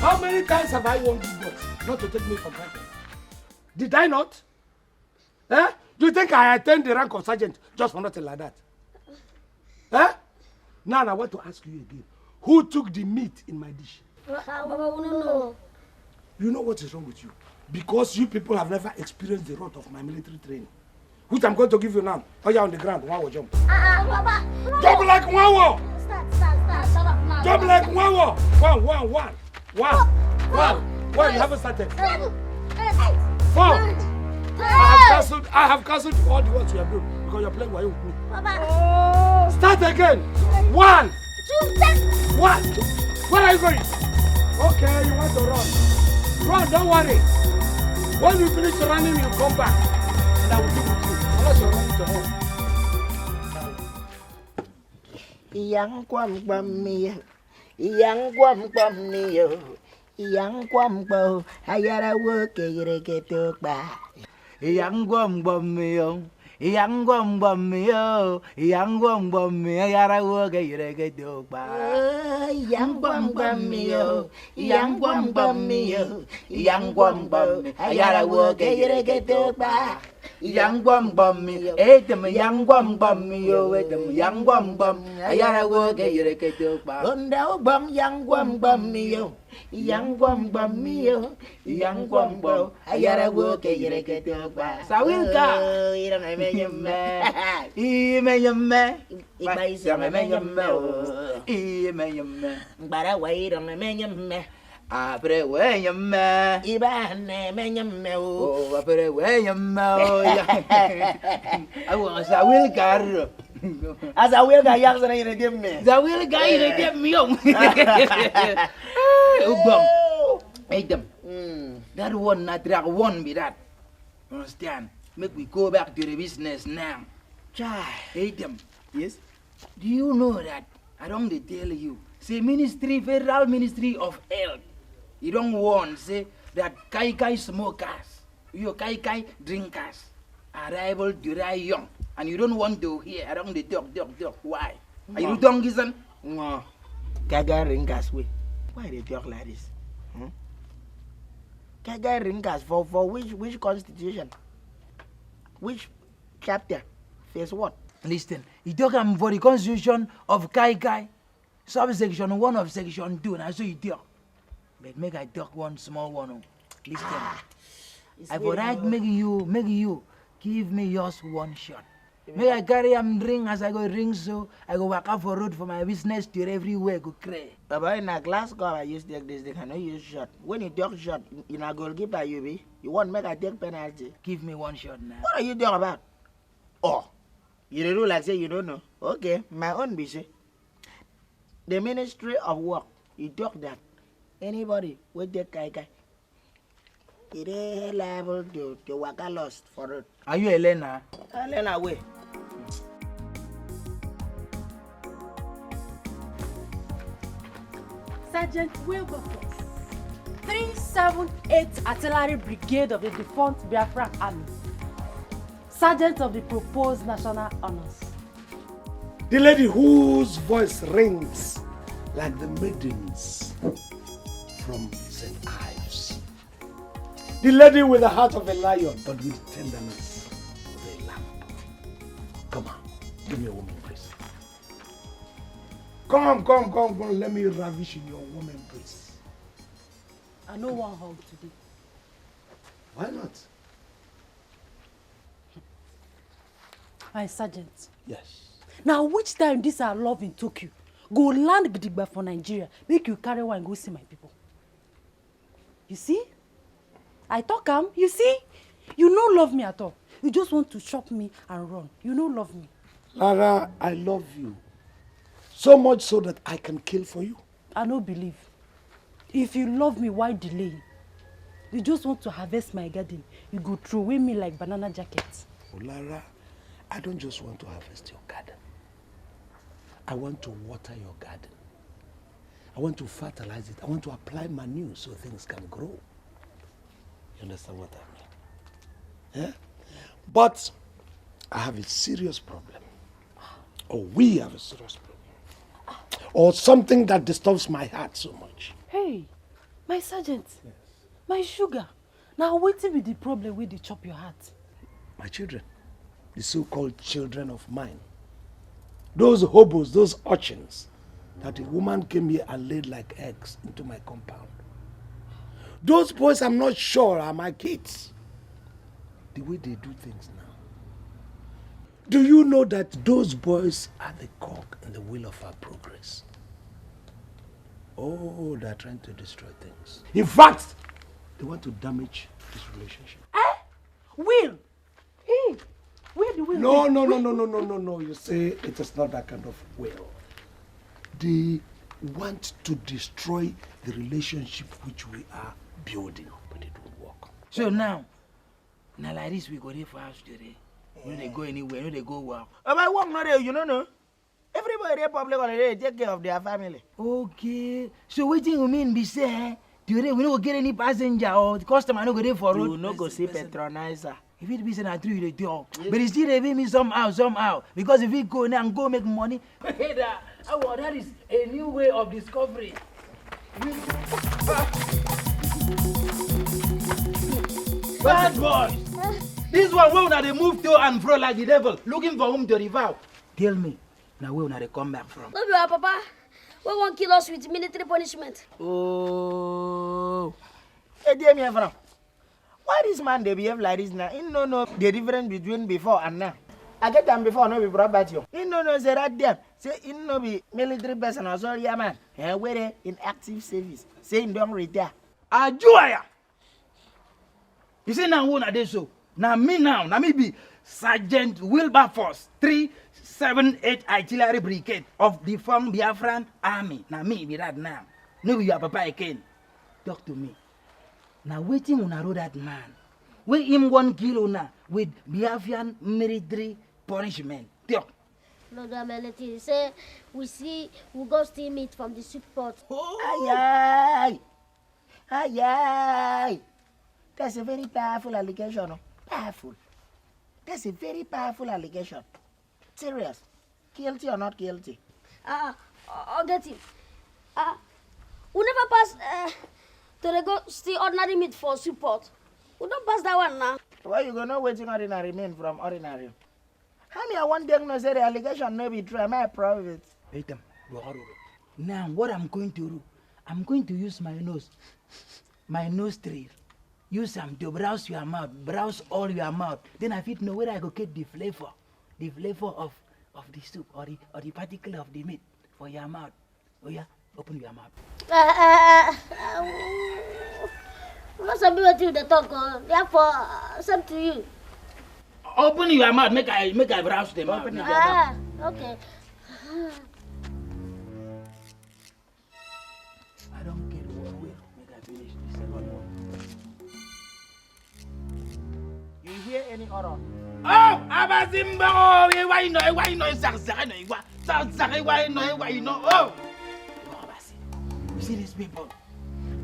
How many times have I warned you not to take me for granted? Did I not? Eh? Do you think I attained the rank of sergeant just for nothing like that? Eh? Now I want to ask you again. Who took the meat in my dish? No. You know what is wrong with you? Because you people have never experienced the route of my military training. Which I'm going to give you now. Oh, you're on the ground. Wawo jump. Papa. Jump like Wawo! Start. Shut up now. Jump like Wawo! One. You haven't started. 7, 8, 4. 9. I have cancelled all the ones you have done because you're playing Wayo with me. Papa. Start again. 1. 2, 10. 1. Where are you going? Okay, you want to run. Run, don't worry. When you finish running, you come back. And I will deal with you. Unless you're running to home. Yang kwam ayara woke yireke tokba. Yang kwam yo. Yang kwam ayara woke yireke tokba. Yang kwam yo. Yang kwam ayara woke yireke tokba. Yang kwam etem yang kwam yo etem yang kwam ayara woke yireke tokba. Onda bam yang kwam yo. Yang kwam yo. Yang kwam ayara woke yireke tokba. Sawilka irang emenyemme. Imenyemme. Ibaisa emenyemme. Imenyemme. Bara wairang emenyemme. Apre wenyemme. Ibane emenyemme. Oh, apre wenyemme. Awu sawilka. Asa wilga yang sana ire demme. Zawilga ire demme yo. Ubang. Hey them. That one not drag one be that. Understand? Make we go back to the business now. Chai. Hey them. Yes. Do you know that? I don't tell you. Say Federal Ministry of Health. You don't want say that kai smokers, you kai drinkers are able to die young. And you don't want to hear around the talk. Why? Are you don't listen? No. Kaga ringas way. Why they talk like this? Kaga ringas for which constitution? Which chapter? Phase what? Listen, you talk for the constitution of Kai, subsection 1 of section 2, and so you talk. But make I talk one small one. Listen. I would like make you give me yours one shot. May I carry drink as I go ring so I go walk out for road for my business to everywhere go cray. But in a glass cup I use take this, they cannot use shot. When you talk shot, in a goalkeeper you be, you won't make a take penalty. Give me one shot now. What are you talking about? Oh, you do like say you don't know. Okay, my own busy. The Ministry of Work, you talk that. Anybody with the kai, it is liable to walk a lost for it. Are you Elena? Elena, wait. Sergent Wilberforce, 378th Artillery Brigade of the defunct Biafra Army, Sergeant of the proposed National Honors. The lady whose voice rings like the maidens from St. Ives. The lady with the heart of a lion, but with tenderness of a lamb. Come on, give me a woman embrace. Come, let me ravish in your woman embrace. I know one hug today. Why not? My Sergeant. Yes. Now, which time this our love in Tokyo go land Gidigba for Nigeria, make you carry one and go see my people? You see? I talk you see? You don't love me at all. You just want to chop me and run. You don't love me. Lara, I love you. So much so that I can kill for you. I don't believe. If you love me, why delay? You just want to harvest my garden. You go throw away me like banana jacket. Oh, Lara, I don't just want to harvest your garden. I want to water your garden. I want to fertilize it. I want to apply manure so things can grow. You understand what I mean? Yeah? But I have a serious problem. Or we have a serious problem. Or something that disturbs my heart so much. Hey, my sergeant. Yes. My sugar. Now waiting with the problem where they chop your heart. My children. The so-called children of mine. Those hobos, those urchins, that a woman came here and laid like eggs into my compound. Those boys, I'm not sure, are my kids. The way they do things now. Do you know that those boys are the cog in the wheel of our progress? Oh, they're trying to destroy things. In fact, they want to damage this relationship. Eh? Will? Hey, where the will? No. You say it is not that kind of will. They want to destroy the relationship which we are building, but it won't work. So now like this we go there for house today. No, they go anywhere, no, they go work. My work not there, you know. Everybody there public holiday take care of their family. Okay. So what do you mean be say? Today we no go get any passenger or the customer no go there for road. You no go see patronizer. If it be say na true, they talk. Yes. But it still they pay me somehow. Because if we go now and go make money, that is a new way of discovery. Bad boys! This one where they move to and fro like the devil, looking for whom to devour. Tell me, now where they come back from? No, your papa. We won't kill us with military punishment. Oh. Hey, dear me, friend. Why this man they behave like this now? He no the difference between before and now. I get them before, no be brought back you. He no say that them. Say he no be military person or sorry, yeah, man. And where they in active service. Say he don't retire. Ajuaya. You see now who na dey so? Now me be Sergent Wilberforce 378 Artillery Brigade of the Fang Biafran Army. Now me be that now. No be your papa again. Talk to me. Now waiting on a road that man. We him 1 kilo now with Biafran military punishment. Talk. No, the military say we go steal meat from the soup pot. Oh. Aye. That's a very powerful allegation. No? Powerful. That's a very powerful allegation. Serious. Guilty or not guilty? I'll get him. We never pass to go steal ordinary meat for soup pot. We don't pass that one now. Why you gonna waiting ordinary meat from ordinary? How me I want them to say the allegation no be true? Am I proud of it? Wait them. Now what I'm going to do? I'm going to use my nose tree. Use them to browse your mouth, browse all your mouth. Then I fit know where I go get the flavor of the soup or the particle of the meat for your mouth. Oh yeah, open your mouth. Not some people do the talk. Therefore, same to you. Open your mouth. Make I browse them. Open your mouth. Okay. I don't get what will make I finish the second one. You hear any order? Oh, Abazimba! Oh, why no? Oh, you see these people?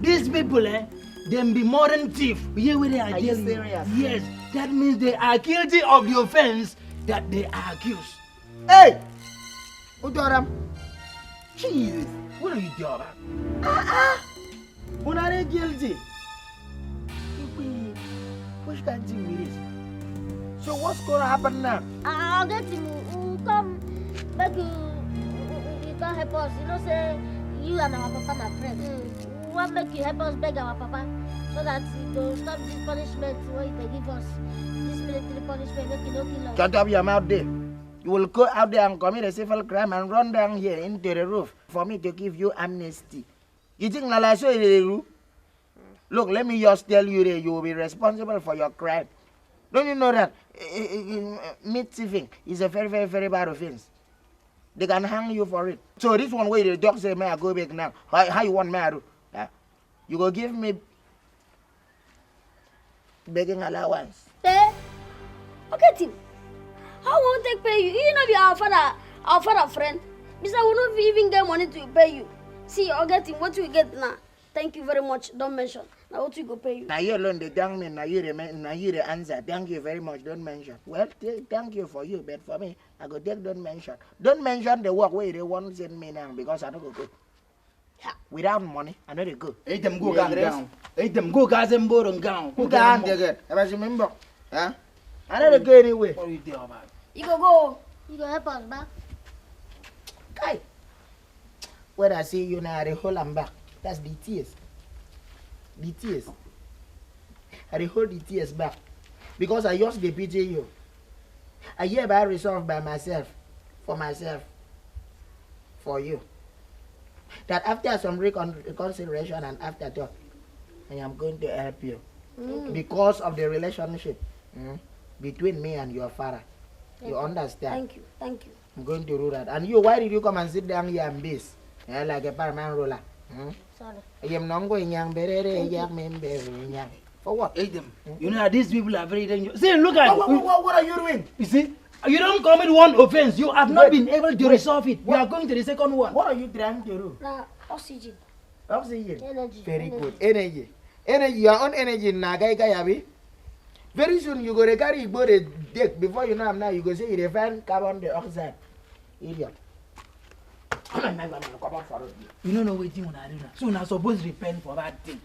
These people, them be modern thief. You hear where they are dealing? Serious? Yes, that means they are guilty of the offense that they are accused. Hey, who told them? Jesus, what are you doing? Who are they guilty? Which kind of thing it is? So what's going to happen now? I'll get him. We'll come back. You can help us. You know, say you and our papa are friends. We want to make you help us beg our papa so that he will stop this punishment when they give us. This military punishment, make you no kill us. Shut up your mouth there. You will go out there and commit a civil crime and run down here into the roof for me to give you amnesty. You think Nala show you? Look, let me just tell you that you will be responsible for your crime. Don't you know that meat thieving is a very, very, very bad offense? They can hang you for it. So this one way the dog say, may I go back now? How you want me to do? You go give me begging allowance. Eh? Okay, Tim. How won't take pay you? You know be our father friend. Mister will not even get money to pay you. See, you're getting what you get now. Thank you very much. Don't mention. Now what we go pay you? Now you alone they thank me, now you the answer. Thank you very much, don't mention. Well, thank you for you, but for me, I go take don't mention. Don't mention the work where they want to send me now because I don't go good. Without money, I know they go. Eat them go down. Eat them go guys and board and gown. Who can't get it? I remember. Huh? I never go anyway. What are you doing about it? You go. You go help us back. Kai. When I see you now, I hold them back. That's the tears. The tears. I hold the tears back. Because I just the pity you. I hereby resolve by myself. For myself. For you. That after some reconsideration and afterthought, I am going to help you. Because of the relationship between me and your father. You understand? Thank you. I'm going to do that. And you, why did you come and sit down here and base? Like a paramount roller. Sorry. I am not going young, for what? Eat them. You know these people are very dangerous. See, look at what are you doing? You see, you don't commit one offense. You have not been able to resolve it. We are going to the second one. What are you trying to do? Now, oxygen. Oxygen. Energy. Very good. Energy. Energy. Your own energy. Nagai. Very soon you go to carry the deck. Before you know now, you go say you find carbon dioxide. Idiot. You don't know what you want to do now. So now suppose repent for that thing.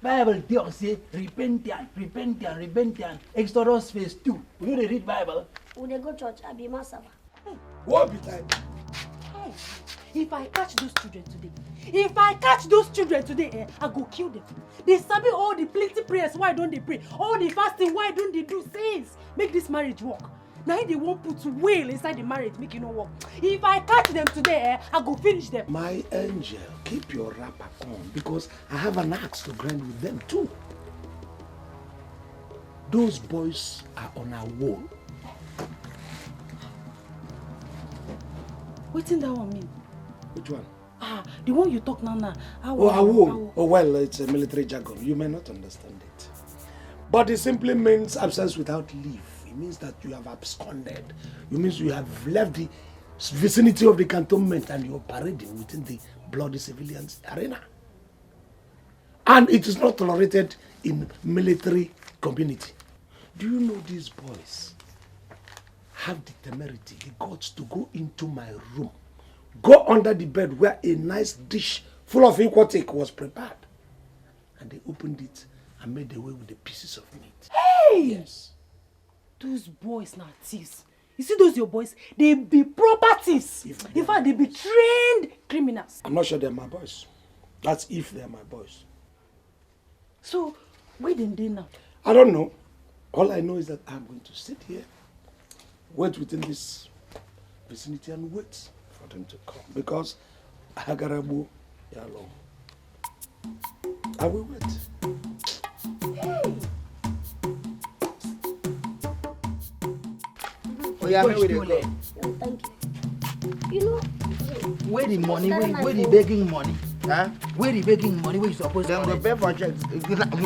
Bible tells say repent. Exodus phase 2. You know they read Bible. When they go church, I be master. What be time? If I catch those children today, I go kill them. They sabi all the plenty prayers, why don't they pray? All the fasting, why don't they do things? Make this marriage work. Now they won't put will inside the marriage, make it no work. If I catch them today, I go finish them. My angel, keep your wrapper on because I have an axe to grind with them too. Those boys are on our wall. What's in that one mean? Which one? The one you talk now. Oh, well, it's a military jargon. You may not understand it. But it simply means absence without leave. It means that you have absconded. It means you have left the vicinity of the cantonment and you're parading within the bloody civilians arena. And it is not tolerated in military community. Do you know these boys have the temerity, the guts to go into my room, go under the bed where a nice dish full of aquatic was prepared, and they opened it and made away with the pieces of meat. Hey! Yes. Those boys now thieves. You see those your boys? They be proper thieves. In fact, they be trained criminals. I'm not sure they're my boys. That's if they're my boys. So, where did they now? I don't know. All I know is that I'm going to sit here, wait within this vicinity and wait for them to come. Because Agarabu Yalo. I will wait. Oh, yeah, where they go? Thank you. You know, Where the money? Where the begging money? Huh? Where the begging money? Where you supposed Then to go pay for checks.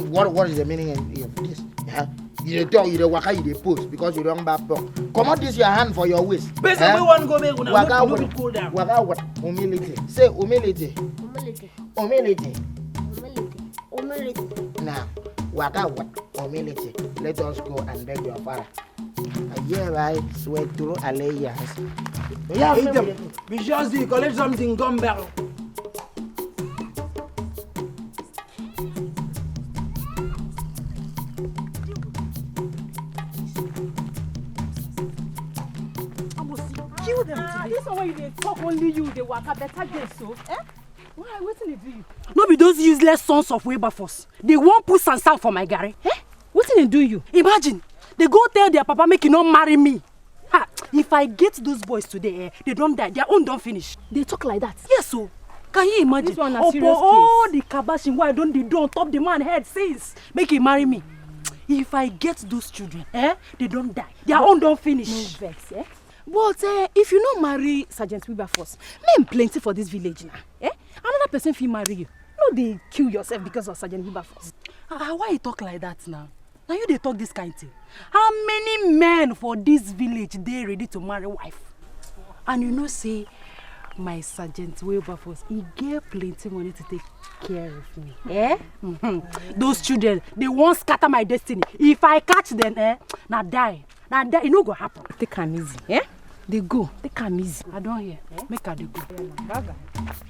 What is the meaning of this? Huh? You dey talk, you dey waka, you dey post because you don't back talk. Come out this your hand for your waist. Basically, one go make una Waka move what? it cool down. Waka what? Humility. Say humility. Humility. Now, waka what? Humility. Let us go and beg your father. I hereby swear through alliance. Yeah, Eat them. Be sure you collect something, come back. Kill them today. This one where they talk only you, they work a better day, so. Why? What did they do you? No be those useless sons of Wilberforce. They won't put sand for my Gary. What did they do you? Imagine, they go tell their papa make you not marry me. Ha! If I get those boys today, they don't die. Their own don't finish. They talk like that. Yes, so. Can you imagine? This one a serious all case. the kabashing, why don't they do on top the man head says make him marry me? If I get those children, they don't die. Their own don't finish. No vex, But if you not marry Sergent Wilberforce, men plenty for this village now. Another person will marry you. No they kill yourself because of Sergent Wilberforce. Why you talk like that now? Now you they talk this kind of thing. How many men for this village they ready to marry wife? And you know say my Sergent Wilberforce, he get plenty money to take care of me. Eh? Those children, they won't scatter my destiny. If I catch them, now die. Now die, it no go happen. Take them easy. Eh? They go. Take them easy. I don't hear. Eh? Make her they go. Bye bye.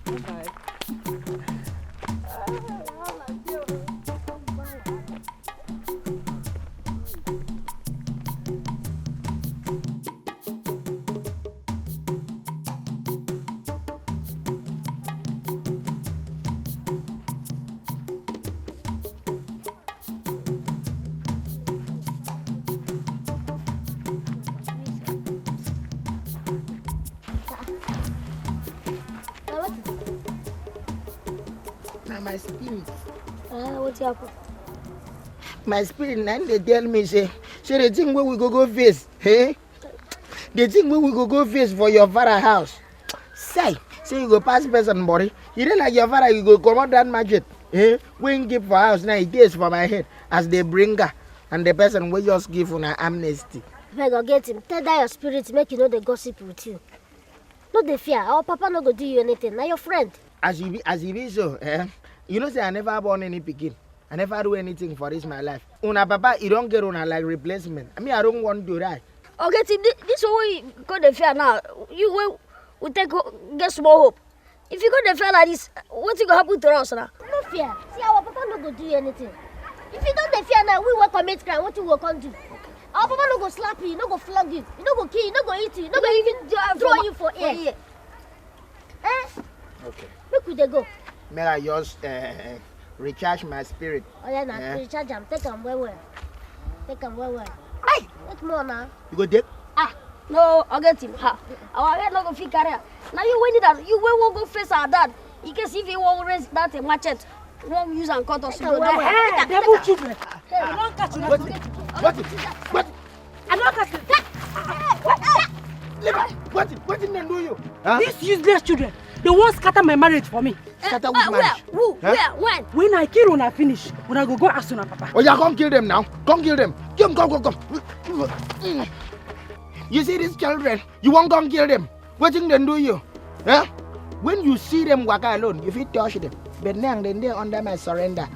Bye bye. My spirit. What's happened? My spirit, and they tell me, say the thing where we go face, hey? The thing where we go face for your father house. Say you go pass person body. You don't like your father, you go come out that magic. Eh? When give for house, now it is for my head. As they bring her, and the person will just give an amnesty. Beg or get him. Tell that your spirit make you know the gossip with you. No the fear. Our papa no go do you anything. Now your friend. As you be so, eh? You know say I never born any pikin. I never do anything for this my life. Una papa, you don't get una like replacement. I mean, I don't want to die. Okay, Tim, this one we go the fear now. You will take get small hope. If you go the fear like this, what's going to happen to us now? No fear. See, our papa no go do you anything. If you don't the fear now, we will commit crime. What you will come do? Our papa no go slap you, no go flog you, no go kill you, no go eat you, no go even throw you for air. Eh? Okay. Make we dey go. May I just recharge my spirit? Oh yeah, now recharge them. Take them well. Take them well. Hey, take more now. You go take? No, I'll get him. Ha. Our head not go fit carry. Now you win that. You won't go face our dad. In case if he won't raise that machete, won't use and cut us. Hey, devil children. I don't catch you. What? I don't catch you. What did they do you? These useless children, they won't scatter my marriage for me. Scatter with marriage? Who? Where? When? When I kill when I finish, when I go ask una papa. Oh yeah, come kill them now. Come kill them. Come. You see these children, you won't come kill them. What thing they do you? Huh? When you see them walk alone, you fit touch them. But now then they're under my surrender.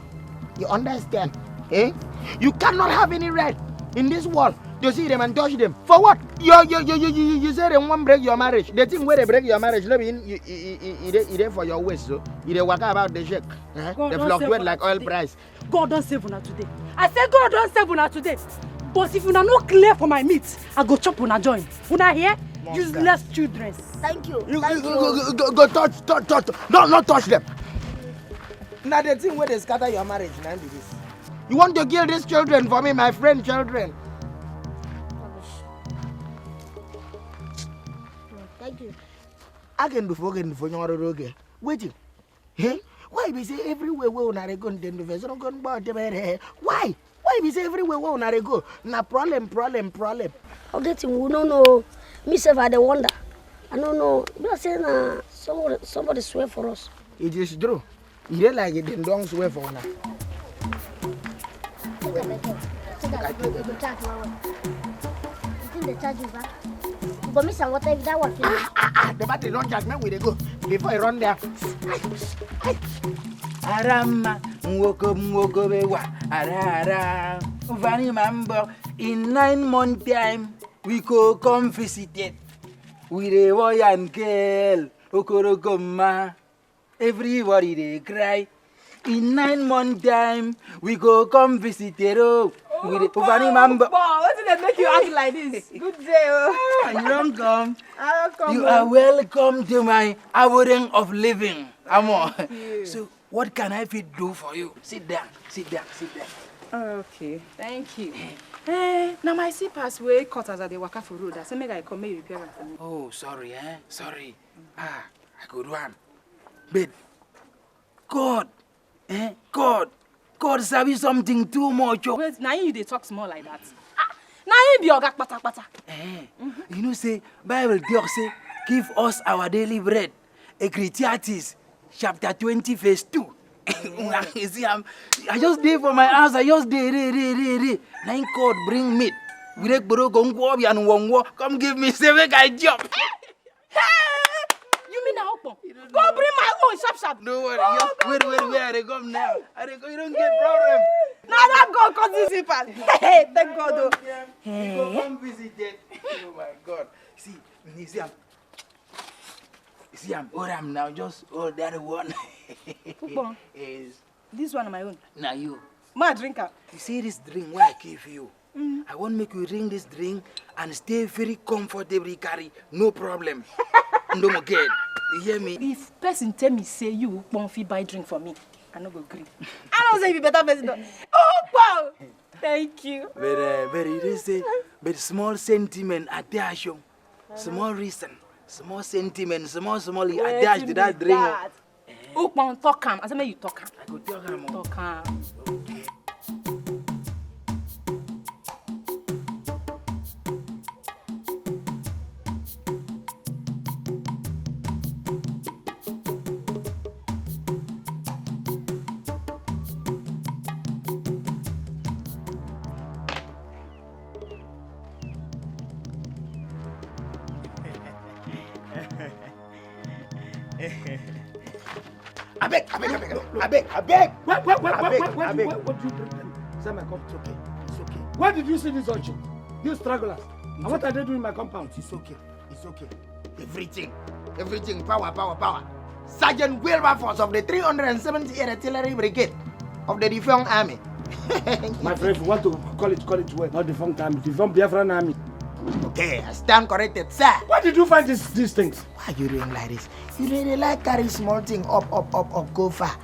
You understand? Eh? You cannot have any right in this world to see them and touch them. For what? You say they won't break your marriage. The thing where they break your marriage, no mean you for your waist, so you walk about the shake. They fluctuate like oil price. God don't save una today. I said God don't save una today. But if una not clear for my meat, I go chop una join. Una here? Useless children. Thank you. Go touch. Not touch them. Now the thing where they scatter your marriage, now be this. You want to kill these children for me, my friend children. Thank you. I can do for you. Waiting. Hey? Why we say everywhere we on a go and then the vessel go about the bed? Why? Why we say everywhere we on a go? Na problem. I'll get him. We don't know. Me self I wonder. I don't know. But saying somebody swear for us. It is true. You don't like it, then don't swear for now. The charge you back. But miss what if that one finish? The battery don't charge me with the go. Before I run there. Arama, mwoko bewa, ara. Uvani mambo, in 9 months time, we go come visit it. We the boy and girl, okorokoma. Everybody they cry. In 9 months time, we go come visit it. Uvani mambo. What did they make you act like this? Good day. You don't come. I'll come. You are welcome to my abode of living. Amo. So, what can I do for you? Sit down. Okay, thank you. Now my pass way cut as they walk for road. I say make I come make repair for me. Oh, sorry, Sorry. I could run. But God sabi something too much. Wait, now you they talk small like that. Now you be ogak pata. You know say Bible say give us our daily bread. Ecclesiastes chapter 20 verse 2. You see, I just did for my house. I just did. Nine court bring meat. We take bro come give me 7 guy job. You mean now? Go bring my own sharp. No worry. Wait, where they come now? You don't get problem. Now that God cause this impact. Hey, thank God though. You come visit it. Oh my God. See, I'm now. Just all that one. Is this one on my own. now you. My drinker. You see this drink where I give you. I want to make you drink this drink and stay very comfortable, carry no problem. No more get. You hear me? If person tell me say you won't fit buy drink for me, I no go agree. I don't say you better person. Oh wow! Thank you. But they say, but small sentiment attention, small reason, small sentiment, small attached to that drink. Oh, talk him. I say make you talk him. I go talk him. Talk him. I beg. What do you pretend? Say my compound. It's okay. Where did you see this urchin? These stragglers. And what are they doing in my compound? It's okay. Everything. Power. Sergent Wilberforce of the 378 Artillery Brigade of the Defunct Army. My friend, if you want to call it well. Not Defunct Army, Defunct Biafran Army. Okay, I stand corrected, sir. Where did you find these things? Why are you doing like this? You really like carry small thing up, go far.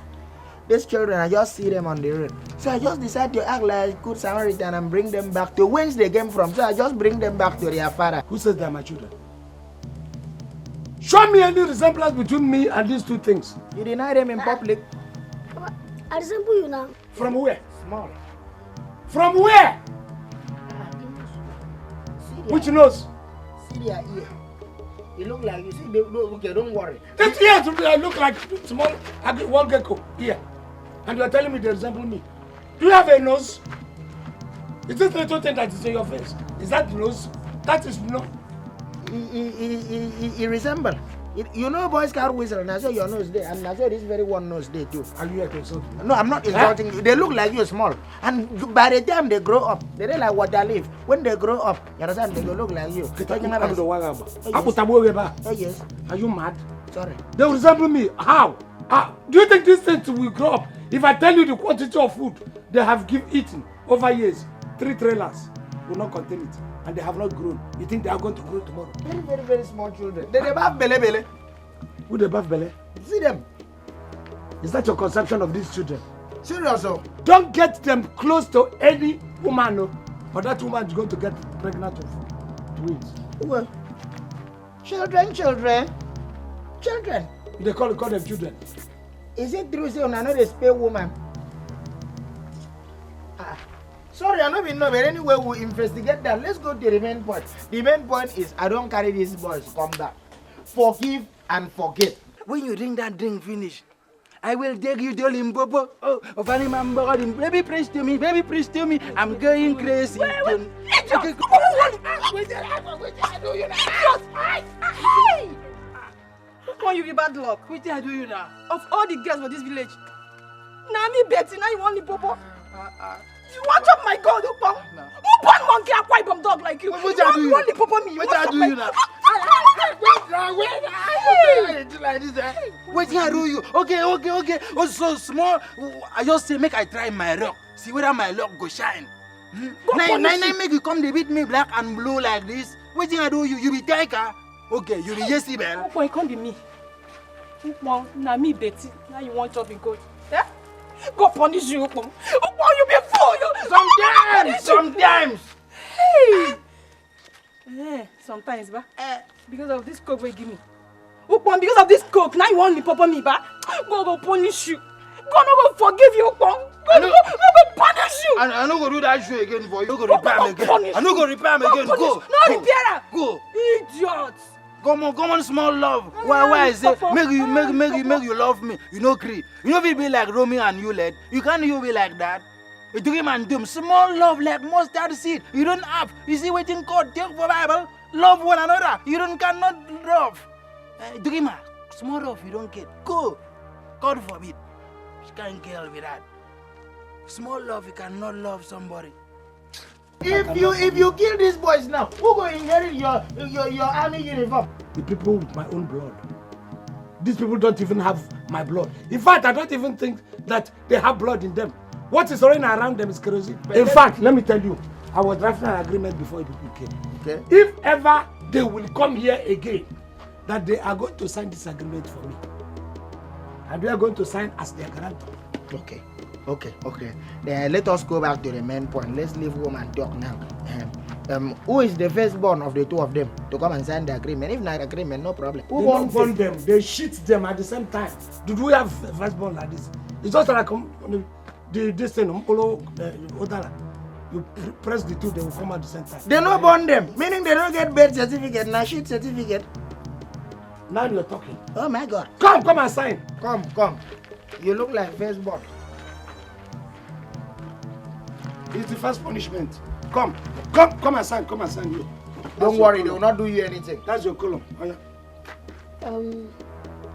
These children, I just see them on the road. So I just decide to act like good Samaritan and bring them back to whence they came from. So I just bring them back to their father. Who says they are my children? Show me any resemblance between me and these two things. You deny them in public. I resemble you now. From where? Small. From where? Which nose? See their ear. They look like you. See, okay, don't worry. These ears look like small one gecko here. And you are telling me they resemble me. Do you have a nose? Is this little thing that is in your face? Is that the nose? That is no. He resemble. You know boys can't whistle, and I saw your nose there, and I saw this very one nose there too. Are you here to insult me? No, I'm not insulting you. They look like you small. And by the time they grow up, they're like water leaf. When they grow up, you understand, they will look like you. Yes. Are you mad? Sorry. They will resemble me. How? Do you think these things will grow up? If I tell you the quantity of food they have eaten over years, 3 trailers will not contain it. And they have not grown. You think they are going to grow tomorrow? Very, very small children. They bath belly. Who they bath belly? See them. Is that your conception of these children? Serious, oh. Don't get them close to any woman, no. Or that woman is going to get pregnant of twins. Well, children. They call them children. Is it true, say, I know they spare woman? Sorry, I don't even know, but anyway, we'll investigate that. Let's go to the main point. The main point is, I don't carry these boys. Come back. Forgive and forget. When you drink that drink finish, I will take you to Limpopo. Oh, funny man, baby, preach to me. I'm going crazy. Wait. Okay, go. Why you be bad luck? What I do you now? Of all the girls for this village, now me Betty, now you want Limpopo? You want up my God, Upon? Who born monkey and white bomb dog like you? What I do you? Want Limpopo me? What I do you now? Wait, I do you? Okay. Oh, so small. I just say make I try my luck. See whether my luck go shine. Nine make you come to beat me black and blue like this. Wait, I do you? You be tiger. Okay, you be Jezebel. Upon, it can't be me. Upon, now me Betty. Now you want to be good. Yeah? Go punish you, Upon. Upon, you be a fool. Sometimes. Hey. Sometimes, ba. Because of this coke we give me. Upon, because of this coke, now you want to pop on me, ba. God will punish you. God will forgive you, Upon. God will punish you. I no go do that show again for you. Go repair me again. I no go repair me again. Go. No repair. Go. Idiots. Come on, small love. Why I say make you love me? You know, Cree. You know, we be like Romeo and Juliet. You can't you be like that. You dream and doom. Small love like mustard seed. You don't have. You see, waiting God take for Bible. Love one another. You don't cannot love. Dreamer, small love you don't get. Go. God forbid. You can't kill with that. Small love you cannot love somebody. If you kill these boys now, who go inherit your army uniform? The people with my own blood. These people don't even have my blood. In fact, I don't even think that they have blood in them. What is running around them is kerosene. In fact, let me tell you, I was drafting an agreement before people came. Okay. If ever they will come here again, that they are going to sign this agreement for me. And we are going to sign as their guarantor. Okay. Then let us go back to the main point. Let's leave home and talk now. Who is the firstborn of the two of them to come and sign the agreement? If not agreement, no problem. They don't burn them, they shoot them at the same time. Did we have firstborn like this? It's just like this thing, you press the two, they will come at the same time. They no burn them, meaning they don't get birth certificate, now shit certificate. Now you're talking. Oh my God. Come and sign. Come. You look like firstborn. It's the first punishment. Come and sign you. Don't worry, they will not do you anything. That's your column. Oh, yeah.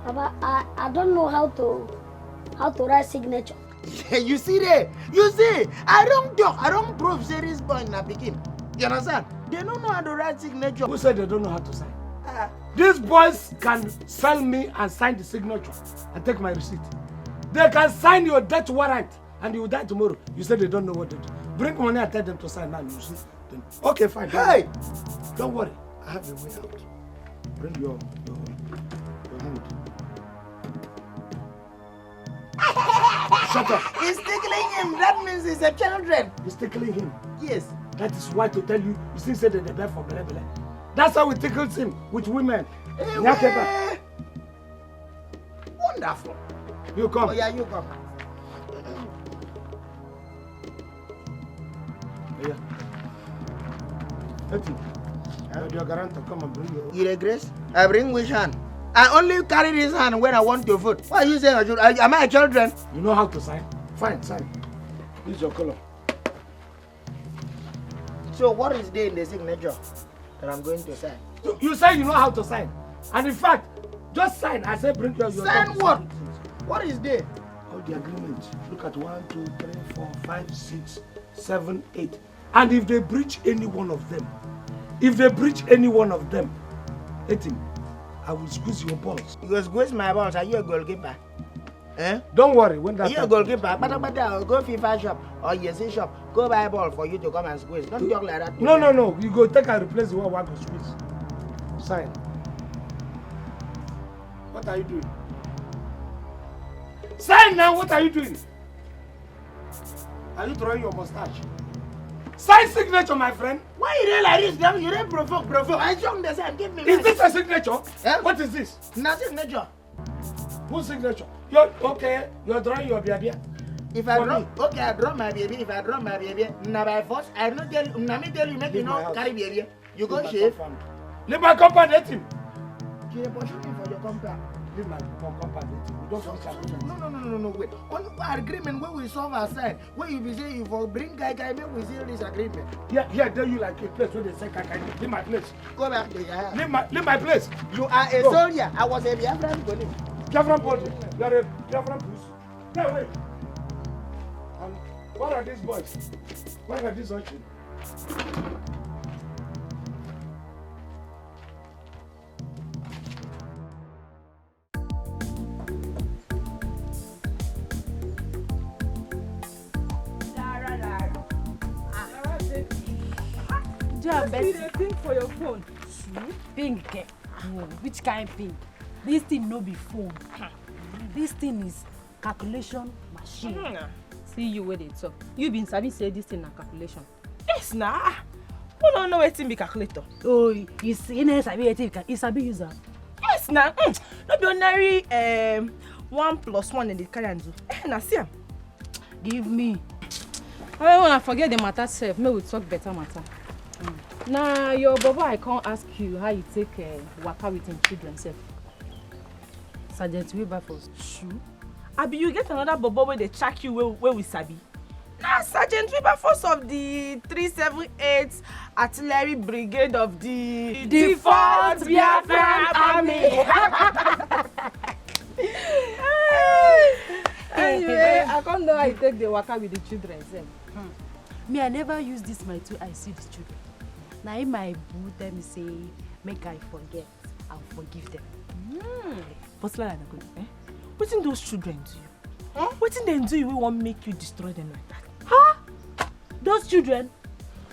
Papa, I don't know how to write signature. You see there? You see? I don't talk. I don't prove serious boy in a begin. You understand? They don't know how to write signature. Who said they don't know how to sign? These boys can sell me and sign the signature and take my receipt. They can sign your death warrant and you will die tomorrow. You said they don't know what to do. Bring money and tell them to sign now. You see? Then, okay, fine. Don't worry. I have a way out. Bring your hand. Shut up. He's tickling him. That means he's a children. He's tickling him. Yes. That is why to tell you, you still say that they die for bele. That's how we tickle him with women. Hey, wonderful. You come. Oh yeah, you come. Yeah. Let's your guarantor, come and bring your... You regress? I bring which hand? I only carry this hand when I want to vote. Why are you saying I should? Am I a children? You know how to sign? Fine, sign. This is your color. So what is there in the signature that I'm going to sign? So you say you know how to sign. And in fact, just sign. I say bring your... Sign what? What is there? All the agreements. Look at 1, 2, 3, 4, 5, 6, 7, 8. And if they breach any one of them, let him. I will squeeze your balls. You will squeeze my balls. Are you a goalkeeper? Eh? Don't worry. When that... Are you a goalkeeper? But go FIFA shop or Yesi shop. Go buy a ball for you to come and squeeze. Don't talk like that. No. You go take and replace the one to squeeze. Sign. What are you doing? Sign now. What are you doing? Are you drawing your mustache? Sign signature, my friend. Why you like this? You don't provoke. I don't understand. Give me. Is this a signature? Eh? What is this? Not signature. Whose signature? You're drawing your baby. If I draw, okay, I draw my baby. If I draw my baby, now by force, I not tell you. Now me tell you, make you not carry baby. You go shave. Leave my compound, let him. You pushing me for your compound. Leave my compound, let him. We don't finish agreement. No. Wait. On our agreement, when we solve our side, when you be saying you for bring guy, make we seal this agreement. Here, tell you like a place where they say guy. Leave my place. Go back there. Leave my place. You are a soldier. I was a Biafran police. Biafran police. You are a Biafran police. No, wait. And what are these boys? What are these urchins? Thing for your phone. Ping. Which kind ping? This thing no be phone. This thing is calculation machine. See you where they talk. You been sabi say this thing na calculation. Yes na. Who don't know wetin be calculator? Oh, you see, you sabi wetin you sabi use am. Yes na. No be ordinary 1 + 1 in the carry and do. Na see am. Give me. I wanna forget the matter self. May we talk better matter. Nah, your Baba, I can't ask you how you take waka with him children, sef. Sergent Wilberforce. True. Abi, you get another Bobo where they check you where we sabi. Nah, Sergeant Wilberforce of the 378 Artillery Brigade of the Default Biafran Army. Anyway, I can't know how you take the waka with the children, sef. Me, I never use this my two I see the children. Now in my boo tell me say, make I forget and forgive them. But Lara, what did those children do you? What did they do you won't make you destroy them like that? Huh? Those children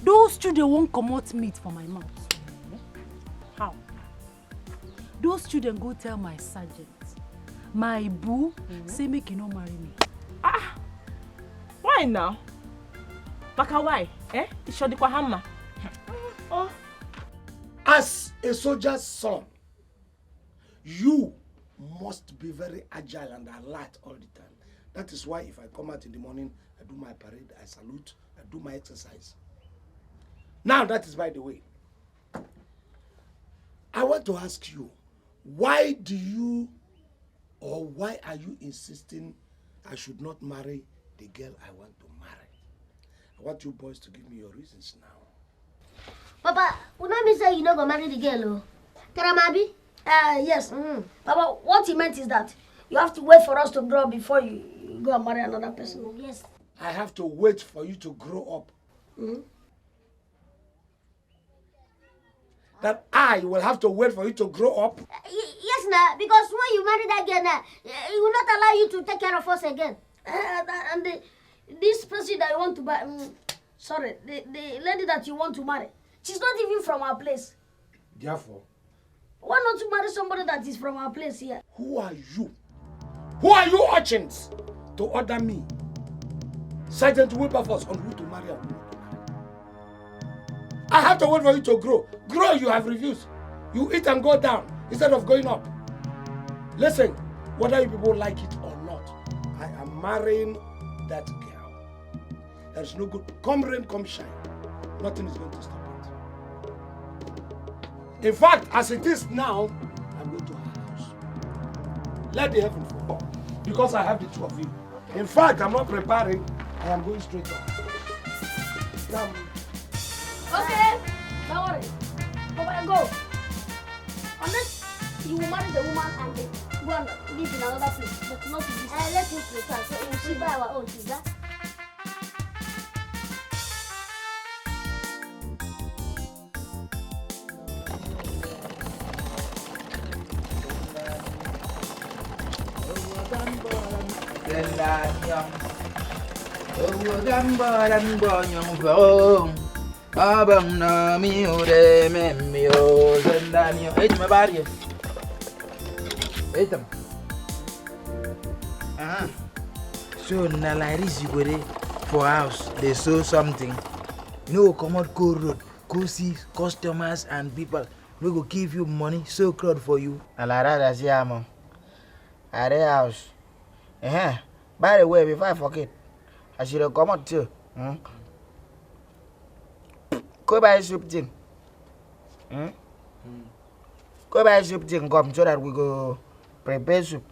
won't come out meat for my mouth. How? Those children go tell my sergeant, my boo, say make you not marry me. Ah, why now? Baka why? It's your hammer. Oh. As a soldier's son, you must be very agile and alert all the time. That is why if I come out in the morning, I do my parade, I salute, I do my exercise. Now that is by the way. I want to ask you, why are you insisting I should not marry the girl I want to marry? I want you boys to give me your reasons now. Papa, when I say you not gonna marry the girl, Karamabi? Yes. Papa, what he meant is that you have to wait for us to grow before you go and marry another person. Yes. I have to wait for you to grow up. That I will have to wait for you to grow up? Yes, nah, because when you marry that girl, he will not allow you to take care of us again. And this person that you want to buy, the lady that you want to marry, she's not even from our place. Therefore, why not to marry somebody that is from our place here? Who are you? Who are you urchins to order me, Sergeant Wilberforce, on who to marry and who not to marry? I have to wait for you to grow. Grow, you have refused. You eat and go down instead of going up. Listen, whether you people like it or not, I am marrying that girl. There's no good. Come rain, come shine. Nothing is going to stop it. In fact, as it is now, I'm going to her house. Let the heaven fall. Because I have the two of you. In fact, I'm not preparing. I am going straight up. Now, okay, don't worry. Go. Unless you will marry the woman and go and live in another place, but not in this. Let him prepare, so we'll see by our own, is that? Abang na mi ure me o zendanio. My body. Etam. So na like this you go there for house. They saw something. No, come out go road. Go see customers and people. We go give you money. So crowd for you. Lara, that's yamo. At the house. By the way, before I forget, I should have come out too. Go buy soup tin. Go buy soup tin, come so that we go prepare soup.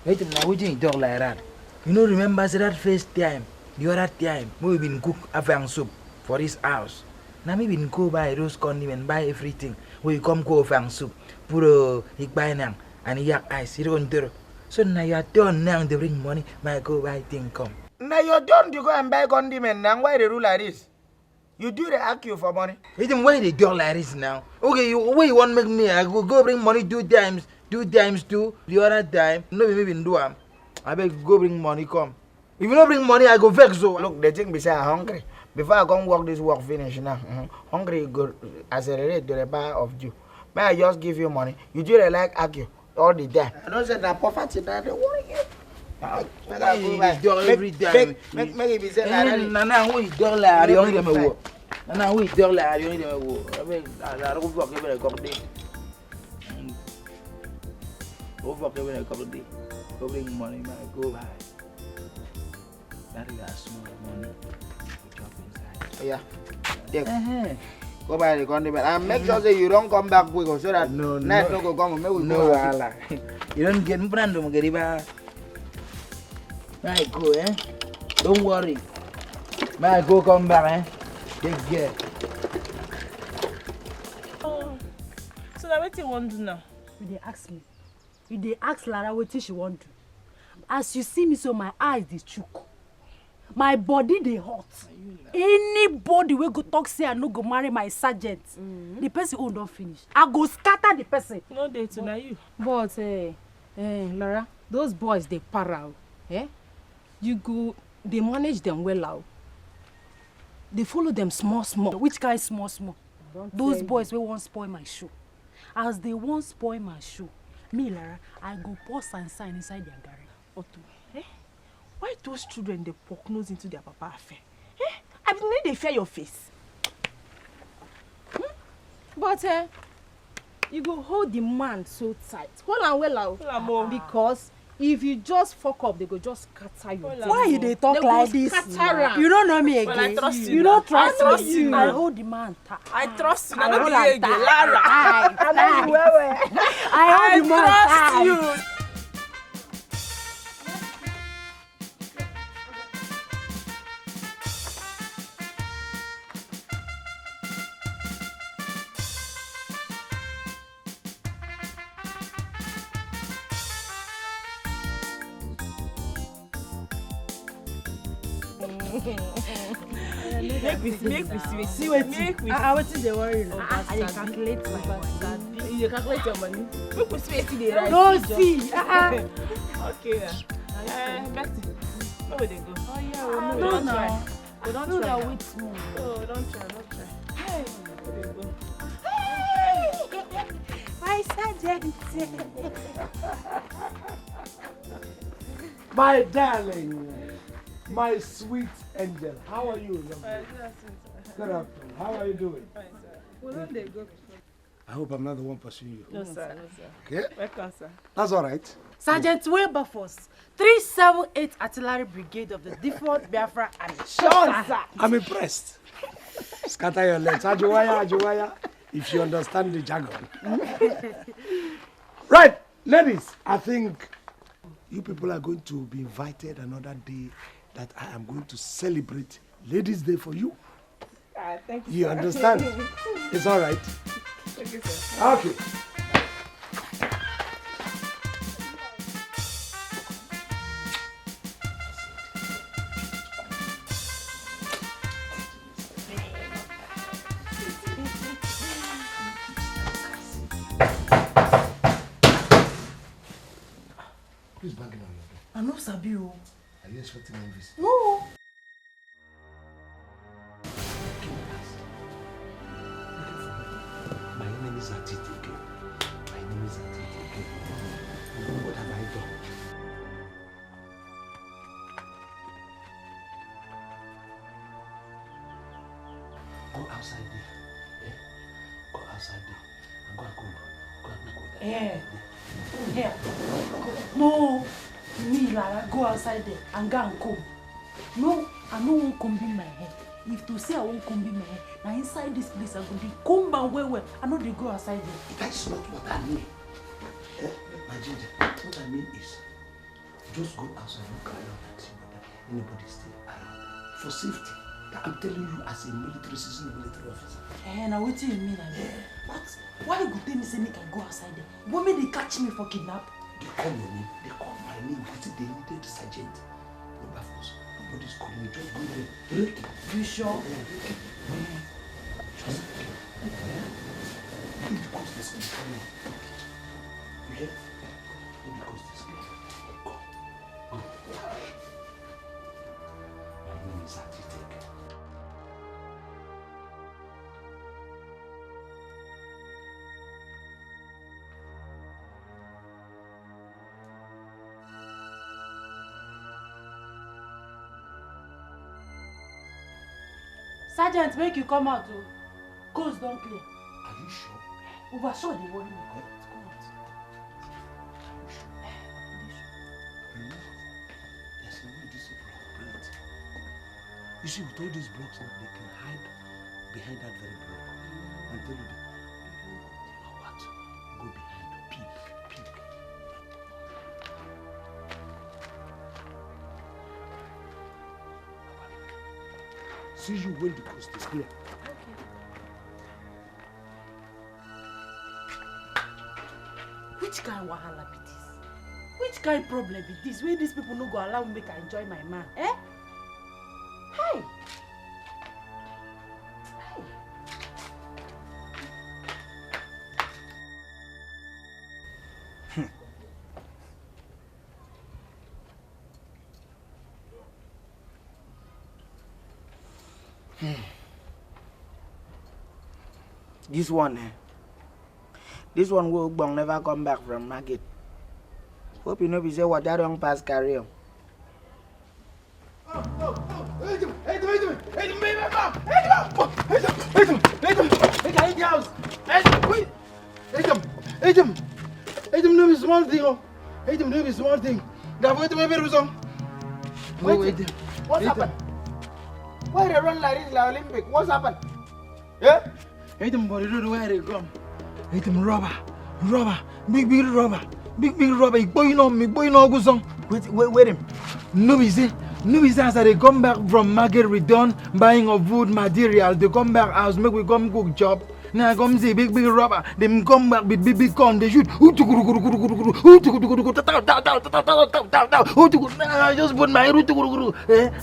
Wait a minute, what do you talk like that? You know, remember that first time, the other time, we been cook afang soup for this house. Now we been go buy those condiments, buy everything. We come go afang soup, put a buy nang and yak ice, you don't do. So now you are done now to bring money, my go buy thing come. Now you're done to go and buy condiment now. Why they do like this? You do the ask you for money. Why they do like this now? Okay, you want to make me I go bring money 2 times 2. The other time, no me been do am. I beg go bring money come. If you don't bring money, I go vex so. Look, the thing beside hungry. Before I come work this work finish now. Hungry go accelerate to the bar of you. May I just give you money? You do the like argue all the time. I don't say that poverty that they worry you. Every time. Make it be said Nana, who is dollar? You only them a war. Nana, who is dollar? You only them a war. I mean, I don't fuck every couple days. Go fuck every couple days. Go bring money, man. Go buy. That is a small money. Drop inside. Yeah. Go buy the condiment and make sure say you don't come back quick so that night no go come. Make we No go. wahala. You don't get brando magariba. May go, eh? Don't worry. May go come back, eh? Take care. Oh, so now what you want to do now? You dey ask me. You dey ask Lara what she want to. As you see me, so my eyes dey chook. My body dey hot. Anybody wey go talk say I no go marry my sergeant, the person own don finish. I go scatter the person. No day to now you. But Lara, those boys they para. Eh? You go, they manage them well out. They follow them small. Which kind small? Those boys wey wan spoil my show. As they wan spoil my show, me Lara, I go pour sign inside their garage. Otto, why those children they poke nose into their papa affair? I mean, they fear your face. But you go hold the man so tight. Hold on well out. Because if you just fuck up, they go just scatter you. Why you dey talk like this? You don't know me again. Well, I trust you. You don't I trust me. you. I hold the man tight. I trust you. I I hold don't am believe you, Lara. tight. I know you well. I hold the man trust tight. you. Make we see wetin. Wetin dey worry you? I dey calculate my money. You dey calculate your money. Make we see wetin dey right. No see. Okay. Betty, where we dey go? Oh yeah, No, don't no. try. we don't No, try. na wait small. Oh, don't try. Hey, where we dey go? My sergeant. My darling, my sweet angel, how are you? Good afternoon. How are you doing? We don't dey go. I hope I'm not the one pursuing you. No, sir. Okay? Welcome, sir. That's all right. Sergeant Wilberforce, 378 Artillery Brigade of the Default Biafra Army. Sure, sir. I'm impressed. Scatter your legs. Ajiwaya. If you understand the jargon. Right, ladies, I think you people are going to be invited another day that I am going to celebrate Ladies' Day for you. Thank you, You sir. understand? It's all right. Thank you, sir. Okay. Please bang it on your door. I no sabi o. Are you expecting a visit? No. My enemies are taken. What have I done? Go outside there. Yeah? Go outside there. And go and cook. Go and cook. Here. No. Me, Lara, go outside there and go and comb. No, I no wan comb in my hair. If to say I won't comb in my hair, now inside this place I go be comb and well. I know they go outside there. That's not what I mean. Eh? My ginger, what I mean is, just go outside and carry out and see whether anybody still around. For safety. I'm telling you as a seasoned military officer. Now what do you mean? What? Why you go tell me say make I go outside there? What may they catch me for kidnap? They call your name, they call my name, because they needed Sergent Wilberforce. Nobody's calling you, just go there. Break it. You sure? Just leave the coast this way. You hear? Leave the coast this way. Go. My name is Architect. Sergeant, make you come out o. Coast don clear. Are you sure? Over sure dey worry me. There's no way these people are great. You see, with all these blocks now, they can hide behind that very block. I'm telling you, you know what? Go behind, peek. See you when the coast is clear. Which kind of wahala be this? Which kind of problem be this? Where these people no go allow me make I enjoy my man? Eh? Hey! This one, this one will never come back from market. Hope you know we say what that wrong pass carry on. What's happened? Why they run like this, like Olympic? What's happened? Yeah? Wait them body do where they come. Wait them robber, big robber. Boy, you know me, boy, you know go song. Wait him. No be say as they come back from market return, buying of wood material. They come back house, make we come cook job. Now come see big robber. Them come back with big gun. They shoot. I just put my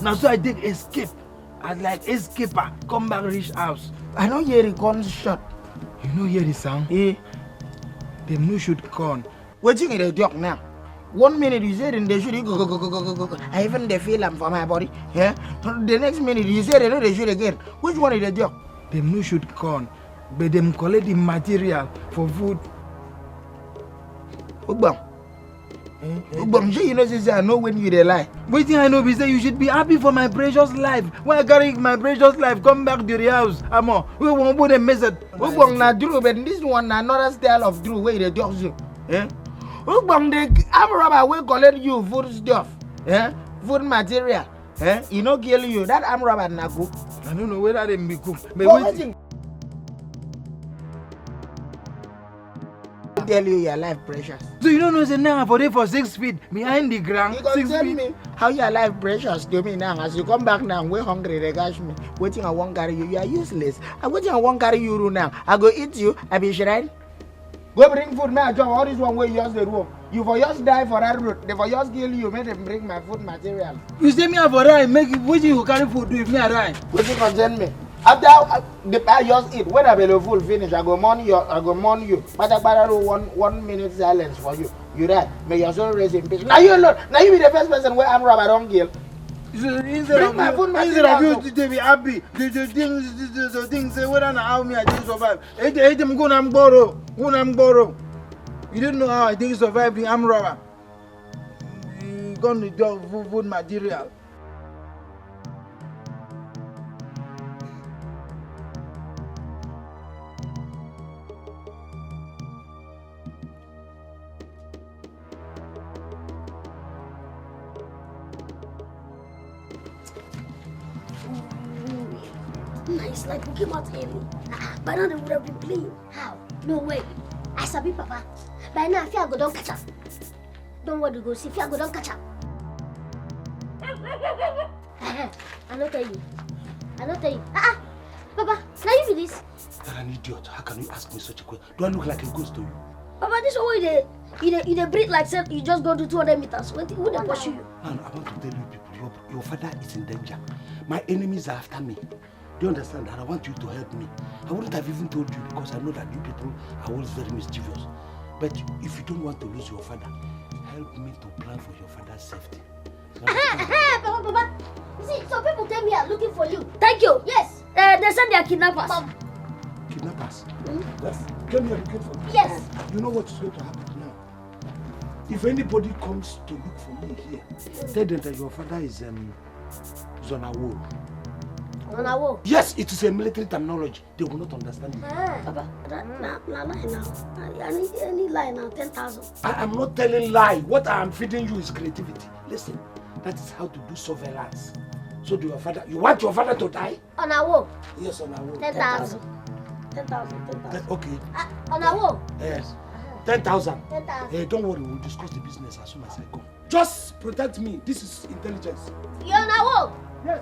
now so I take escape. I like escaper. Come back reach house. I don't hear the gun shot. You know hear the sound? Eh? Them no shoot gun. Waiting in the dog now. 1 minute you said they shoot, go. I even they feel them for my body. Yeah? The next minute you said they shoot again. Which one is the dog? Them no shoot gun, but them collect the material for food. Ugbang, you know this I know when you they lie. Waiting I know be say you should be happy for my precious life. When I carry my precious life come back to the house, Amo, we won't put a message. Ugbang na Drew, but this one another style of Drew where they dog you. Eh? Ugbang the arm robber will collect you food stuff. Eh? Food material. Eh? You know kill you. That arm robber na cook. I don't know whether they be cook. But waiting. Tell you your life precious. So you don't know say now for 6 feet behind the ground. You can tell me how your life precious to me now. As you come back now, we're hungry, they catch me. Waiting I won't carry you, you are useless. I'm waiting I won't carry you now. I go eat you, I be shrine. Go bring food, man. John, all this one way you use the room. You for just die for that road. They for just kill you, make them bring my food material. You say me for die, make it waiting you carry food do if me I die. Waiting concern me. After the I just eat, when I be the full finish, I go mourn you. But I do 1 minute silence for you. You right? May your soul rest in peace. Now you alone. Now you be the first person where I'm robber don't kill. Instead of you to be happy, the things say whether and how me I didn't survive. Hey, them go and borrow. You don't know how I didn't survive the arm robber. You gone to do food material. Nice, like we came out early. By now they would have been clean. How? No way. I sabi Papa. By now, if I go don't catch up. Don't worry, go see if I go don't catch up. I not tell you. Papa, now you be this. You're an idiot. How can you ask me such a question? Do I look like a ghost to you? Papa, this way they breathe like said you just go to 200 meters. Who they pursue you? Man, I want to tell you people, your father is in danger. My enemies are after me. Do you understand that? I want you to help me. I wouldn't have even told you because I know that you people are always very mischievous. But if you don't want to lose your father, help me to plan for your father's safety. Papa. You see, some people came here looking for you. Thank you. Yes. They said they are kidnappers. Mom. Kidnappers? Yes. Came here looking for me. Yes. You know what is going to happen now? If anybody comes to look for me here, tell them that your father is Zonawo. Zonawo? Yes, it is a military terminology. They will not understand it. Papa, I need lie now, 10,000. I am not telling lie. What I am feeding you is creativity. Listen, that is how to do surveillance. So do your father. You want your father to die? On a wall. Yes, on a wall. 10,000. 10,000. Okay. On a wall. Yes. 10,000. 10,000. Hey, don't worry. We'll discuss the business as soon as I come. Just protect me. This is intelligence. You're on a wall. Yes.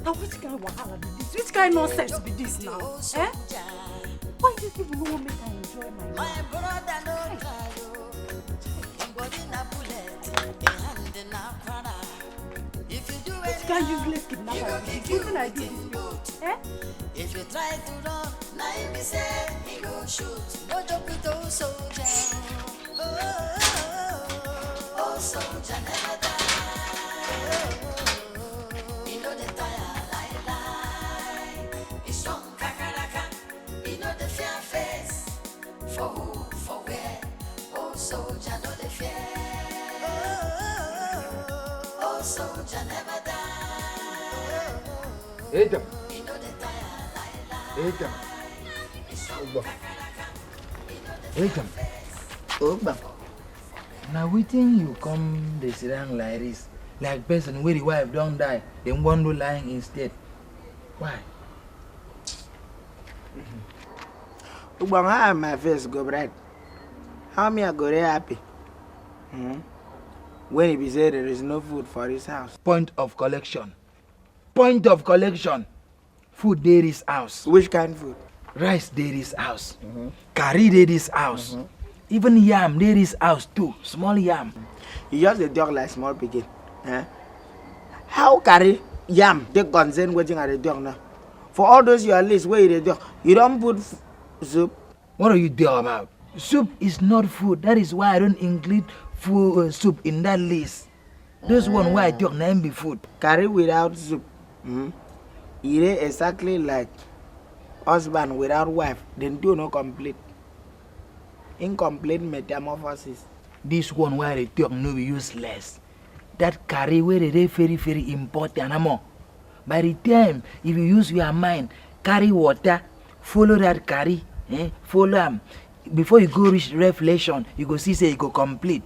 Now which kind of wahala be this? Which kind of nonsense be this now? Eh? Why these people no want make I enjoy my life? Which kind of useless kidnapper be this? Even I do this before. Eh? If you try to run, now you be say he go shoot. No joke with those soldiers. Oh, soldier never die. You know the tire lie. It's strong kakaraka. You know the fear face. For who, for where? Oh, soldier know the fear. Oh, soldier never die. Eita. You know the tire lie. Eita. Eita. Oba. Now wetin you come dey sit down like this, like person where the wife don't die, then one no lying instead. Why? Oba, how my face go bright? How me I go dey happy? When he be say there is no food for his house. Point of collection. Point of collection. Food dey this house. Which kind of food? Rice dey this house. Curry dey this house. Even yam dey this house too. Small yam. You just dey talk like small pikin. Eh? How carry yam take concern wetin I dey talk now? For all those your list where you dey talk, you don't put soup. What are you talking about? Soup is not food. That is why I don't include food, soup in that list. Those one why I talk na be food. Curry without soup. It is exactly like husband without wife. Then do no complete. Incomplete metamorphosis. This one why they talk no be useless. That curry where they very very important amo. By the time if you use your mind, carry water, follow that curry, follow before you go reach revelation, you go see say you go complete.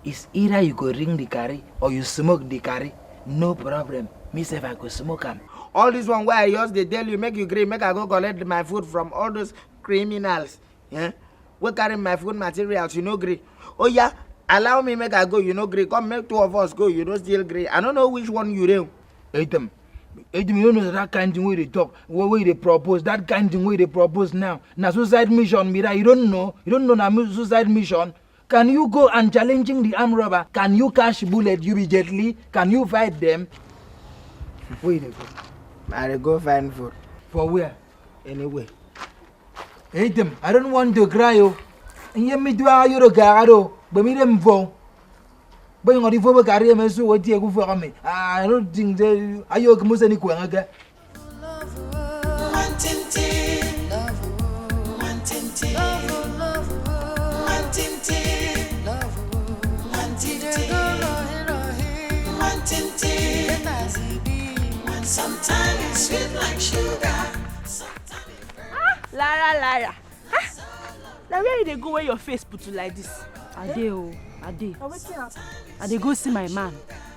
It's either you go ring the curry or you smoke the curry. No problem. Me say if I go smoke am. All this one why I just they tell you make you agree, make I go collect my food from all those criminals. Yeah? We carry my food materials, you know agree. Oh yeah, allow me make I go, you know agree. Come make two of us go, you don't still agree. I don't know which one you do. Eatem, you don't know that kind of thing where they talk, where they propose, that kind of thing where they propose now. Now suicide mission, Mira, you don't know now suicide mission. Can you go and challenging the armed robber? Can you catch bullet immediately? Can you fight them? Where they go? I go find food. For where? Anyway. Eatem, I don't want to cry, oh. And you me do a euro garado, but me them phone. But you got the phone carry me so what you go for me. I don't think they are you come any kwanga. Sometimes it's sweet like sugar. Lara. Now where you dey go where your face put to like this? I dey oh, I dey. Now wetin happen? I dey go see my man.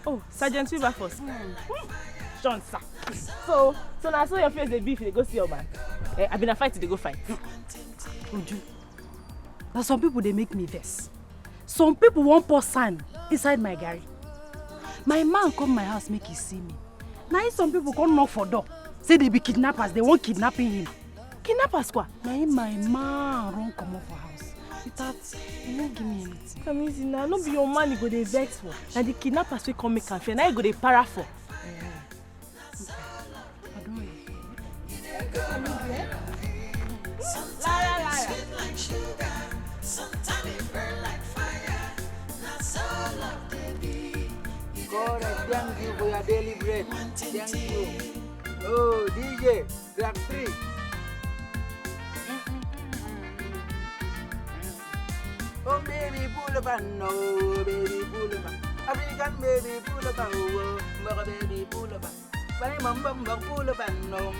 Oh, Sergent Wilberforce. John, sir. So now so your face dey beef, you dey go see your man. I been a fight, they go fight. Uju, now some people they make me vex. Some people won't pour sand inside my garri. My man come my house make he see me. Now some people come knock for door. Say they be kidnappers, they want kidnapping him. Kidnappers quoi? Now my man run come off for house. Without, he won't give me anything. Come easy now, no be your man you go dey vex for. Now the kidnappers will come make am fair. Now you go dey para for. I don't know. Lara. God, I thank you for your daily bread. Thank you. Oh, DJ, track 3. Oh, baby, pull up and no, baby, pull up. African baby, pull up and oh, baby, pull up. Bani mambang bang pulo bang no.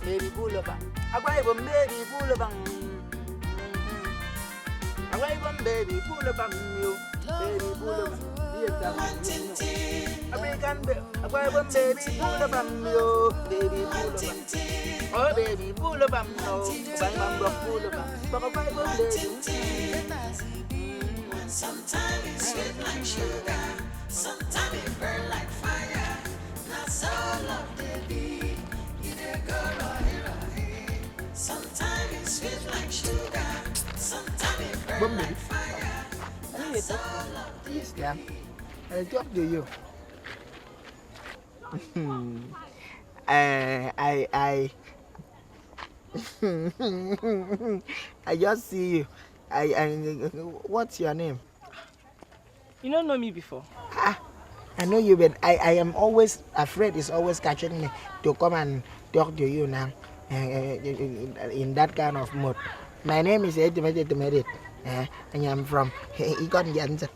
Baby pulo bang. Agway bom baby pulo bang. Agway bom baby pulo bang yo. Baby pulo bang. American baby. Agway bom baby pulo bang yo. Baby pulo bang. Oh baby pulo bang no. Bani mambang pulo bang. Agway bom baby. Sometimes it's sweet like sugar, sometimes it burn like fire. Not so love they be, either girl or hero. Sometimes it's sweet like sugar, sometimes it burn like fire. Not so love they be. Yeah, I talk to you. I just see you. What's your name? You don't know me before. I know you, but I am always afraid. It's always catching me to come and talk to you now in that kind of mood. My name is Iheme, and I'm from Ikedieze,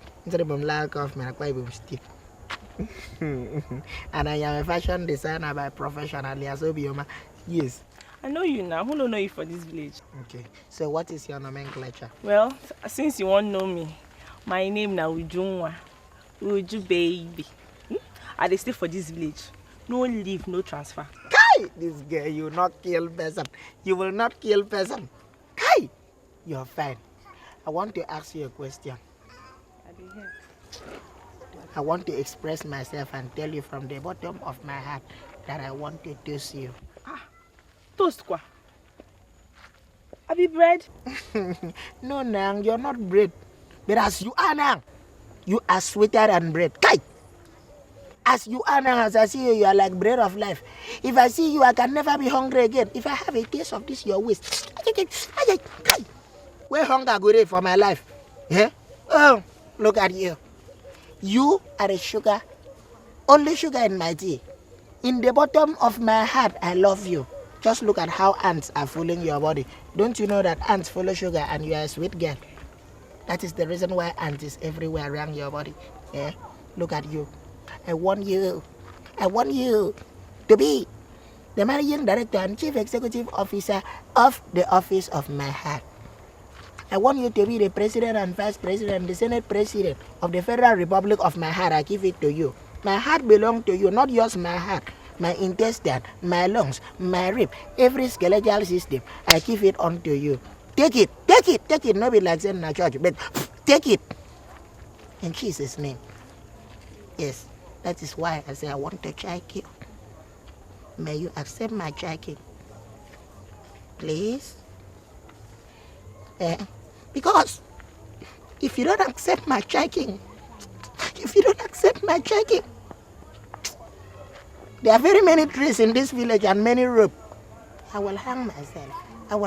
and I am a fashion designer by profession. Yes. I know you now. Who don't know you for this village? Okay. So what is your nomenclature? Well, since you won't know me, my name now Ujunwa. Uju baby. I dey stay for this village. No leave, no transfer. Kai! This girl, you will not kill person. You will not kill person. Kai! You're fine. I want to ask you a question. I want to express myself and tell you from the bottom of my heart that I want to toast you. Toast quoi? Abi bread? No, Nang, you're not bread. But as you are now, you are sweeter than bread. Kai! As you are now, as I see you, you are like bread of life. If I see you, I can never be hungry again. If I have a taste of this, your waist. Kai! Where hunger go there for my life? Yeah? Oh, look at you. You are a sugar, only sugar in my tea. In the bottom of my heart, I love you. Just look at how ants are fooling your body. Don't you know that ants follow sugar and you are a sweet girl? That is the reason why ants is everywhere around your body. Yeah? Look at you. I want you to be the managing director and chief executive officer of the office of my heart. I want you to be the president and vice president, the senate president of the Federal Republic of my heart. I give it to you. My heart belongs to you, not yours, my heart. My intestine, my lungs, my rib, every skeletal system, I give it unto you. Take it. Not be like saying in a church, but take it. In Jesus' name. Yes, that is why I say I want to check you. May you accept my checking? Please? Because if you don't accept my checking, there are very many trees in this village and many rope. I will hang myself. In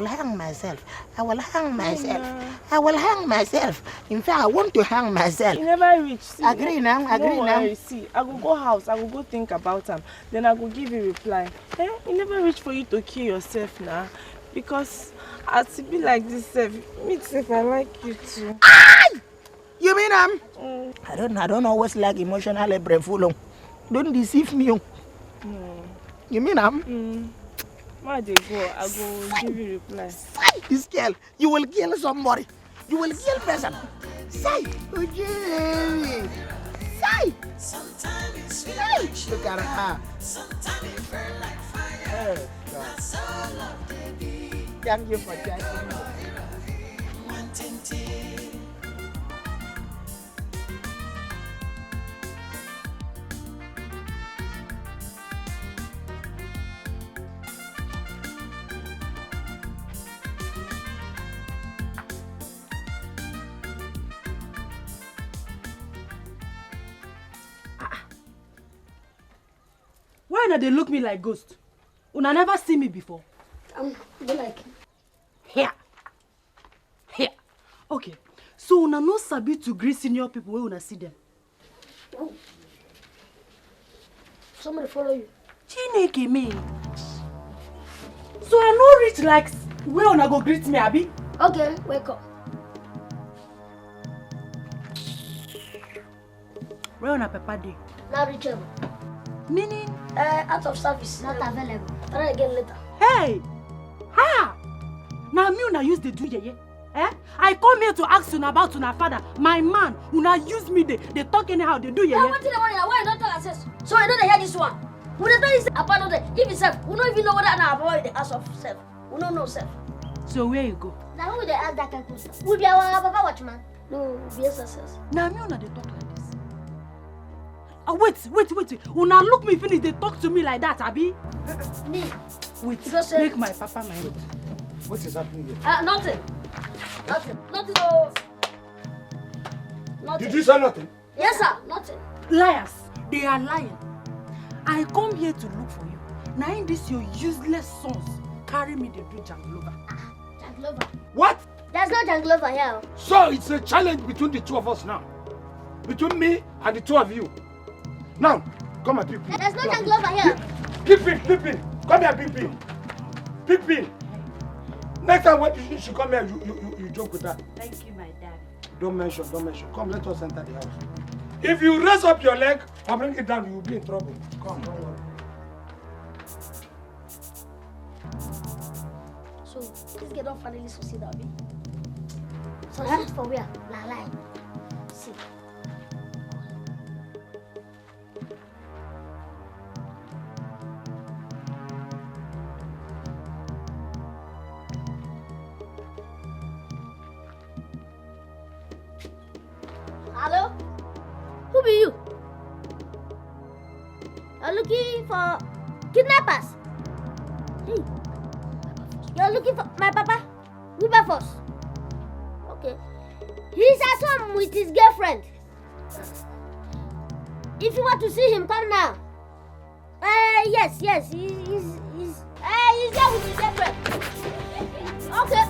fact, I want to hang myself. You never reach. See, Agree now. See, I will go house. I will go think about them. Then I will give you reply. You never reach for you to kill yourself now. Because as to be like this, me self, I like you too. You mean I don't always like emotional brefulong. Don't deceive me. You mean Why they go? I go give you reply. This girl, you will kill somebody. You will kill person. Say, say. Sometimes it's sweet like sugar, Look at her. sometimes it burn like fire. Not so love they be, Thank you for judging me. wanting tea. Why not they look me like ghost? Una never see me before. Be like, Here. Okay. So una no sabi to greet senior people when una see them. oh, somebody follow you. Chineke me. So I no reach like where una go greet me, abi? Okay, wake up. Where una papa dey? Now reach him. Meaning? Out of service. Not available. Try again later. Hey! Ha! Now me una use the do yeye. Eh? I come here to ask you about your father. My man, una use me, they talk anyhow, they do yeye. Now what did I want? Why don't tell access? So I don't hear this one. We don't tell you about the if it's self. We don't even know whether I avoid the house of self. We don't know self. So where you go? Now who they ask that kind of question? We be our Papa watchman. No, be SSS. Now me una they talk like this. Wait. Una look me finish, they talk to me like that, Abi. Me. Wait, Because, make my papa my road. What is happening here? Nothing. Nothing. Oh. Nothing. Did you say nothing? Yes, sir. Nothing. Liars, they are lying. I come here to look for you. Now in this your useless sons carry me the do Janglova. Janglova. What? There's no Janglova here. So it's a challenge between the two of us now. Between me and the two of you. Now, come and pick me. There's no Janglova here. Pick me. Come here, pick me. Next time when you should come here, you joke with that. Thank you, my dad. Don't mention. Come, let us enter the house. If you raise up your leg or bring it down, you will be in trouble. Come, don't worry. So, this girl don't finally succeed, Abi. Succeed for where? Lara. See. Hello? Who be you? You're looking for kidnappers? Hey. You're looking for my papa? Wilberforce? Okay. He's at home with his girlfriend. If you want to see him, come now. Yes. He's there with his girlfriend. Okay.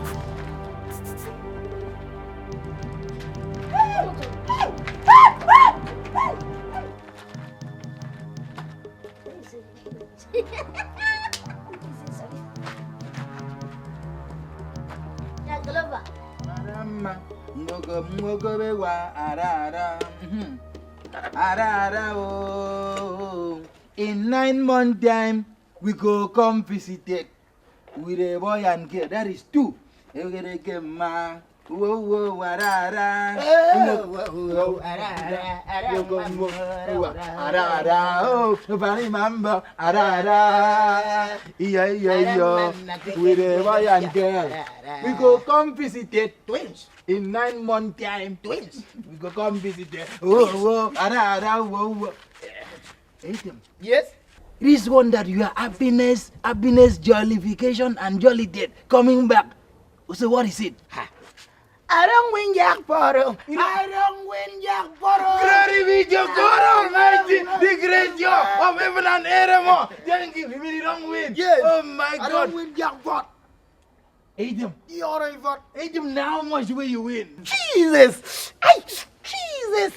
In 9 months' time, we go come visit it with a boy and girl. That is 2. Whoa, arara. With a boy and girl. We go come visit it. Twins. In 9 months' time. Twins. We go come visit it. Whoa. Yes? This one that you are happiness, jollification, and jolly dead coming back. So what is it? I don't win jackpot. I don't win jackpot. Glory be to God Almighty, the great God of heaven and earth. Thank you, we really don't win. Yes. Oh my God. I don't win jackpot. Adam. You already fought. Adam, now how much will you win? Jesus. Jesus.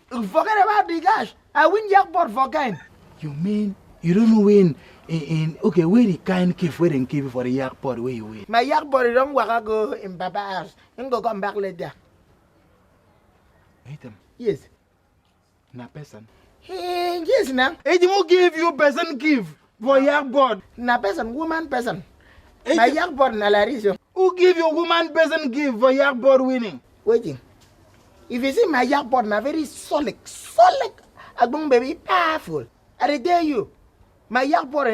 Forget about the cash. I win jackpot for kind. You mean you don't win in okay, where the kind keep where they keep for the jackpot where you win? My jackpot don't work go in Papa house. And go come back later. Adam. Yes. Na person. Yes, now. Adam, who give you person give for jackpot? Na person, woman person. My jackpot na Larissa. Who give you woman person give for jackpot winning? Waiting. If you see my jackpot na very solid. Agbong baby, powerful. I tell you, my jackpot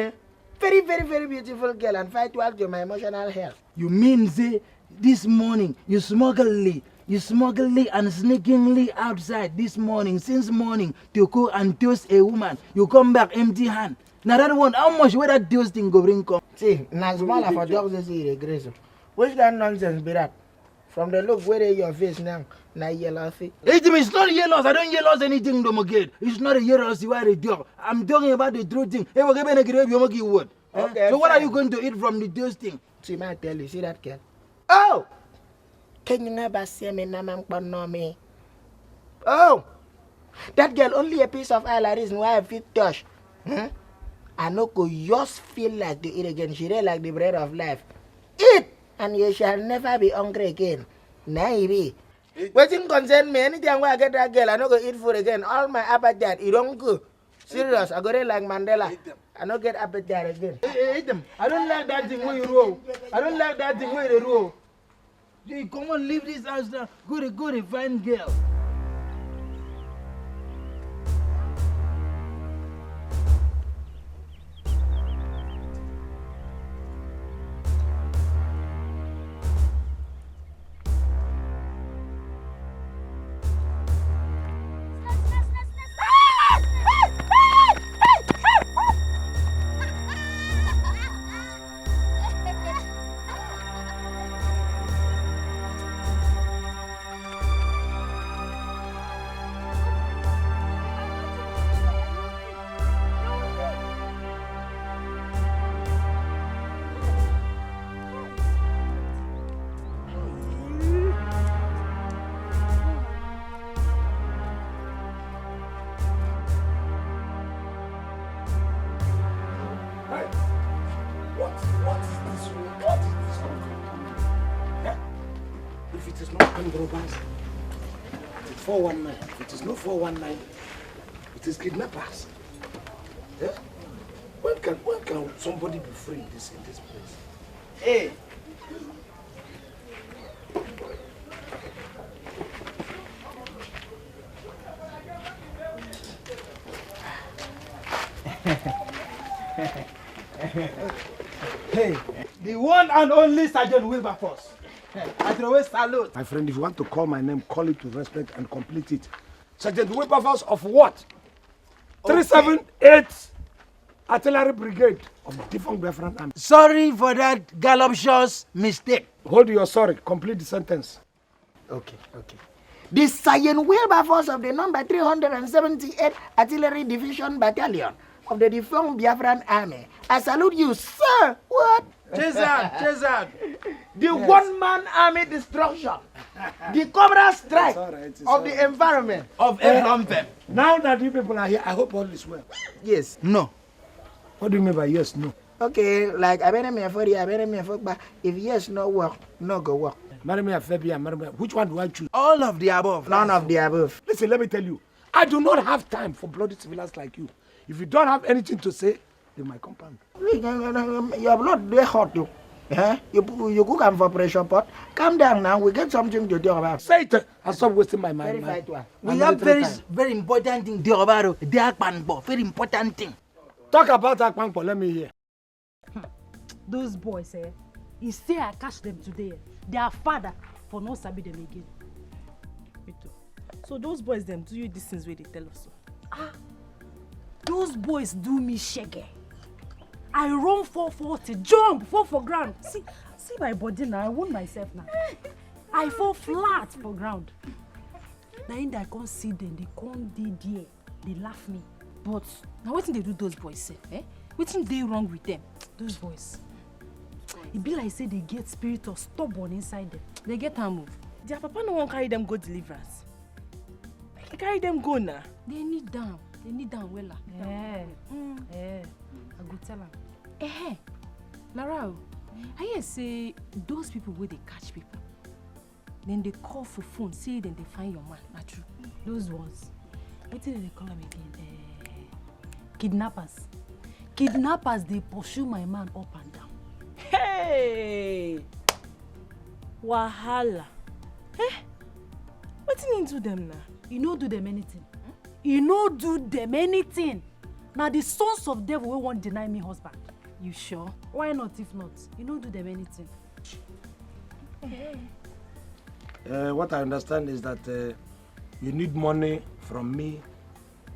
very, very, very beautiful girl and fight well to my emotional health. You mean say this morning you smugglingly and sneakingly outside this morning, since morning to go and toast a woman. You come back empty hand. Now that one, how much will that toasting go bring come? See, na small for dogs they see regret. Which kind nonsense be that? From the look where your face now, na yellow see. It's not yellow. I don't yellow anything no more. It's not a yellow. See why dog. I'm talking about the true thing. Hey, we're gonna give you word. Okay. So what are you going to eat from the toasting? See, I tell you, see that girl. Oh, can you never see me na know me? Oh, that girl only a piece of eye like this, why I feel touch. I know go just feel like to eat again. She really like the bread of life. Eat, and you shall never be hungry again. Maybe. Waiting concern me. Anytime I get that girl, I no go eat food again. All my appetite, it don't go. Serious, I got it like Mandela. I don't get appetite again. Eat them. I don't like that thing where you roll. I don't like that thing where you roll. Hey, come on, leave this house now. Go to fine girl. If it is not armed robbers, it is 419. If it is not 419, it is kidnappers. Yeah? When can somebody be free in this place? Hey. Hey, the one and only Sergent Wilberforce. I throw a salute. My friend, if you want to call my name, call it with respect and complete it. Sergeant Wilberforce of what? Okay. 378 Artillery Brigade of the defunct Biafran Army. Sorry for that galoptious mistake. Hold your sorry. Complete the sentence. Okay. The Sergeant Wilberforce of the number 378 Artillery Division Battalion of the defunct Biafran Army. I salute you, sir. What? Chase out. The one-man army destruction. The Cobra strike of the environment. Of everyone. Now that you people are here, I hope all is well. Yes. No. What do you mean by yes, no? Okay, like I better me for you, I better me for, but if yes no work, no go work. Which one do I choose? All of the above. None of the above. Listen, let me tell you. I do not have time for bloody civilians like you. If you don't have anything to say, in my compound. Your blood they hot you. You cook am for pressure pot. Calm down now. We get something to talk about. Say it and stop wasting my mind. We have very important thing to talk about. Very important thing. Talk about Akpanpo. Let me hear. Those boys, you say I catch them today. Their father for no sabi them again. So those boys them do you these things where they tell us? Those boys do me shaggy. I run 440, jump, fall for ground. See my body now, I wound myself now. I fall flat for ground. Now in that I can't see them, they can't there. They laugh me. But now what they do those boys say? What they wrong with them? Those boys. It be like say they get spirit of stubborn inside them. They get a move. Their papa no one carry them go deliverance. They carry them go now. They need down wella. I go tell them. Lara, I hear say those people where they catch people, then they call for phone, say then they find your man. Not true. Those ones. What did they call them again? Kidnappers. Kidnappers, they pursue my man up and down. Hey! Wahala. What do you do them now? You no do them anything. You no do them anything. Now the sons of devil will won't deny me husband. You sure? Why not if not? You no do them anything. What I understand is that you need money from me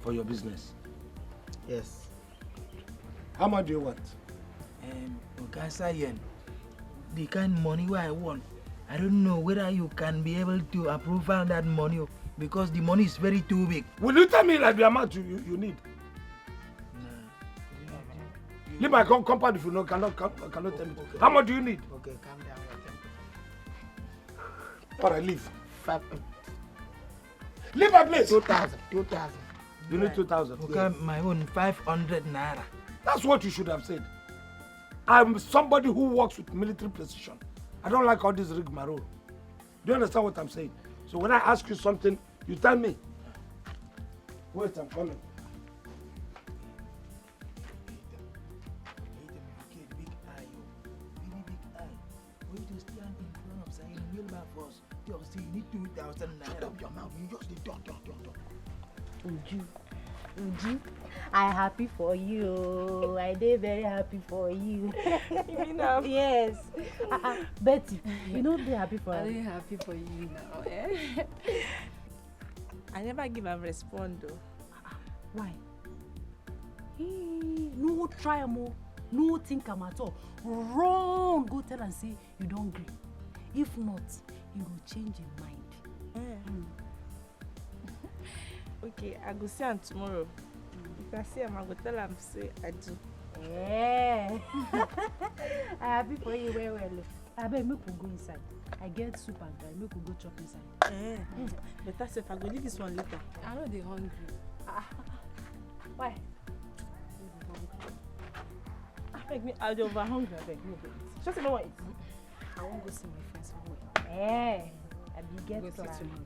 for your business. Yes. How much do you want? The kind of money where I want, I don't know whether you can be able to approve that money because the money is very too big. Will you tell me like the amount you need? Leave my compound if you know, cannot tell me. Okay. How much do you need? Okay, calm down. All right, leave. 5. Leave my place. 2,000. You need 2,000. Okay, yes. My own 500 naira. That's what you should have said. I'm somebody who works with military precision. I don't like all this rigmarole. Do you understand what I'm saying? So when I ask you something, you tell me. Wait, I'm coming. say you need 2,000 Shut naira. up your mouth. You just dey talk. Uju, I happy for you. I dey very happy for you. You mean now? Yes. Betty, you know they happy for I her. dey happy for you now. Eh? I never give a respond though. Why? No try am, no think am at all. Run, go tell and say you don't agree. If not, he will change his mind. Okay, I go see him tomorrow. If I see him, I go tell him say I do. Yeah. I happy for you well. I bet make we go inside. I get soup and dry. Make we go chop inside. Better say if I go leave this one later. I know they hungry. Why? Make me out over hungry. I beg no go eat. Just know what eat. I won't go see my friends somewhere. I be get Go see plan. tomorrow.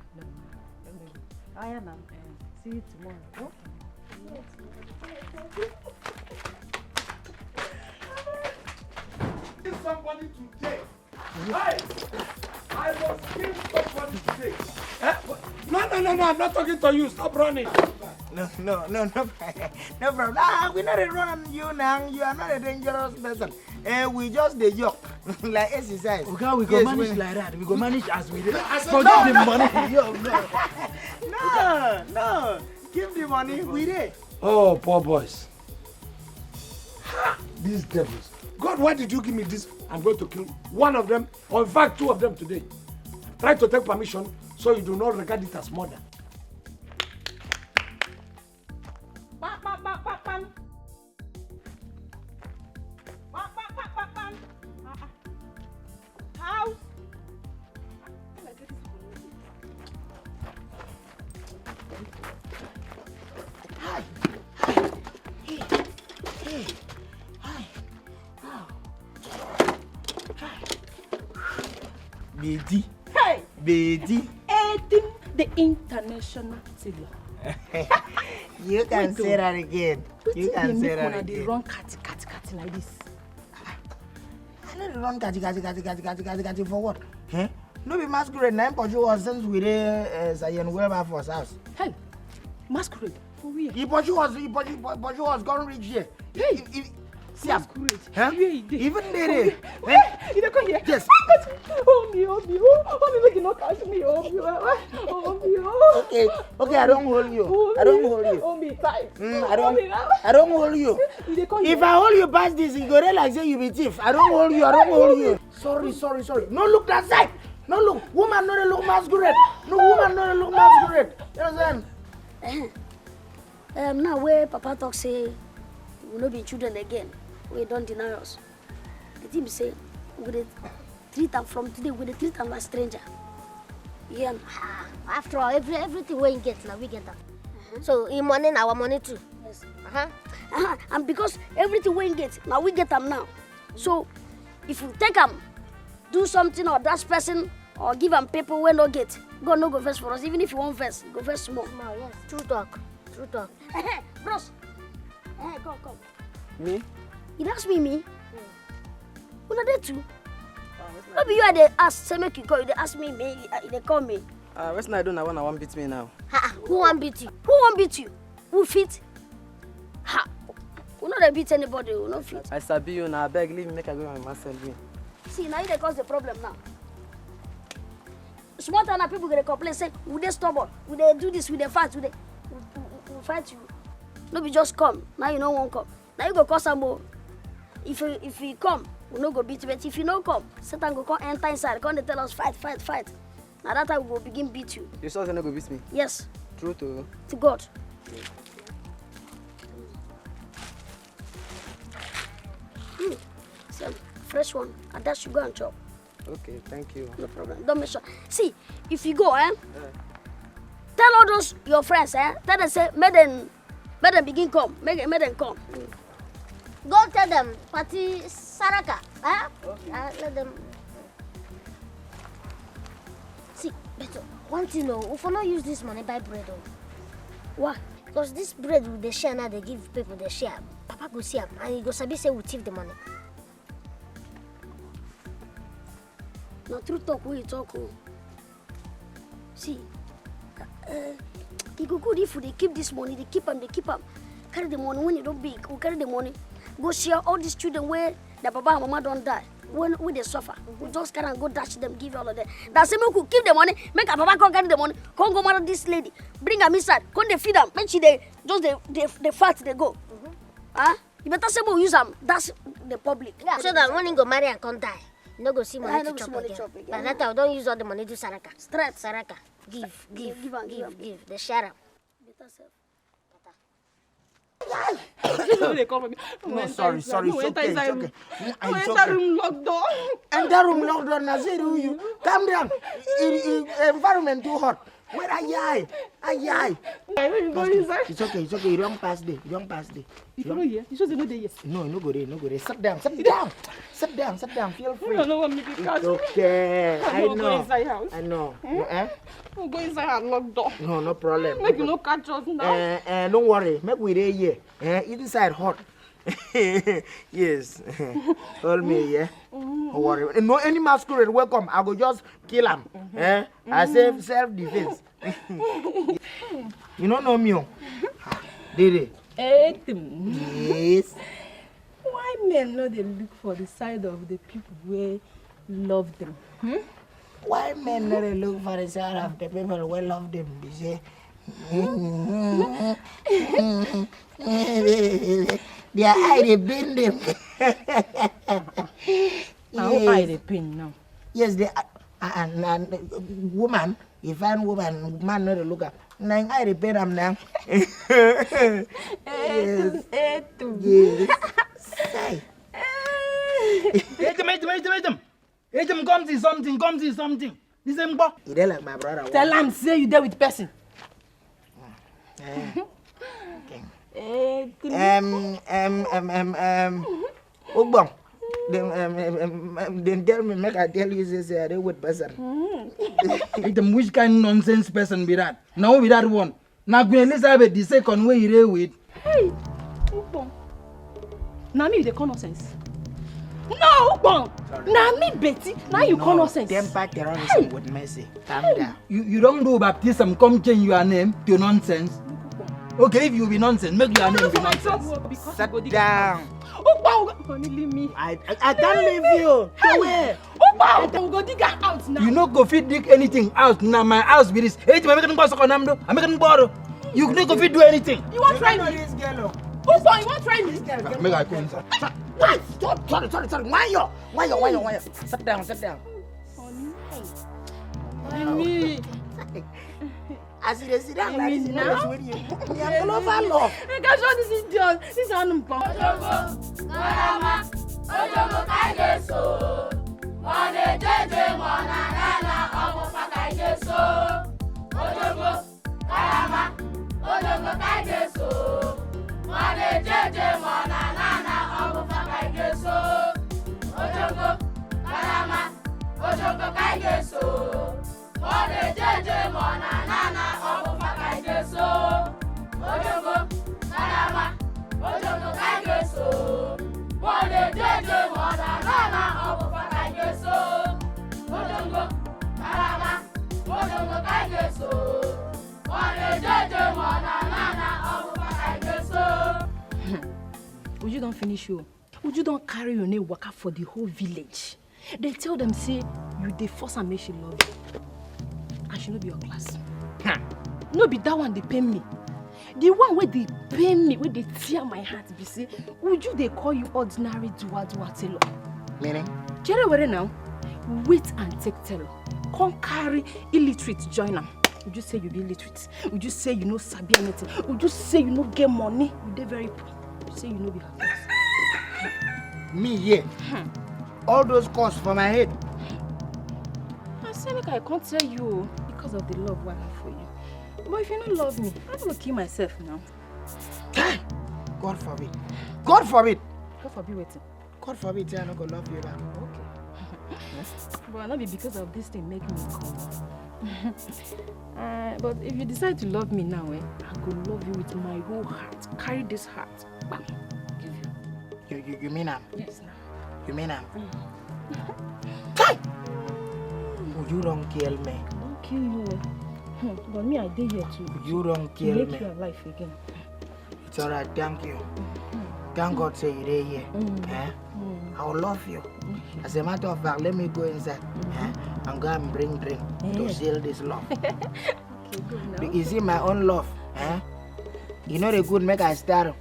Oh yeah, now. See you tomorrow. Kill somebody today. Hey! I must kill somebody today. No, I'm not talking to you. Stop running. No problem. We not run you now. You are not a dangerous person. We just the joke, like exercise. Okay, we go Yes, manage we- like that. We go manage as we did. said Forget no, the money. Yo, no. No. Give the money. We did. Oh, poor boys. These devils. God, why did you give me this? I'm going to kill one of them, or in fact, two of them today. Try to take permission so you do not regard it as murder. How? Bedi. Hey! Bedi. Eating the international tailor. You can Wait, say that again. You can say that They again. run cat like this. I don't run kati for what? Huh? No be masquerade. Nine Pojo was since we did Sergent Wilberforce house. Hey, masquerade for real. He Pojo was gone reach here. Hey, see him. masquerade. Huh? Where he dey? Even there. You dey come here? Yes. Oh me, make you not catch me. Oh me. Okay, I don't hold you. I don't hold you. Oh me tight. I don't hold you. You dey come If here? I hold you past this, you go there like say you be thief. I don't hold you. Sorry. No look that side. No look. Woman no dey look masquerade. No woman no dey look masquerade. You understand? Now where Papa talk say we will not be children again, we don't deny us. The team say we dey treat them from today, we dey treat them like stranger. Yeah. After all, everything we get now, we get that. So in money, our money too. Yes. And because everything we get now, we get them now. So if you take them, do something or that person or give them people we no get, God no go first for us. Even if you want first, go first small. No, yes. True talk. Bros. Come. Me? You ask me? Who not there too? No be you are the ask, say make you call, you dey ask me, they call me. What's not doing? I want beat me now. Who want beat you? Who fit? Who not dey beat anybody, who no fit. I sabi you now. I beg, leave me, make I go and myself. See, now you dey cause the problem now. Small time people gonna complain, say, we dey stubborn, we dey do this, we dey fight, we fight you. No be just come, now you no wan come. Now you go cause some more. If you come, we no go beat you, but if you no come, Satan go come enter inside, come dey tell us fight. Now that time we go begin beat you. You sure you're not going to beat me? Yes, True to. to God. Some fresh one, and that you go and chop. Okay, thank you. No problem. Don't make sure. See, if you go, tell all those your friends, tell them say, make them begin come, make them come. Go tell them, party Saraka, Okay. Let them. See, better one thing, we for not use this money buy bread. Why? Because this bread with the share now, they give people the share. Papa go see him, and he go sabi say we thief the money. Now true talk, we talk. See, it go good if they keep this money, they keep them. Carry the money when you don't big, we carry the money. Go share all these children where the papa and mama don't die. When they suffer, we just carry and go dash them, give all of them. That's why we could keep the money, make our papa come carry the money, come go marry this lady, bring her inside, come they feed them, when she they fat they go. Huh? You better say we use them, that's the public. Yeah. So that when you go marry and come die, you no go see money to no chop money again. chop again. But that time, don't use all the money to Saraka. Straight. Saraka. Give. Give. The share am. Better self. No, sorry, it's okay. Enter room locked door. Enter room locked door, Naziru, you. Calm down. Environment too hot. Where are you? Go inside. It's okay. You don't pass there. You know here? You should know there, yes. No, go there. Sit down. Feel free. I don't want me to catch It's okay. I Go know. inside house. I know. We'll go inside and lock door. No problem. Make you no catch us now. Don't worry. Make we there here. Inside hot. Yes. Hold me, yeah. Don't worry. No any masquerade welcome. I go just kill him. I say self-defense. You don't know me. Did it? Yes. Why men no they look for the side of the people where love them? Why men no they look for the side of the people who love them? They say, they are hiding they bend them. How high they pain now? Yes, they and woman. You find woman, man not to look at. Now I repair them now. Yes. Say. Hate them, come see something. This ain't boy. You there like my brother. Tell him say you there with person. Ogbong. Then tell me, make I tell you this they with person. Hate them, which kind of nonsense person be that? Now with that one. Now Queen Elizabeth the second way you with. Hey, Ukbong. Now me they call nonsense. No, Ukbong. Now me Betty. Now you call nonsense. Temper terrorism with mercy. Calm down. You don't do baptism, come change your name to nonsense. Okay, if you be nonsense, make your name be nonsense. Sit down. Ukbong, leave me. I can't leave you. Hey, Ukbong, go dig her out now. You no go fit dig anything out. Now my house be this. Hey, I'm making boss on them. I'm making borrow. You no go fit do anything. You want try me? This girl. Ukbong, you want try me? Make I go inside. What? Sorry. Why you? Sit down. Me. As you sit down like this, now? with you. I'm gonna fall love. You can show this idiot. This is an Ojogo, Garama, Ojogo Kaigeso. Mone jeje mona nana, omo fakaigeso. Ojogo, Garama, Ojogo Kaigeso. Mone jeje mona nana, omo fakaigeso. Ojogo, Garama, Ojogo Kaigeso. Mone jeje mona nana, omo fakaigeso. Ojogo, Garama, Ojogo Kaigeso. Mone jeje mona nana, omo fakaigeso. Ojogo, Garama, Ojogo Kaigeso. Mone jeje mona nana, omo fakaigeso. Uju don't finish you. Uju don't carry your name waka for the whole village. They tell them say you dey force and make she love you. And she no be your class. No be that one they pay me. The one where they pay me, where they tear my heart, be say, Uju they call you ordinary duwa tailor. Meaning? Chere were now. Wait and take tailor. Come carry illiterate join am. Would you say you be illiterate? Would you say you no sabi anything? Would you say you no get money? You dey very poor. You say you no be her class. Me, yeah. All those costs for my head. I say make I can't tell you because of the love I have for you. But if you don't love me, I'm gonna kill myself now. God forbid. God forbid waiting. God forbid I'm not gonna love you back. Okay. But not be because of this thing make me come. But if you decide to love me now, I go love you with my whole heart. Carry this heart. Bam. Give you. You mean that? Yes, now. You mean that? You don't kill me. Don't kill you. But me, I did here too. You don't kill me. Make you alive again. It's alright, thank you. Thank God say you're here. I will love you. As a matter of fact, let me go inside and go and bring drink to seal this love. You see my own love. You know the good make I start.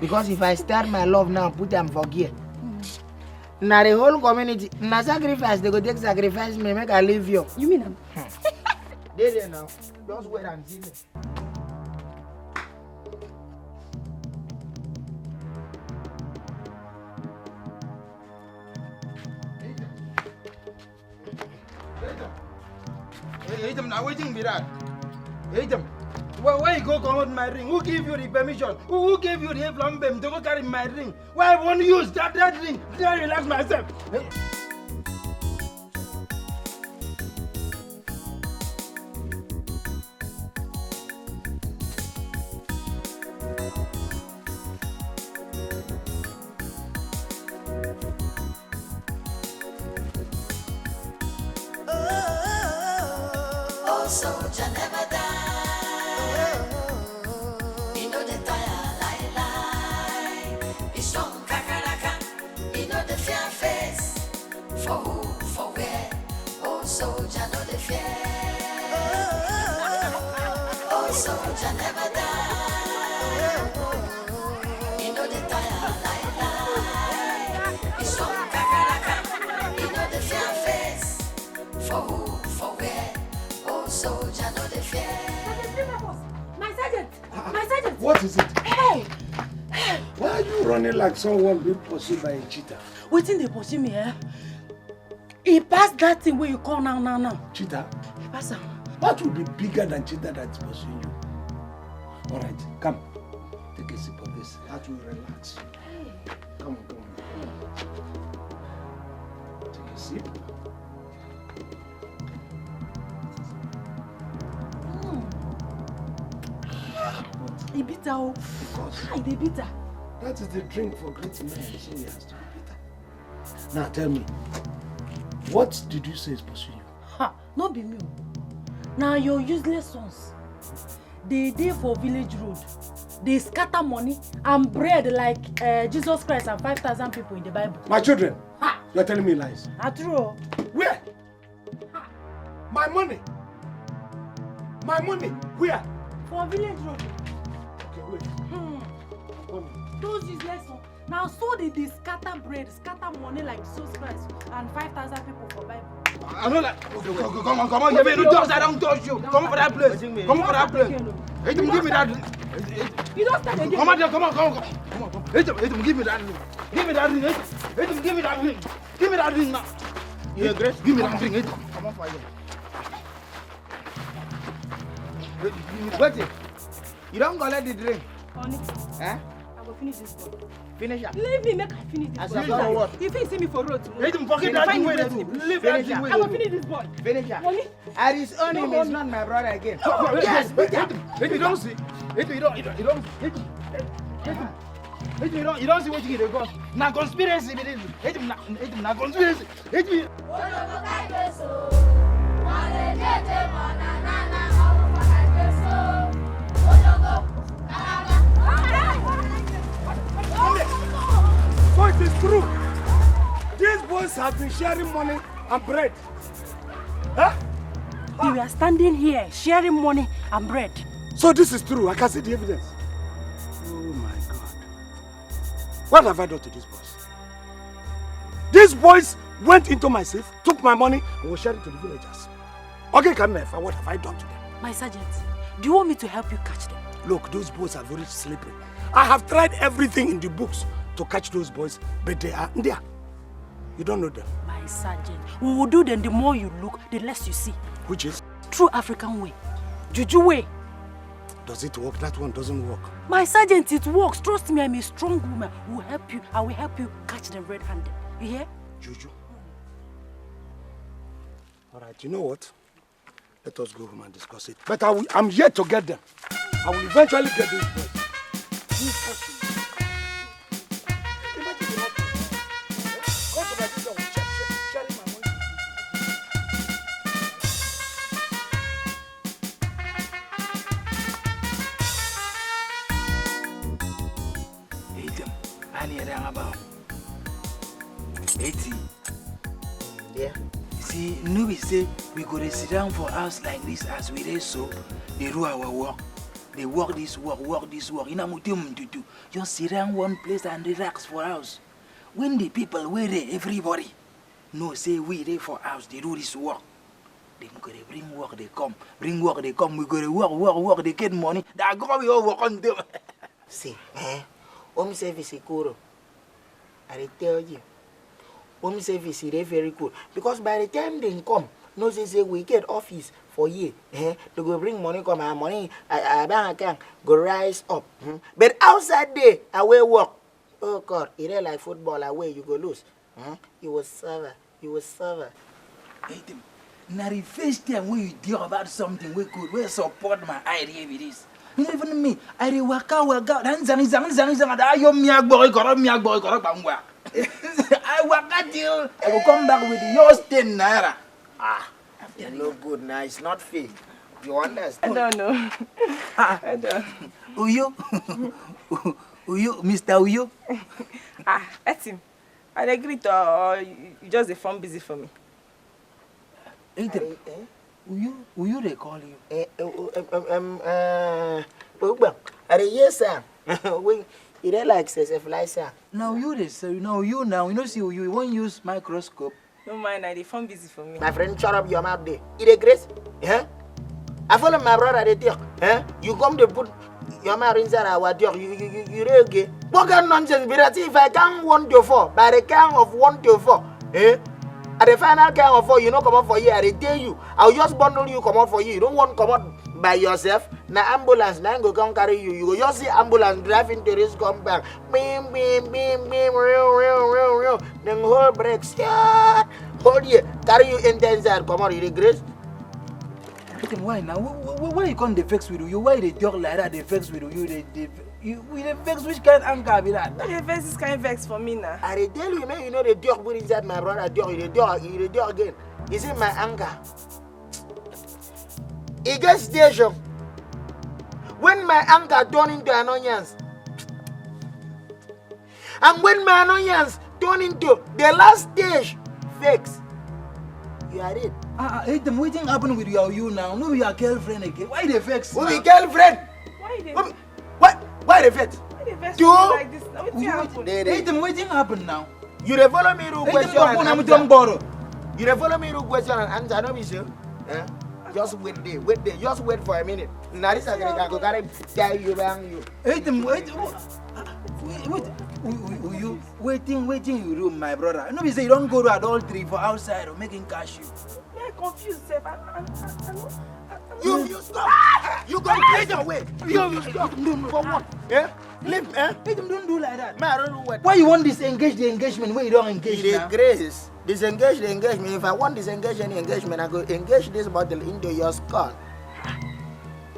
Because if I start my love now, put them for gear. Now the whole community, now sacrifice, they go take sacrifice me, make I leave you. You mean them? They there now. Just wait and see me. Hey, them now waiting me that. Hey, them. Why you go come out my ring? Who gave you the permission? Who gave you the from them to go carry my ring? Why I want to use that ring? Can I relax myself? Hey. Oh, soldier never die. You know the tire lie. It's strong, crack. You know the fear face. For who, for where? Oh, soldier, know the fear. Oh, soldier never die. You know the tire lie. It's strong, crack. You know the fear face. For who, for where? Oh, soldier, know the fear. My sergeant! My sergeant! What is it? Hey! Why are you running like someone being pursued by a cheetah? Waiting they pursue me, eh? He passed that thing where you call now. Cheetah? He passed him. What will be bigger than cheetah that's pursuing you? All right, come. Take a sip of this. That will relax. Come on. Take a sip. He bitter, oh. He bitter. That is the drink for great men, so he has to be bitter. Now tell me, what did you say is pursuing you? Ha! Not be me. Now your useless sons. They dey for village road. They scatter money and bread like Jesus Christ and 5,000 people in the Bible. My children, Ha! you are telling me lies. True. Where? Ha! My money. My money. Where? For village road. Okay, wait. Those useless ones. Now so they scatter bread, scatter money like Jesus Christ and 5,000 people for Bible. I know that. Come on. You don't touch you. Come for that place. Come for that place. Hey, give me that. You don't stand again. Come on. Hey, give me that ring. Give me that ring. Hey, give me that ring. Give me that ring now. Yeah, Grace. Give me that ring. Hey, come on, fire. Wait. You don't collect the drink. Honey. Eh? I will finish this one. Finish up. Leave me, make I finish this As boy. you know what? If you see me for road tomorrow, Hey, forget that thing. Leave that thing. I will finish this boy. Finish up. Money. I disown him. He's not my brother again. Yes, you don't see. You don't see what you get. Now conspiracy. Now conspiracy. So it is true. These boys have been sharing money and bread. Huh? We were standing here sharing money and bread. So this is true. I can see the evidence. Oh my God. What have I done to these boys? These boys went into my safe, took my money, and were sharing to the villagers. Okay, Kanefa, what have I done to them? My sergeant, do you want me to help you catch them? Look, those boys are very slippery. I have tried everything in the books to catch those boys, but they are there. You don't know them. My sergeant, we will do them. The more you look, the less you see. Which is? True African way. Juju way. Does it work? That one doesn't work. My sergeant, it works. Trust me, I'm a strong woman. We'll help you. I will help you catch them red-handed. You hear? Juju. All right, you know what? Let us go home and discuss it. But I'm yet to get them. I will eventually get these boys. 80. Yeah. See, no we say we go to sit down for us like this as we dey so. They do our work. They work this work. You know, just sit down one place and relax for us. When the people were there, everybody no say we there for us. They do this work. They go to bring work, they come. Bring work, they come. We go to work, they get money. That go we all work on them. See, home service is cool. I tell you. Home service is very cool. Because by the time they come, no say we get office for you. They go bring money, come our money, our bank account go rise up. But outside there, away work. Oh God, it ain't like football away, you go lose. You will serve. Hey, now the first time we deal about something we could, we support my idea with this. You know, even me, I dey work out. I work out till I will come back with yours 10 naira. You're no good now. It's not fair. You understand? I don't know. I don't. Uyo, Mr. Uyo. That's him. I agree to you just the phone busy for me. Uyo, they call you. Yes, sir. You don't like fly, sir. Now you they say, you know, see you won't use microscope. No mind, the phone busy for me. My friend, shut up your mouth there. It is grace. I follow my brother the deal. You come to put your mouth inside our deal. You really okay? What kind of nonsense? But if I count 1 to 4, by the count of 1 to 4, at the final count of 4, you don't come out for you. I tell you, I'll just bundle you come out for you. You don't want to come out by yourself. Now ambulance, now go come carry you. You go just see ambulance driving to this compound. Beam, real. Then hold brakes. Yeah. Hold you. Carry you in the inside. Come on, you grace. Why now? Why you can't vex with you? Why they talk like that? They vex with you. They vex which kind of anger be that? The vex is kind of vex for me now. I tell you, man, you know the dog put inside my brother dog. The dog again. Is it my anger? It gets station. When my anger turn into annoyance, and when my annoyance turn into the last stage, vex, you are it. Hey, them waiting happen with you now. No, your girlfriend again. Why they vex? Who the girlfriend? Why they? Why they vex? Why they vex You? like this? Now what's happen? Hey, them waiting happen now. You dey follow me to question and answer. You dey follow me to question and answer. I know me sure. Just wait there. Just wait for a minute. Now this is going to tell you bang you. Hey, them waiting you room, my brother. I know you say you don't go to adultery for outside or making cash you. Yeah, confused, sir. You stop. You go get away. You stop. For what? Leave. Hey, them don't do like that. Man, I don't know what. Why you want disengage the engagement where you don't engage now? Grace. Disengage the engagement. If I want disengage any engagement, I go engage this bottle into your skull.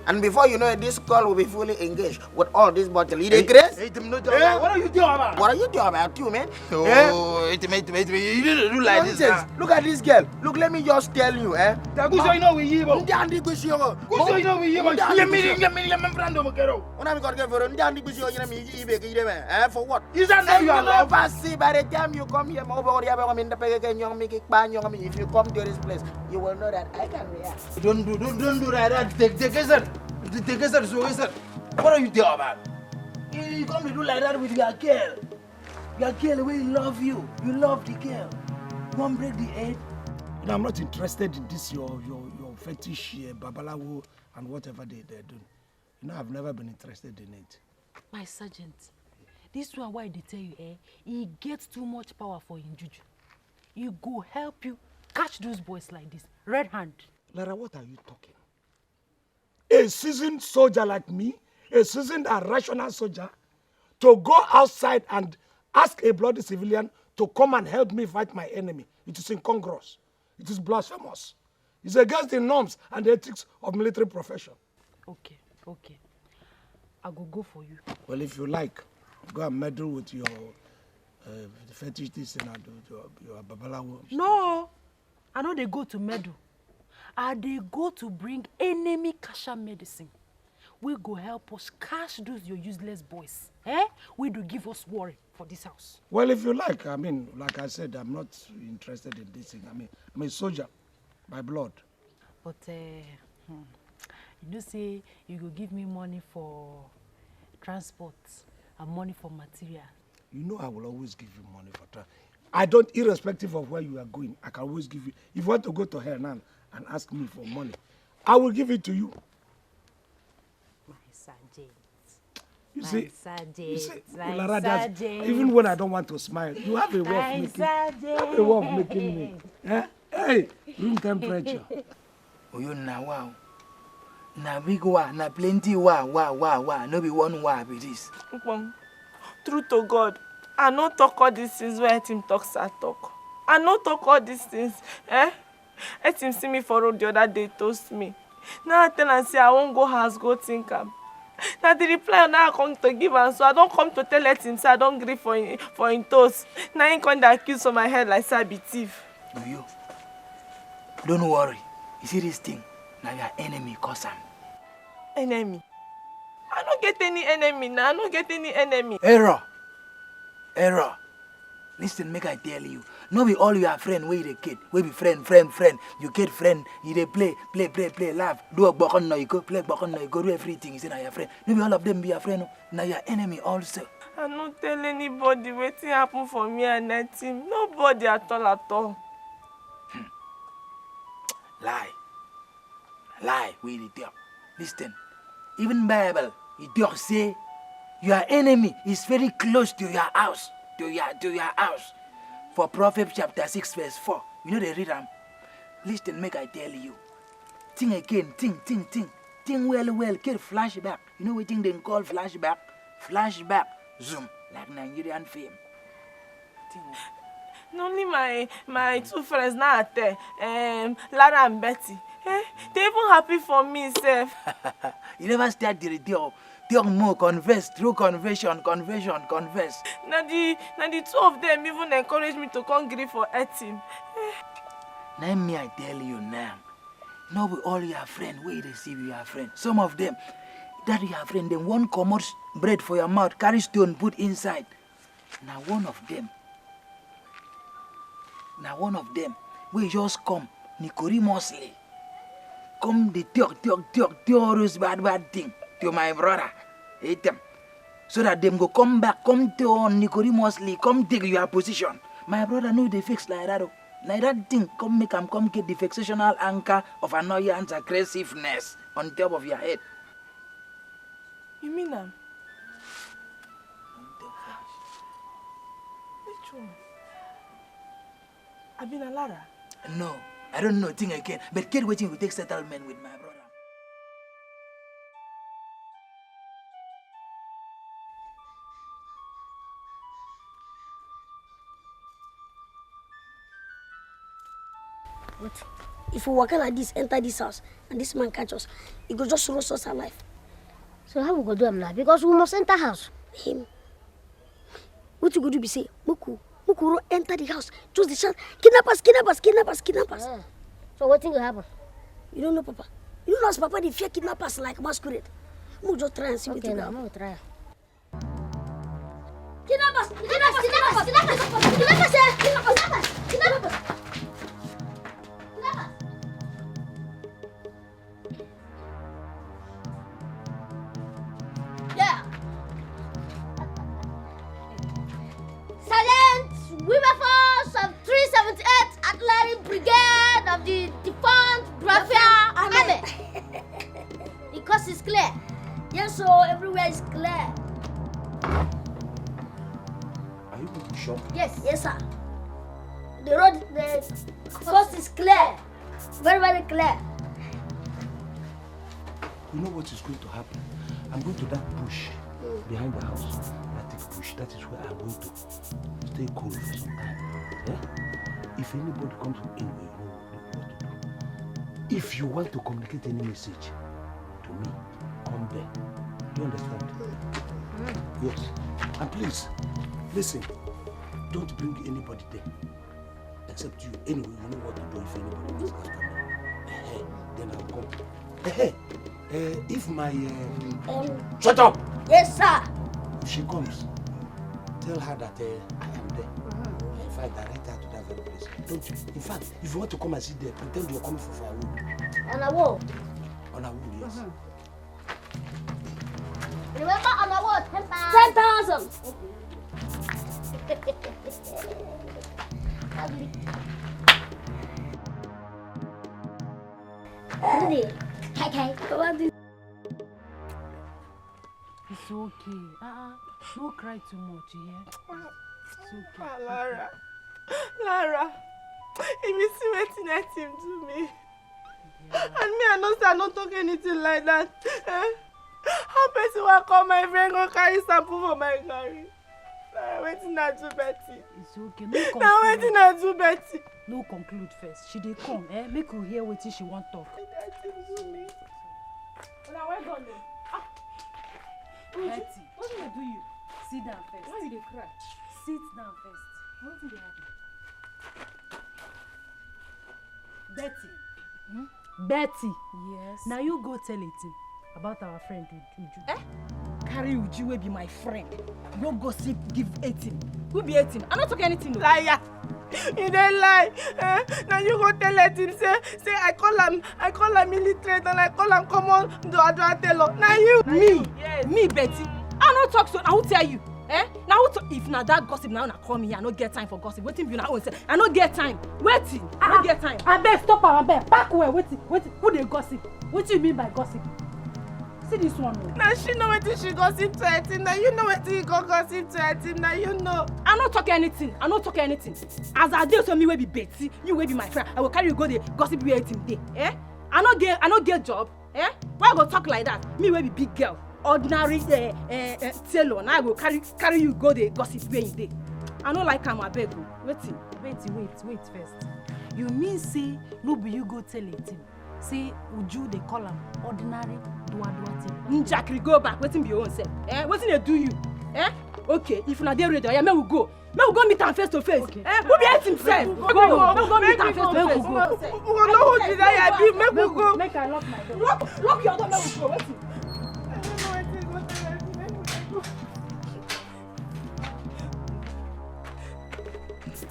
And before you know it, this skull will be fully engaged with all this bottle. You grace? What are you doing about? What are you doing about you, man? You didn't do like this now. Look at this girl. Look, let me just tell you, Gusto ino we yibo. Gusto ino we yibo. For what? Is that not your love? See, by the time you come here, if you come to this place, you will know that I can react. Don't do that. Take a what are you doing about? You come to do like that with your girl. Your girl will love you. You love the girl. You won't break the head. No, I'm not interested in this your fetish babalawo and whatever they're doing. You know, I've never been interested in it. My sergeant, this one why they tell you, he gets too much power for him juju. He go help you catch those boys like this, red hand. Lara, what are you talking? A seasoned soldier like me, a seasoned and rational soldier, to go outside and ask a bloody civilian to come and help me fight my enemy. It is incongruous. It is blasphemous. It's against the norms and the ethics of military profession. Okay. I go for you. Well, if you like, go and meddle with your fetish this and your babalawo. No, I know they go to meddle. They go to bring enemy kasha medicine. We go help us catch those your useless boys. Eh? We do give us worry for this house. Well, if you like, I mean, like I said, I'm not interested in this thing. I mean, I'm a soldier by blood. But you know, say you go give me money for transport and money for material. You know I will always give you money for transport. I don't, irrespective of where you are going, I can always give you. If you want to go to her now and ask me for money, I will give it to you. My sergeant. You my see, sergeant. You see, My Lara, sergeant. even when I don't want to smile, you have a way of making, me. Eh? Hey, room temperature. Oh, you now wow. Na big wa, na plenty wa. No be one wa be this. True to God, I no talk all these things where him talks I talk. I no talk all these things. Let him see me for road the other day, toast me. Now I tell and say I won't go house, go think am. Now the reply now I come to give am, so I don't come to tell him say I don't grieve for him toast. Now he come to accuse on my head like say I be thief. You, don't worry. You see this thing? Now your enemy cause am. Enemy? I don't get any enemy now. I don't get any enemy. Error. Listen, make I tell you. No be all your friend where you kid. We be friend. You get friend. You dey play, laugh. Do a bokon no you go play bokon no you go do everything. You say now your friend. No be all of them be your friend. Now your enemy also. I don't tell anybody wetin happen for me and that team. Nobody at all. Lie. We dey tell. Listen. Even Bible, it does say your enemy is very close to your house. To your house. For Proverbs chapter 6 verse 4. You know they read them. Listen, make I tell you. Think again, think. Think well, get flashback. You know what thing they call flashback? Flashback. Zoom. Like Nigerian film. Only my two friends now are there. Lara and Betty. They even happy for me, sef. You never start the radio. More confess, through confession. Now the two of them even encourage me to come grieve for eating. Now me I tell you now. No be all your friend where you receive your friend. Some of them, that your friend, them one commode bread for your mouth, carry stone, put inside. Now one of them, we just come, Nicodemously. Come the talk, bad thing to my brother. Hate them. So that them go come back, come to Nicodemously, come take your position. My brother know they fix like that. Like that thing, come make them come get the vexational anchor of annoyance, aggressiveness on top of your head. You mean them? Which one? I been a Lara? No, I don't know thing again. But kid waiting to take settlement with my brother. But if we walk like this, enter this house, and this man catch us, he go just roast us alive. So how we go do him now? Because we must enter house. Him. What you go do be say, Muku enter the house. Just the shout, kidnap us. So what thing will happen? You don't know, Papa. You don't know, as Papa, they fear kidnappers like masquerade. We'll just try and see what you now, we'll try. Kidnap us! Yeah. Sergent Wilberforce of 378 Artillery Brigade of the defunct Grafia Army. The coast is clear. Yes, so everywhere is clear. Are you people sure? Yes, sir. The coast is clear. Very, very clear. You know what is going to happen? I'm going to that bush behind the house. That thick bush, that is where I'm going to stay cool for some time. Yeah? If anybody comes from anywhere, you know what to do. If you want to communicate any message to me, come there. You understand? Yes. And please, listen, don't bring anybody there. Except you. Anyway, you know what to do if anybody is after me. Then I'll come. If my... Shut up! Yes, sir. If she comes, tell her that I am there. If I direct her to that very place. Don't you? In fact, if you want to come and sit there, pretend you're coming for firewood. On a wall. On a wood, yes. Remember on a wall, 10,000. 10,000. Okay. It's okay. Don't cry too much, yeah? It's okay. Lara, if you see what let him do me. Yeah. And me, I know I don't talk anything like that. How person will call my friend go carry sample for my garri? Waiting I do Betty. It's okay. No conclude. Now waiting I do Betty. No conclude first. She dey come, make you hear what she want talk. Let him do me. Now where go? Betty, what did I do you? Sit down first. Why you dey cry? Sit down first. What did they happen? Betty. Betty. Yes. Now you go tell it about our friend Uju. Carry Uju will be my friend. You gossip, give 18. Who be 18? I'm not talking anything. Liar. You don't lie. Now you go tell him say I call him military and I call him common do tell. Now you. Me. Yes. Me Betty. I don't talk so I will tell you. Now if na that gossip now na call me, I don't get time for gossip. Waiting you now say I don't get time. Waiting. I don't get time. I beg stop am, I beg. Back away. Waiting. Who dey gossip? What do you mean by gossip? See this one. Now she know what she gossip to him. Now you know what he go gossip to him. Now you know. I not talk anything. As I do so me will be Betty, you will be my friend. I will carry you go the gossip with him there. I not get job. Why I go talk like that? Me will be big girl. Ordinary tailor. Now I will carry you go the gossip where in there. I don't like him, I beg you. Wait first. You mean say no be you go tell it him? Say Uju they call him ordinary dua thing. Njakri go back. Waiting be your own self. Waiting they do you? Okay. If na dey ready, yeah, me will go. Me will go meet him face to face. Okay. Who be hate himself? Go meet him face to face. We go know who desire be. Make we go. Make I lock my door. Lock your door. Me will go. Waiting.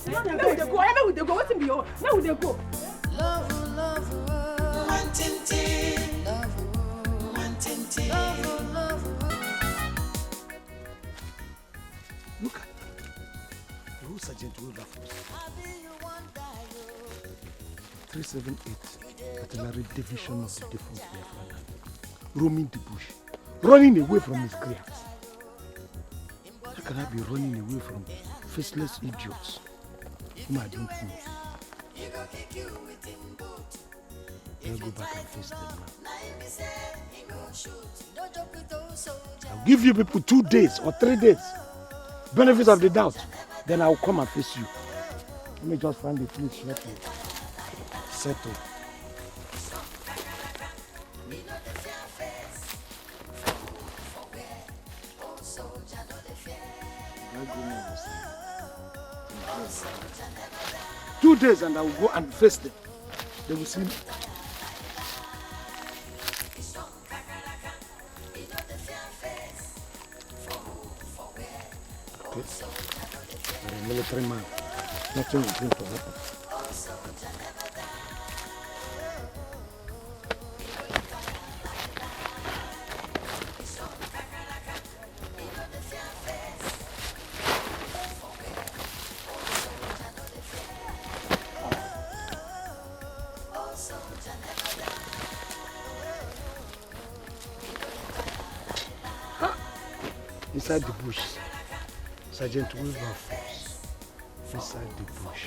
Where would they go? What's in the hole? Where would they go? Love, wanting, love. Look at the whole Sergent Wilberforce. 378 Artillery Division of the Defunct Biafran, roaming the bush, running away from his grants. How can I be running away from faceless idiots whom I don't know? I'll go back and face them now. I'll give you people 2 days or 3 days. Benefit of the doubt. Then I'll come and face you. Let me just find the place shortly. Settle. Two days and I will go and face them. They will see me. Okay. I'm a military man. Nothing is going to happen. Inside the bush, Sergent Wilberforce. Inside the bush.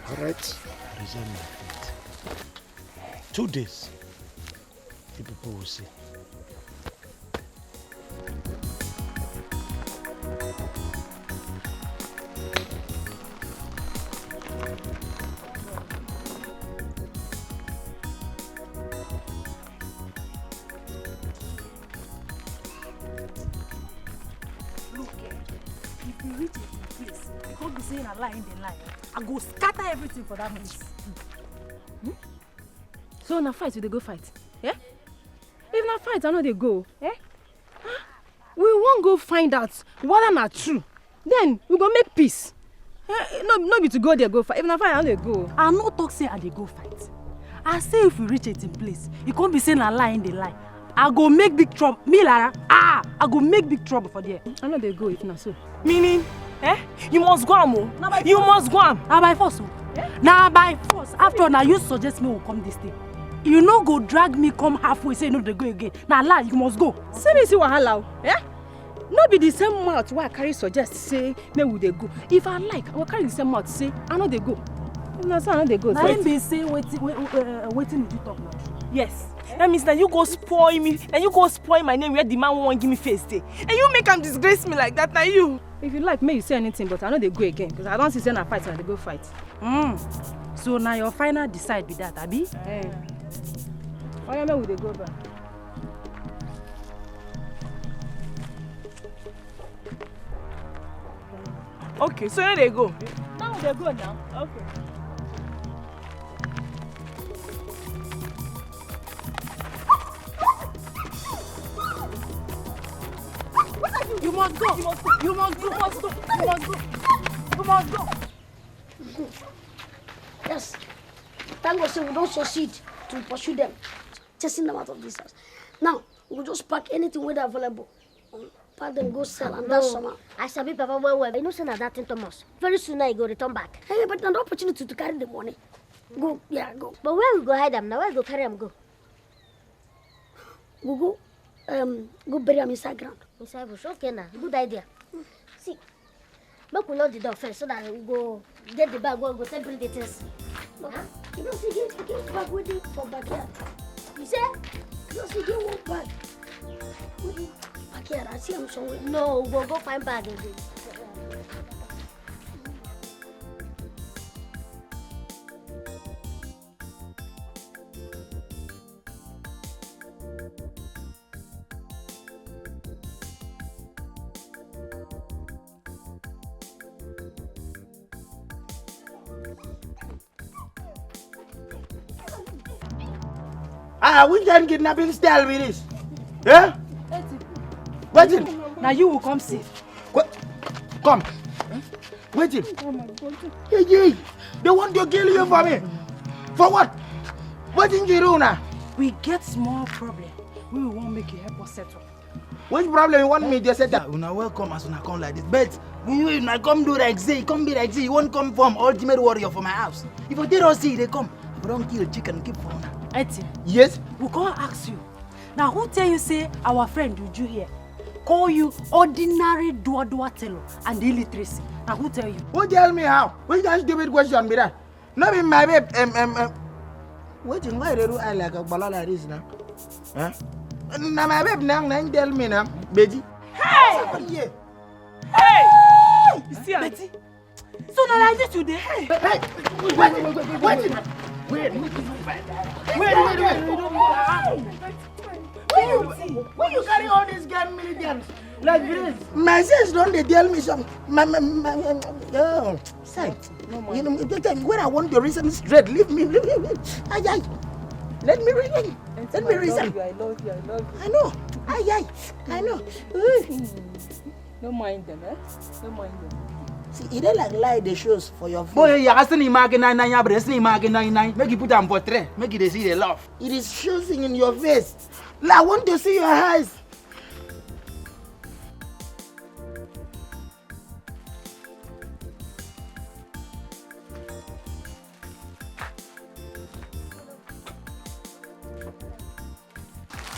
All right, I resign my fate. 2 days, the people will see. I go scatter everything for that place. So na fight we dey go fight. Yeah? na fight, I know they go. Eh? We won't go find out whether not true. Then we go make peace. No be to go there go fight. If na fight, I know they go. I no talk say I dey go fight. I say if we reach it in place, you can't be saying a lie in the lie. I go make big trouble. Me, Lara. I go make big trouble for there. I know they go if not so. Meaning, you must go am. You must go am. Now by force. Now by force. After all, now you suggest me will come this day. You no go drag me come halfway say no they go again. Now lie, you must go. See me see wahala. No be the same mouth why I carry suggest say me will they go. If I like, I will carry the same mouth say I know they go. If not say I know they go. Now him be say waiting did you talk now? Yes. That means that you go spoil me. And you go spoil my name where the man won't give me face day. And you make him disgrace me like that. Now you. If you like, may you say anything, but I know they go again because I don't see a fight and they go fight. So now your final decide be that, Abi? Why will they go back? Okay, so where they go? Now they go now. Okay. You must go. You must go. You must go. You must go. You must go. You must go. Yes. Thank God, say we don't succeed to pursue them, chasing them out of this house. Now we'll just pack anything where they're available. Pack them, go sell, and that's summer. I sabi Papa well. You know, say that thing Thomas. Very soon I go return back. Hey, but an opportunity to carry the money. Go, yeah, go. But where we go hide them now? Where we go carry them go? Go bury them inside ground. Inside bush. Okay now. Good idea. See, make we lock the door first so that we go get the bag. Go separate the things. Huh? You don't see get bag waiting for backyard. You say? You don't see get one bag waiting backyard. I see them somewhere. No, we'll go find bag again. Which kind of kidnapping style with this? Yeah? Wait. Now you will come see. Come. Wait. Oh my God. Hey, they want to kill you for me. For what? What in Girona? We get small problem. We won't make you help us settle. Which problem you want me to settle? Una welcome as una come like this. But when I come do like say, come be like say, you won't come from ultimate warrior for my house. If they don't see, they come. If I don't kill chicken, keep for una. Eti. Yes? We can't ask you. Now who tell you say our friend Uju here call you ordinary dua teller and illiteracy? Now who tell you? Who tell me how? Which kind of stupid question be that? Not be my babe. Waiting, why do I like a ballad like this now? Huh? Now my babe now tell me now, Betty. Hey! Yeah. Hey! You see, Betty. So now like this today. Hey! Wait! Where you carry all these gun militants like this? My sis don't they tell me some. Say, you know, when I want to reason straight, leave me. Ay. Let me reason. Let me reason. I love you. I know. Ay. I know. Don't mind them, Don't mind them. See, it don't like lie the shows for your face. Boy, you are still imagine 99, but still imagine 99. Make you put them portrait. Make you see the love. It is showing in your face. I want to see your eyes.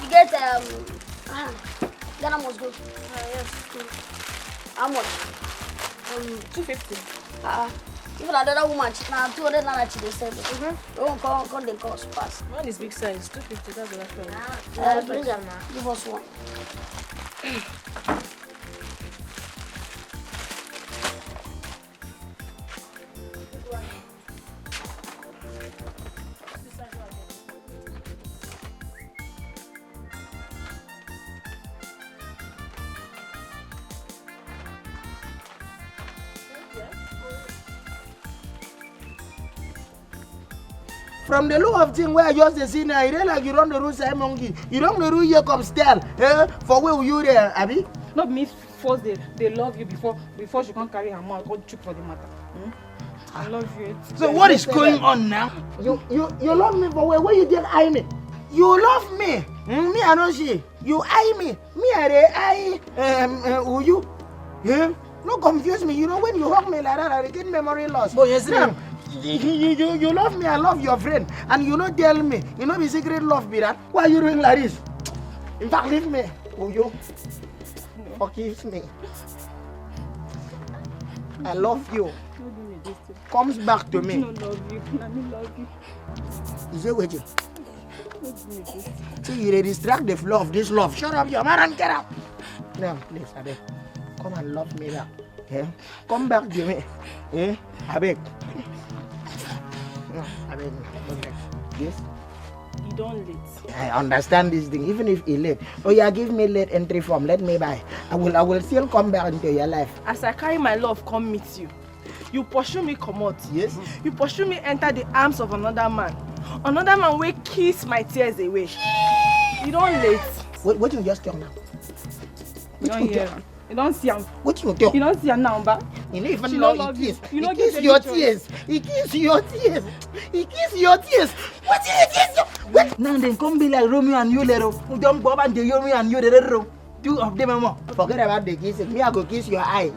You get Ghana must go. Yes. How much? 250. Even another woman, now 200 naira they said. We won't call the cost pass. One is big size, 250. That's the last one. Bring them now. Give us one. From the look of thing where I just see now, it ain't like you run the rule say monkey. You don't the rule here come style. For where you there, Abi? Not me first they love you before she can't carry her mouth, go chook for the matter. I love you. So what is going on now? You love me for where you did eye me? You love me. Me I don't see. You eye me. Me I who you? Yeah? No confuse me. You know when you hug me like that, I get memory loss. Boy, yes, now, you love me, I love your friend. And you don't tell me. You know the secret love be that. Why are you doing like this? In fact, leave me. Who you? Forgive me. I love you. Comes back to me. I love you. I love you. Is it with you? See, you distract the flow of this love. Shut up, your man, and get up. Now, please, I beg. Come and love me back. Okay? Come back to me. Eh? I beg. No, I beg. Yes? You don't late. I understand this thing. Even if he late. Oh yeah, give me late entry form. Let me buy. I will still come back into your life. As I carry my love, come meet you. You pursue me, come out. Yes? You pursue me, enter the arms of another man. Another man will kiss my tears away. You don't late. What you just tell now? You don't hear him. You don't see him. What you tell? You don't see him now, but you don't even she know love he kiss. you. He kiss your tears. He kiss your tears. He kiss your tears. What did he kiss you? What? Now then come be like Romeo and Juliet. Don't go and Romeo and Juliet. Two of them more. Forget about the kissing. Me, I go kiss your eye.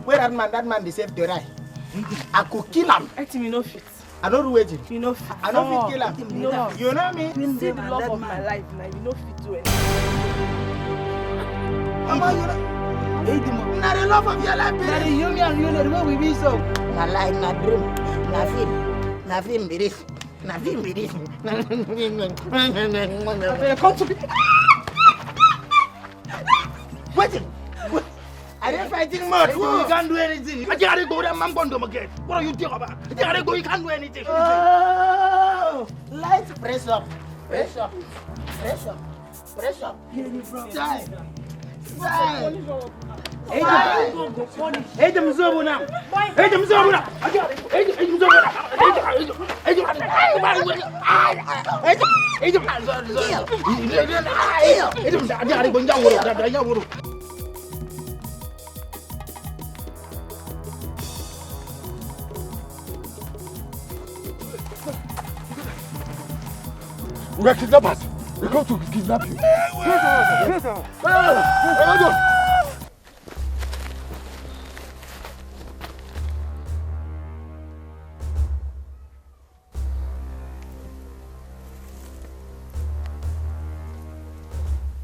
Where that man deserve to die. I could kill him. I think you know fit. I don't wait him. You know fit. I don't fit kill him. You know me? See the love of my life now. You know fit to it. Mama, you know. Not the love of your life, baby. Now the Romeo and Juliet where we be so. Na life, na dream, na film be this. Na film be this. Come to me. Wait. I didn't fighting mode. You can't do anything. I can't go there, man. Again. What are you talking about? I can't go. You can't do anything. Oh, light press up. Die. Hey, them zobo now. Hey, them zobo now. Hey, them zobo now. We are kidnappers. We come to kidnap you.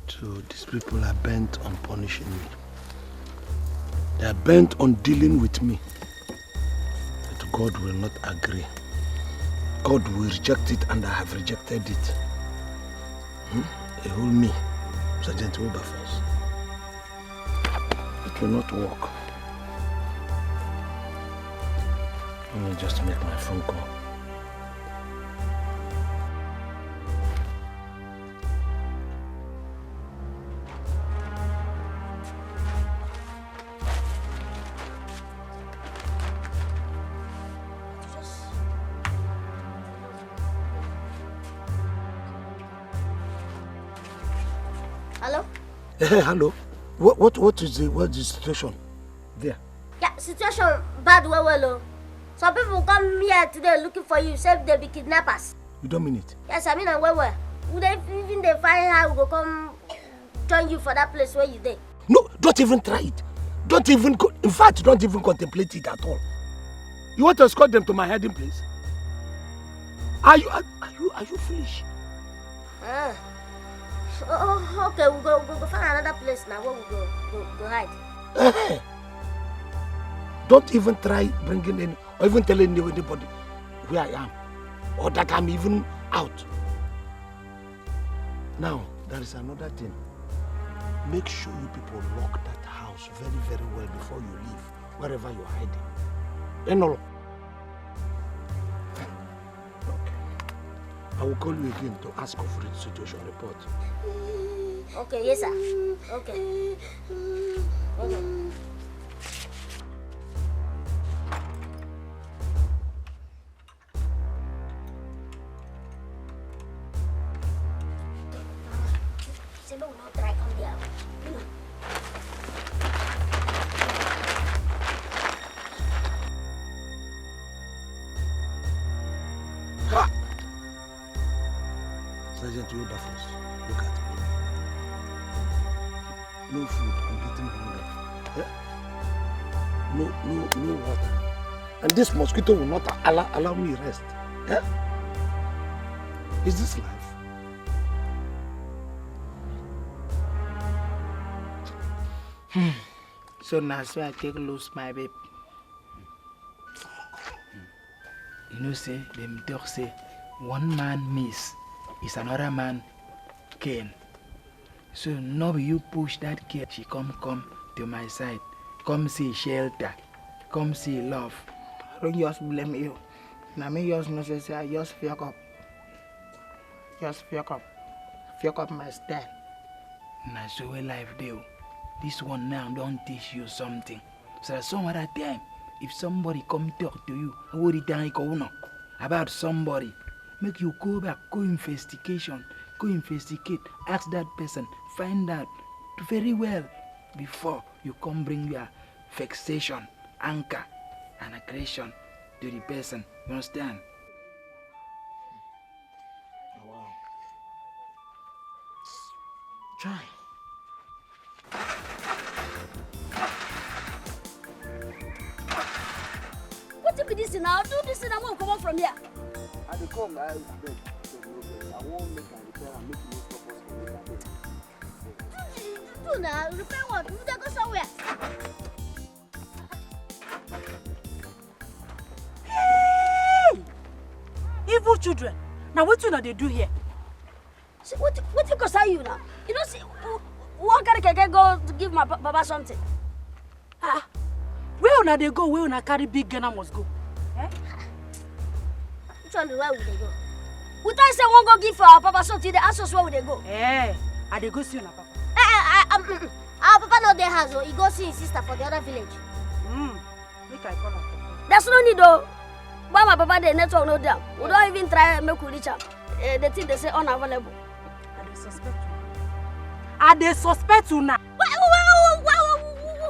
So these people are bent on punishing me. They are bent on dealing with me. But God will not agree. God will reject it, and I have rejected it. They hold me, Sergent Wilberforce. It will not work. Let me just make my phone call. Hello? Hey, hello. What is the situation there? Yeah, situation bad well. Some people come here today looking for you, say they be kidnappers. You don't mean it? Yes, I mean and well. Would they even they find how we go come join you for that place where you there? No, don't even try it. Don't even in fact, don't even contemplate it at all. You want to escort them to my hiding place? Are you foolish? Oh, okay, we'll go find another place now where we go hide. Don't even try bringing in or even telling anybody where I am or that I'm even out. Now, there is another thing. Make sure you people lock that house very, very well before you leave, wherever you're hiding. Enolo. Okay. I will call you again to ask for the situation report. Okay, yes, sir. Okay. Sergent Wilberforce, look at me. No food, I'm getting hungry. Yeah? No water. And this mosquito will not allow me rest. Yeah? Is this life? So now so I take loose my babe. You know say, them talk say, one man miss is another man gain. So now you push that girl, she come to my side. Come see shelter. Come see love. I don't just blame you. Now me just know say I just fuck up. Just fuck up. Fuck up my style. Now so way life do. This one now don't teach you something. So some other time, if somebody come talk to you, about somebody, make you go back, go investigate, ask that person, find out very well before you come bring your vexation, anger, and aggression to the person. You understand? Oh, wow. Try. What if this now? Do this and I won't come out from here. I will come. I won't make a repair and make you stop us from making Do now, repair what? We don't go somewhere. Evil children. Now what do they do here? See, what you concern you now? You know, see, one can go to give my Baba something. Ah, where una they go? Where una carry big gun must go? Eh? Which one? Where would they go? We tell say one go give for our Papa something. They ask us where would they go? Eh, I they go see una papa. Our papa not there has. He go see his sister for the other village. Make I call her. There's no need though. Why my Papa the network no down? We don't even try make we reach out. The thing they say unavailable. I they suspect you now.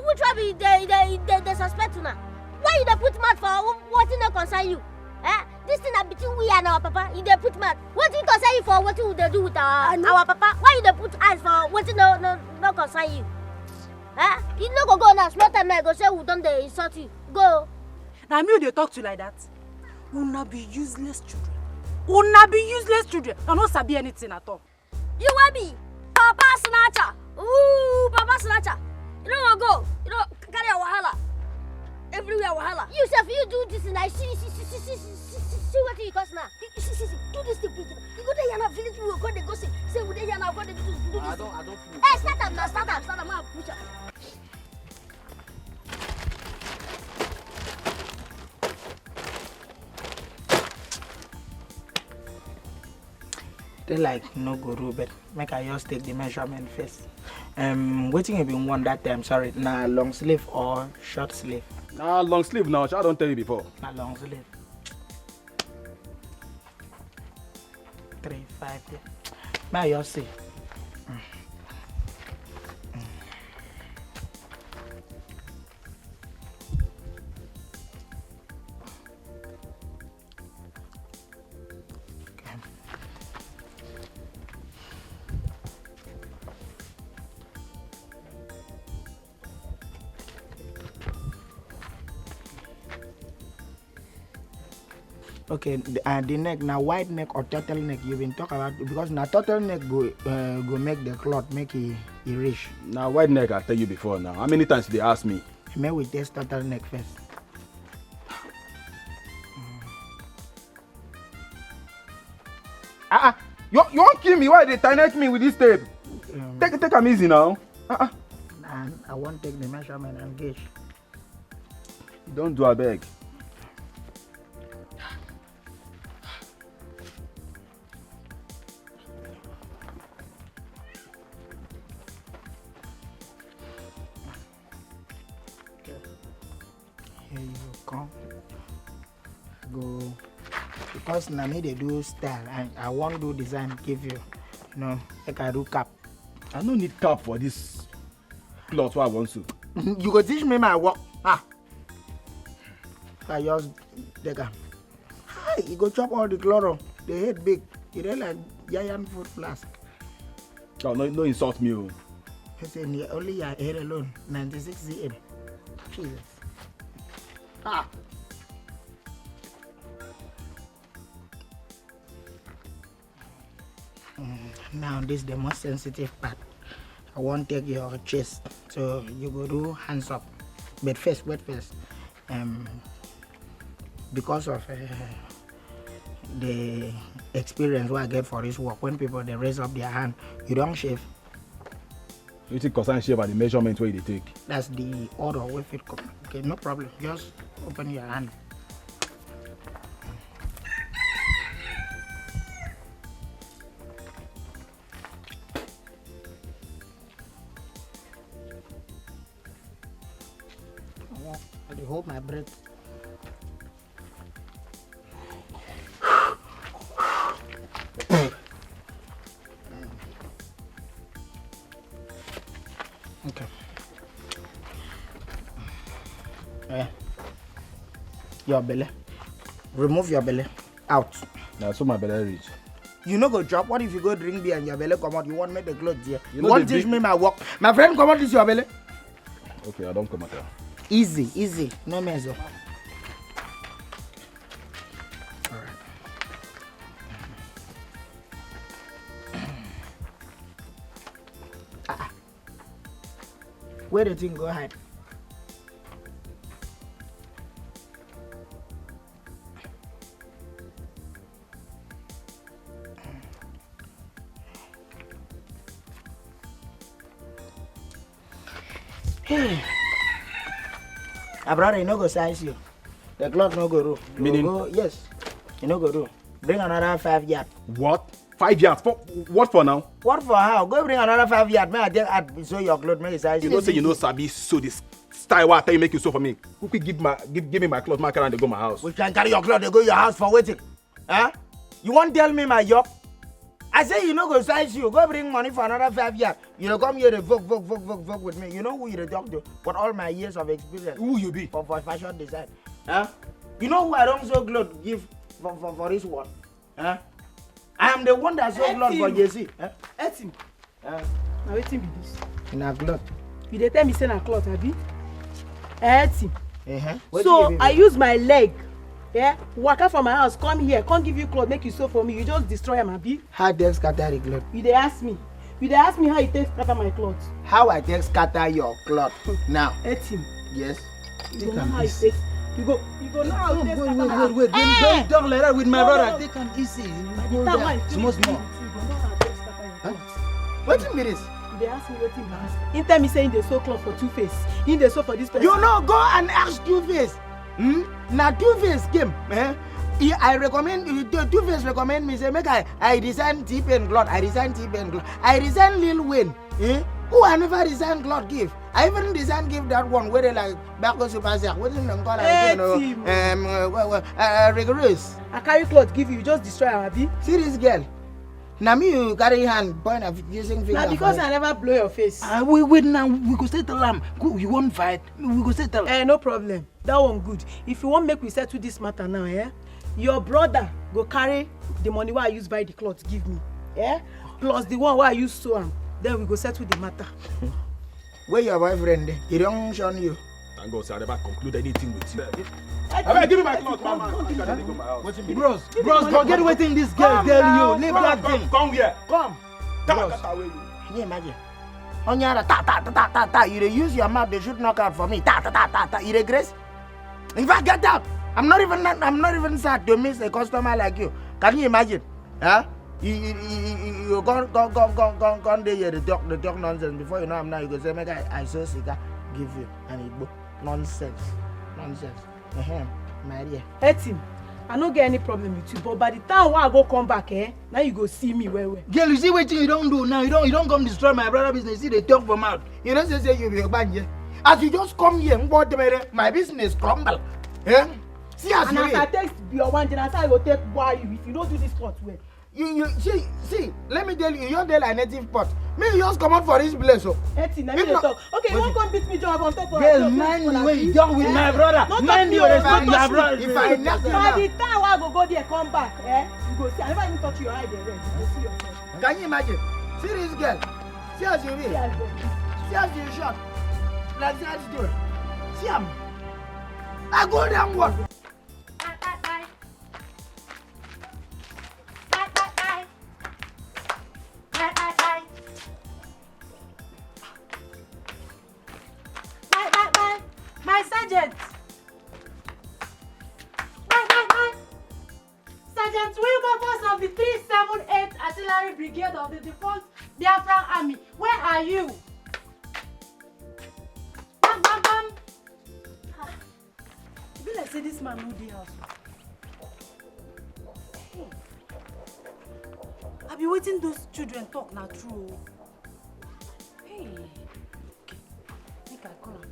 Which one be they suspect you now? Why you dey put mouth for what no concern you? Eh? This thing is between we and our papa. You dey put mouth. What you concern you for what you dey do with our papa? Why you dey put eyes for what no concern you? Eh? You no go now. Small time now go say we don't dey insult you. Go. Now me they talk to you like that. Una be useless children. Una be useless children. You no sabi anything at all. You want me? Papa snatcher. Ooh, Papa snatcher. You don't go. You don't carry a wahala. Everywhere wahala. You self, you do this and I see what you cause now. See, do this thing, please. You go there, Yana village, we will go there, go say we there, Yana, go there, do this. I don't feel. Hey, start up, man, push up. They like no go Robert. Make I just take the measurement first. Waiting you been one that time, sorry. Now long sleeve or short sleeve? Nah, long sleeve now. I don't tell you before. Now long sleeve. 3, 5, yeah. May I just see? Okay, the neck now, wide neck or turtleneck you've been talking about, because now turtleneck go make the cloth make it rich. Now wide neck I tell you before now. How many times did they ask me? May we test turtleneck first. You won't kill me. Why they tie me with this tape? Take them easy now. And I won't take the measurement and gauge. Don't do a beg. Here you come. Go. Because now me they do style and I won't do design give you. You know, like I do cap. I don't need cap for this cloth what I want to. You go teach me my work. I just take a. Hi, you go chop all the chloro. The head big. You don't like giant food flask. Oh, no insult me. Oh. Listen, only your hair alone, 96 cm. Jesus. Ah. Now this is the most sensitive part. I won't take your chest, so you go do hands up, but first, wait first. Because of the experience what I get for this work, when people they raise up their hand, you don't shave. You think concern shave by the measurement where they take? That's the order with it. Okay, no problem. Just open your hand. I hold my breath. Okay. Your belly. Remove your belly. Out. Now, so my belly reach. You know go drop. What if you go drink beer and your belly come out? You want me the clothes here? You want to teach me my work? My friend, come out this your belly. Okay, I don't come out there. Easy, easy. No mess up. Alright. Where the thing go hide? Brother, you no go size you. The cloth no go do. Meaning? Go, yes, you no go do. Bring another 5 yards. What? 5 yards? For what for now? What for how? Go bring another 5 yards. May I just add so your cloth make size. You know say you know Sabi sew this style what I tell you make you sew for me. Who could give me my cloth, my car and they go my house? We can carry your cloth, they go your house for waiting. Huh? You won't tell me my job? I say you know go size you. Go bring money for another 5 yards. You know come here to vogue with me. You know who you talk to? But all my years of experience. Who you be? For fashion design. Huh? You know who I don't sew clothes give for this one? Huh? I am the one that sew clothes for JC. Huh? Etim. Now wetin be this? In a cloth. You dey tell me say na cloth, abi? Etim. Uh-huh. So I use my leg. Yeah, waka from my house, come here, come give you cloth, make you sew for me. You just destroy am, abi? How they scatter the cloth? You dey ask me. You dey ask me how you take scatter my cloth. How I take scatter your cloth? Now. Etim. Yes. You go know how you take. You go know how you take scatter my cloth. Wait. Don't talk like that with my brother. Take am easy. Small. What mean this? You dey ask me wetin be this? He tell me say he dey sew cloth for Two-Face. He dey sew for this person. You know, go and ask Two-Face. Now Two-Face came. I recommend Two-Face recommend me say make I design T-Pen cloth. I design T-Pen cloth. I design Lil Wayne. Who I never design cloth give. I even design give that one where they like back to Super Zach. What is them call rigorous. I carry cloth give you, just destroy am, abi? See this girl. Now me you carry hand point of using finger. Now because I never blow your face. Wait now, we go settle am. You won't fight. We go settle. No problem. That one good. If you want make we settle this matter now, your brother go carry the money where I use buy the cloth give me. Plus the one where I use sew am. Then we go settle the matter. Where your boyfriend? He don't show you. Thank God, sir. I never conclude anything with you. I give me my cloth, man. Bros, forget waiting this girl tell you. Leave that thing. Come here. Come. Can you imagine? Onyara ta. You use your mouth, they should knock out for me. Ta. You regress? In fact, get out. I'm not even sad to miss a customer like you. Can you imagine? Huh? You gone there the talk nonsense. Before you know I'm now, you go say, make I saw cigar, give you, and it go nonsense. My dear. Etim, I don't get any problem with you, but by the time when I go come back, now you go see me well. Girl, you see what you don't do now. You don't come destroy my brother business. See they talk from out. You don't say you be a band. As you just come here, my business crumble. See as and you as I text your one, then I go take why you if you don't do this sport well. You see, let me tell you, you're there like native pot. Me just come out for this place. So. Eti, na me dey talk. Okay, you won't come beat me job on top of Girl, mind you when you done with my brother. Mind you respect my brother. If I knock you by now. the time I go there, come back, you go see. I never even touch your eye there. You go see yourself. Can you imagine? See this girl. See how she be. See how you go. See how she shot. Like see how she do it. See him. I go down one. My sergeant. Bye. Sergeant Wilberforce of the 378 Artillery Brigade of the Default Biafran Army. Where are you? Bam. You be like say this man no dey house. Hey. I be waiting those children talk na true. Hey. Okay. Make I call am.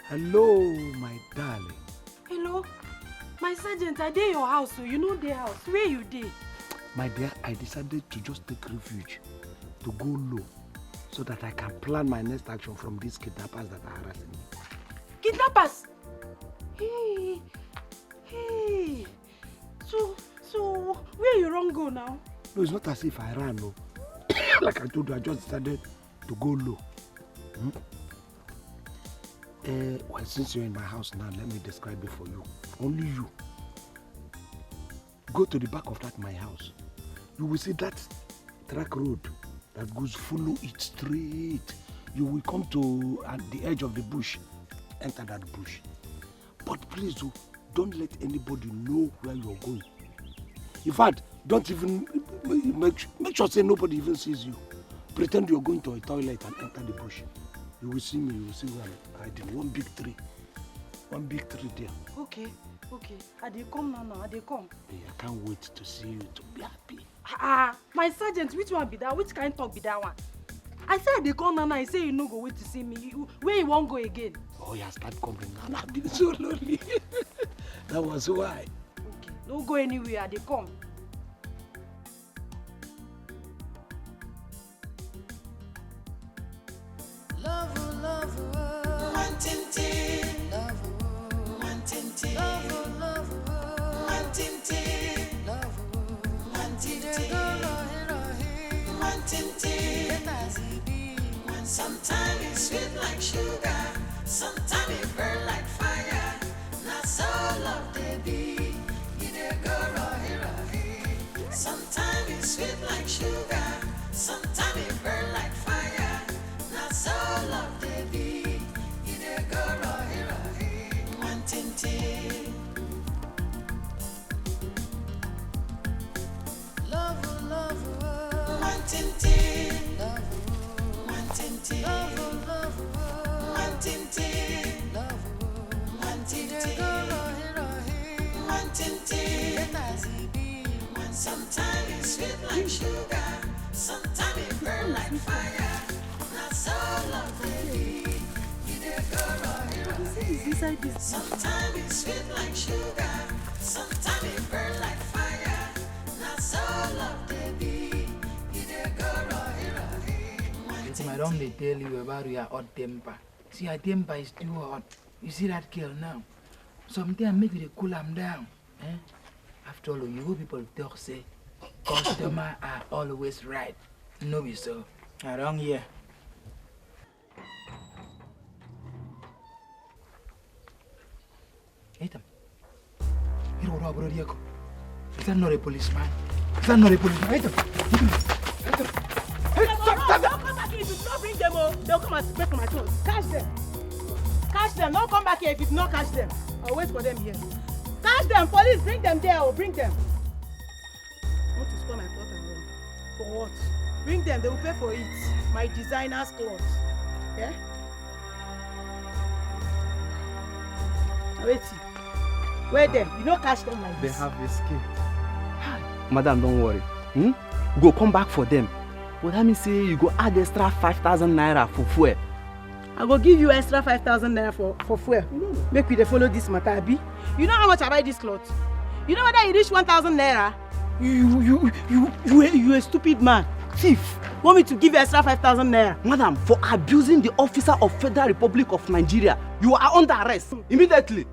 Hello, my darling. Hello? My sergeant, I dey your house, so you know the house. Where you dey? My dear, I decided to just take refuge, to go low, so that I can plan my next action from these kidnappers that are harassing me. Kidnappers? Hey. So where you run go now? No, it's not as if I ran, no. Like I told you, I just decided to go low. Well, since you're in my house now, let me describe it for you. Only you. Go to the back of that my house. You will see that track road that goes, follow it straight. You will come to at the edge of the bush. Enter that bush. But please, don't let anybody know where you're going. In fact, don't even make sure say nobody even sees you. Pretend you're going to a toilet and enter the bush. You will see me, you will see where I'm hiding. One big tree there. Okay. I dey come now, I dey come. Hey, I can't wait to see you, to be happy. My sergeant, which one be that? Which kind talk be that one? I said I dey come now, I say you no go wait to see me. Where you won't go again? Oh yeah, start coming now. I've been so lonely. That was why. Okay, don't go anywhere, I dey come. Sometimes it's sweet like sugar, sometimes it burn like fire. Not so love they be, you dey go rohi. Sometimes it's sweet like sugar, sometimes it burn like fire. Not so love they be, you dey go rohi. One tintin. Love, one tintin. Sometimes it's sweet like sugar, sometimes it burn like fire. Not so love baby, you dey go rohi. Sometimes it's sweet like sugar, sometimes it burn like fire. Not so love baby, you dey go rohi. I don't tell you about your hot temper. See, your temper is too hot. You see that girl now? Sometimes make you cool them down. After all, you people talk say, customers are always right. No be so. I don't hear. Hey, Tam. Here, what about you? Is that not a policeman? Is that not a policeman? Hey, Tam. If you don't bring them, they'll come and spray for my clothes. Catch them. Catch them. Don't come back here if you do not catch them. I'll wait for them here. Catch them. Police, bring them there. Or bring them. I want to spoil my cloth and run. For what? Bring them. They will pay for it. My designer's clothes. Yeah? Wait. Where them? You don't catch them like They this. have escaped. Madam, don't worry. Go come back for them. But that means say you go add extra 5,000 naira for fuel. I go give you extra 5,000 naira for fuel. Make we dey follow this matter, Abi. You know how much I buy this cloth? You know whether you reach 1,000 naira? You a stupid man. Thief. Want me to give you extra 5,000 naira? Madam, for abusing the officer of Federal Republic of Nigeria, you are under arrest immediately.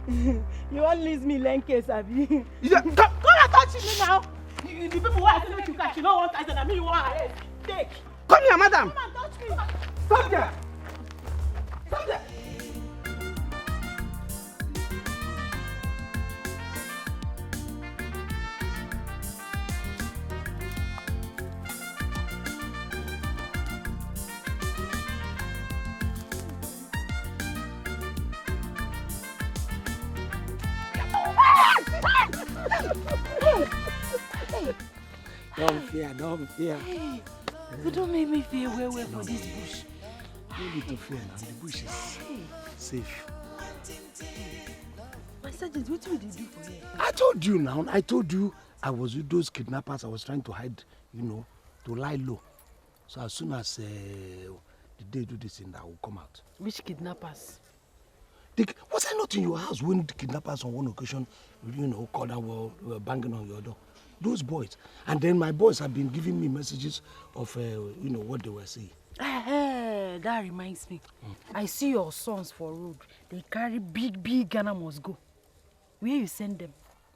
You won't leave me like case, Abi. Come and touch me now. The people who are telling you catch, you know 1,000 and me you want arrest. Take. Come here, madam. Come and touch me. Stop there. Stop there. Don't fear. Hey, you don't make me feel well for this bush. No need to fear now. The bush is safe. My sergeant, what will they do for you? I told you now. I told you I was with those kidnappers. I was trying to hide, to lie low. So as soon as the day do this thing, I will come out. Which kidnappers? Was I not in your house when the kidnappers on one occasion, called and were banging on your door? Those boys. And then my boys have been giving me messages of, what they were saying. That reminds me. I see your sons for road. They carry big Ghana must go. Where you send them?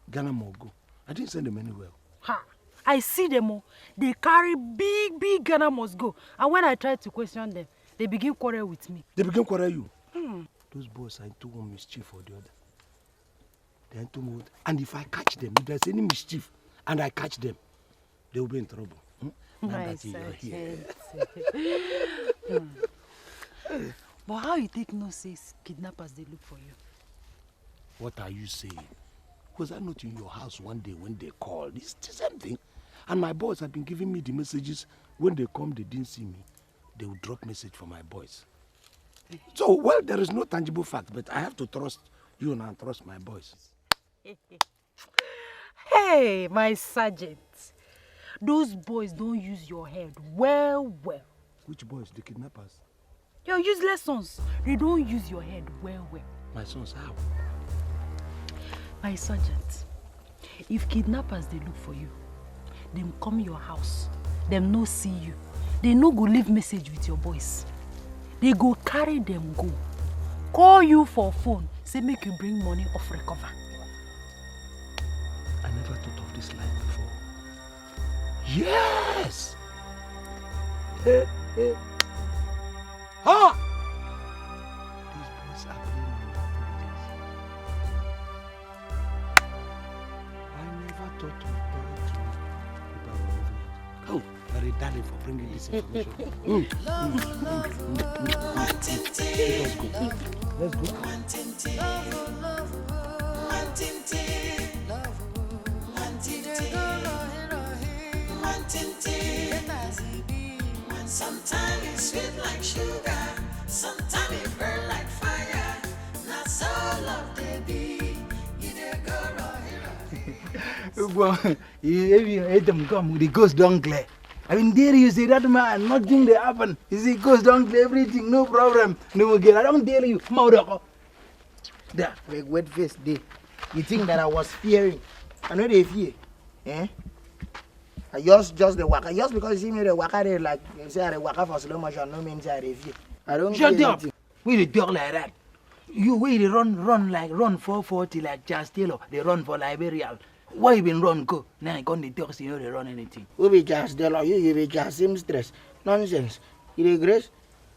Ghana must go. I didn't send them anywhere. Ha! I see them all. They carry big Ghana must go. And when I try to question them, they begin quarrel with me. They begin quarrel you? Those boys are into one mischief or the other. They're into mood. And if I catch them, if there's any mischief, and I catch them, they will be in trouble. My sergeant. But how you take no says kidnappers they look for you? What are you saying? Was I not in your house one day when they called? It's the same thing. And my boys have been giving me the messages. When they come, they didn't see me. They will drop message for my boys. So, well, there is no tangible fact, but I have to trust you and trust my boys. Hey, my sergeant. Those boys don't use your head well. Which boys? The kidnappers? Your useless sons. They don't use your head well. My sons, how? My sergeant, if kidnappers they look for you, them come your house, them no see you, they no go leave message with your boys. They go carry them go, call you for phone, say make you bring money off recover. I never thought of this line before. Yes! Ha! These boys are playing intelligence. I never thought of that to people. Oh, very darling for bringing this information. Let's go. Sometimes it's sweet like sugar, sometimes it burn like fire. Not so love they be, you dey go Well, if you hate them come, the ghost don't glare. I mean, there you say that man, nothing they happen. You see, ghost don't glare everything, no problem. No again. I don't tell you, Maudoko. There, wait face day. You think that I was fearing? I know they fear. Eh? I just the waka. Just because you see me the waka there, like you say I waka for slow motion, no means I fear. I don't Shut fear up. anything. We dey talk like that. You we dey run 440 like Charles Taylor. They run for Liberia. Why you been run go? Now you can't talk, so you know they run anything. Who be just the law? You be just seamstress. Nonsense. You dey grace?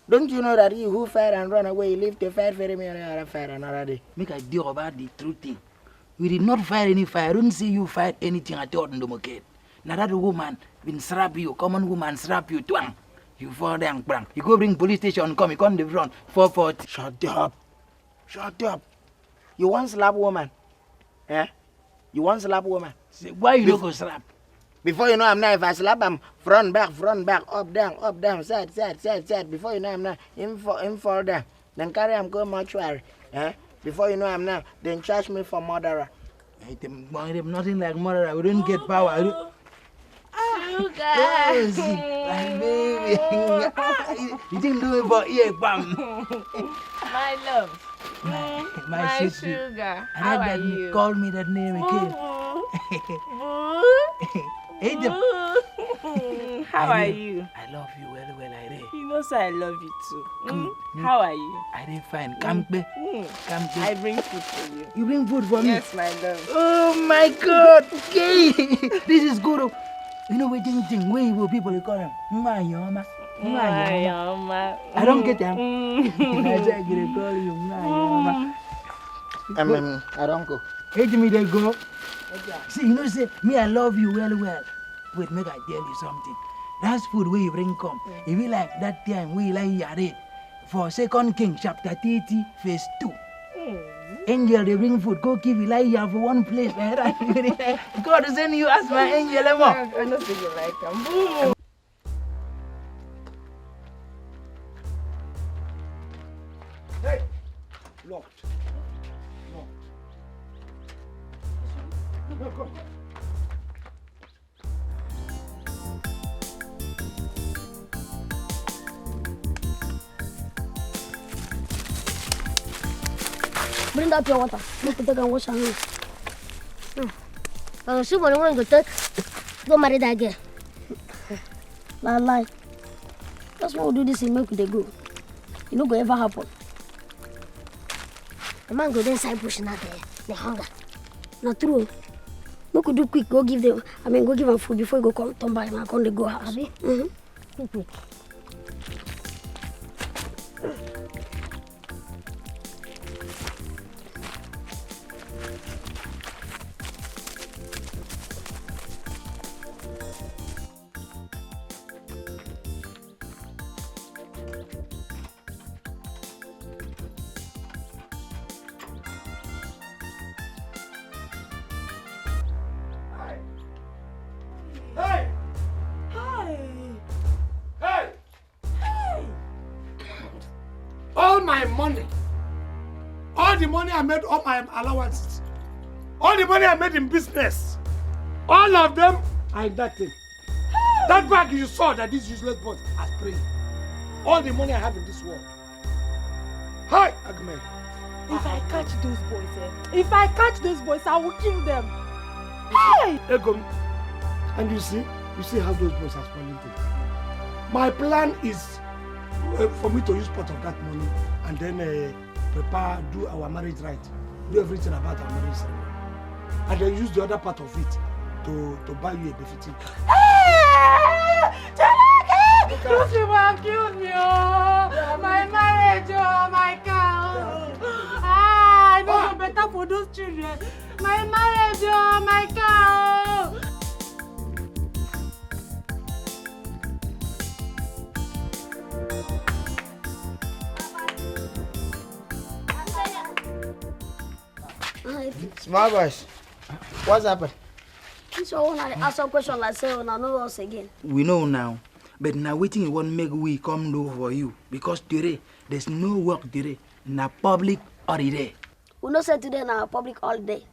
Don't you know that he who fire and run away, he live to fight very many other fire another day? Make I deal about the true thing. We did not fire any fire. I don't see you fight anything at all in the market. Now that woman been slap you, common woman slap you, twang. You fall down, bang. You go bring police station, come, you come the front, 440. Shut up. Shut up. You want slap woman? Eh? You want slap woman? Why you don't go slap? Before you know I'm not, if I slap him, front, back, up, down, side. Before you know I'm not, him fall down. Then carry him go mortuary. Eh? Before you know I'm now, then charge me for murderer. Nothing like murderer. We don't get power. Sugar. My baby. You didn't do it for ear, bam. My love. My My sweet. sugar. I How like are that you? Call me that name again. Hey, How are you? I love you well, I did. You know, so I love you too. How are you? I did fine. Kampe. Kampe. I bring food for you. You bring food for me? Yes, my love. Oh my God. Okay. This is good. You know, we think where will people call him? Mayoma. Mayoma. I don't get them. I say, I call you Mayoma. I don't go. Hey, me they go. See, you know, say, me, I love you well. Wait, make I tell you something. That's food where you bring come. If you like that time, we like you read for 2 Kings chapter 30, verse 2. Angel, they bring food. Go give Elijah for one place. God send you as my angel. I don't think you like them. Hey, locked. No, come. Bring that pure water. Make it take and wash your hands. See what I want to take. Go marry that girl. Lie. That's why we do this in make they go. You know, go ever happen. The man go inside bush now there. They hunger. Not true. Make we do quick. Go give them. Go give them food before you go come turn back and come they go house. Quick. All the money I made, all my allowances, all the money I made in business, all of them are in that thing. That bag you saw that this useless boy has prayed. All the money I have in this world. Hi, Agme. If I catch those boys, I will kill them. Hey! Egom. And you see how those boys are spoiling things. My plan is for me to use part of that money and then do our marriage right, do everything about our marriage ceremony, and then use the other part of it to buy you a befitting car. Those people have killed me, my marriage, my car. I know better for those children. My marriage, my car. Small boys, what's happened? So when I ask some question like say, when I know us again. We know now, but now waiting you want make we come do for you because today there's no work today, na public holiday. We no say today na public holiday.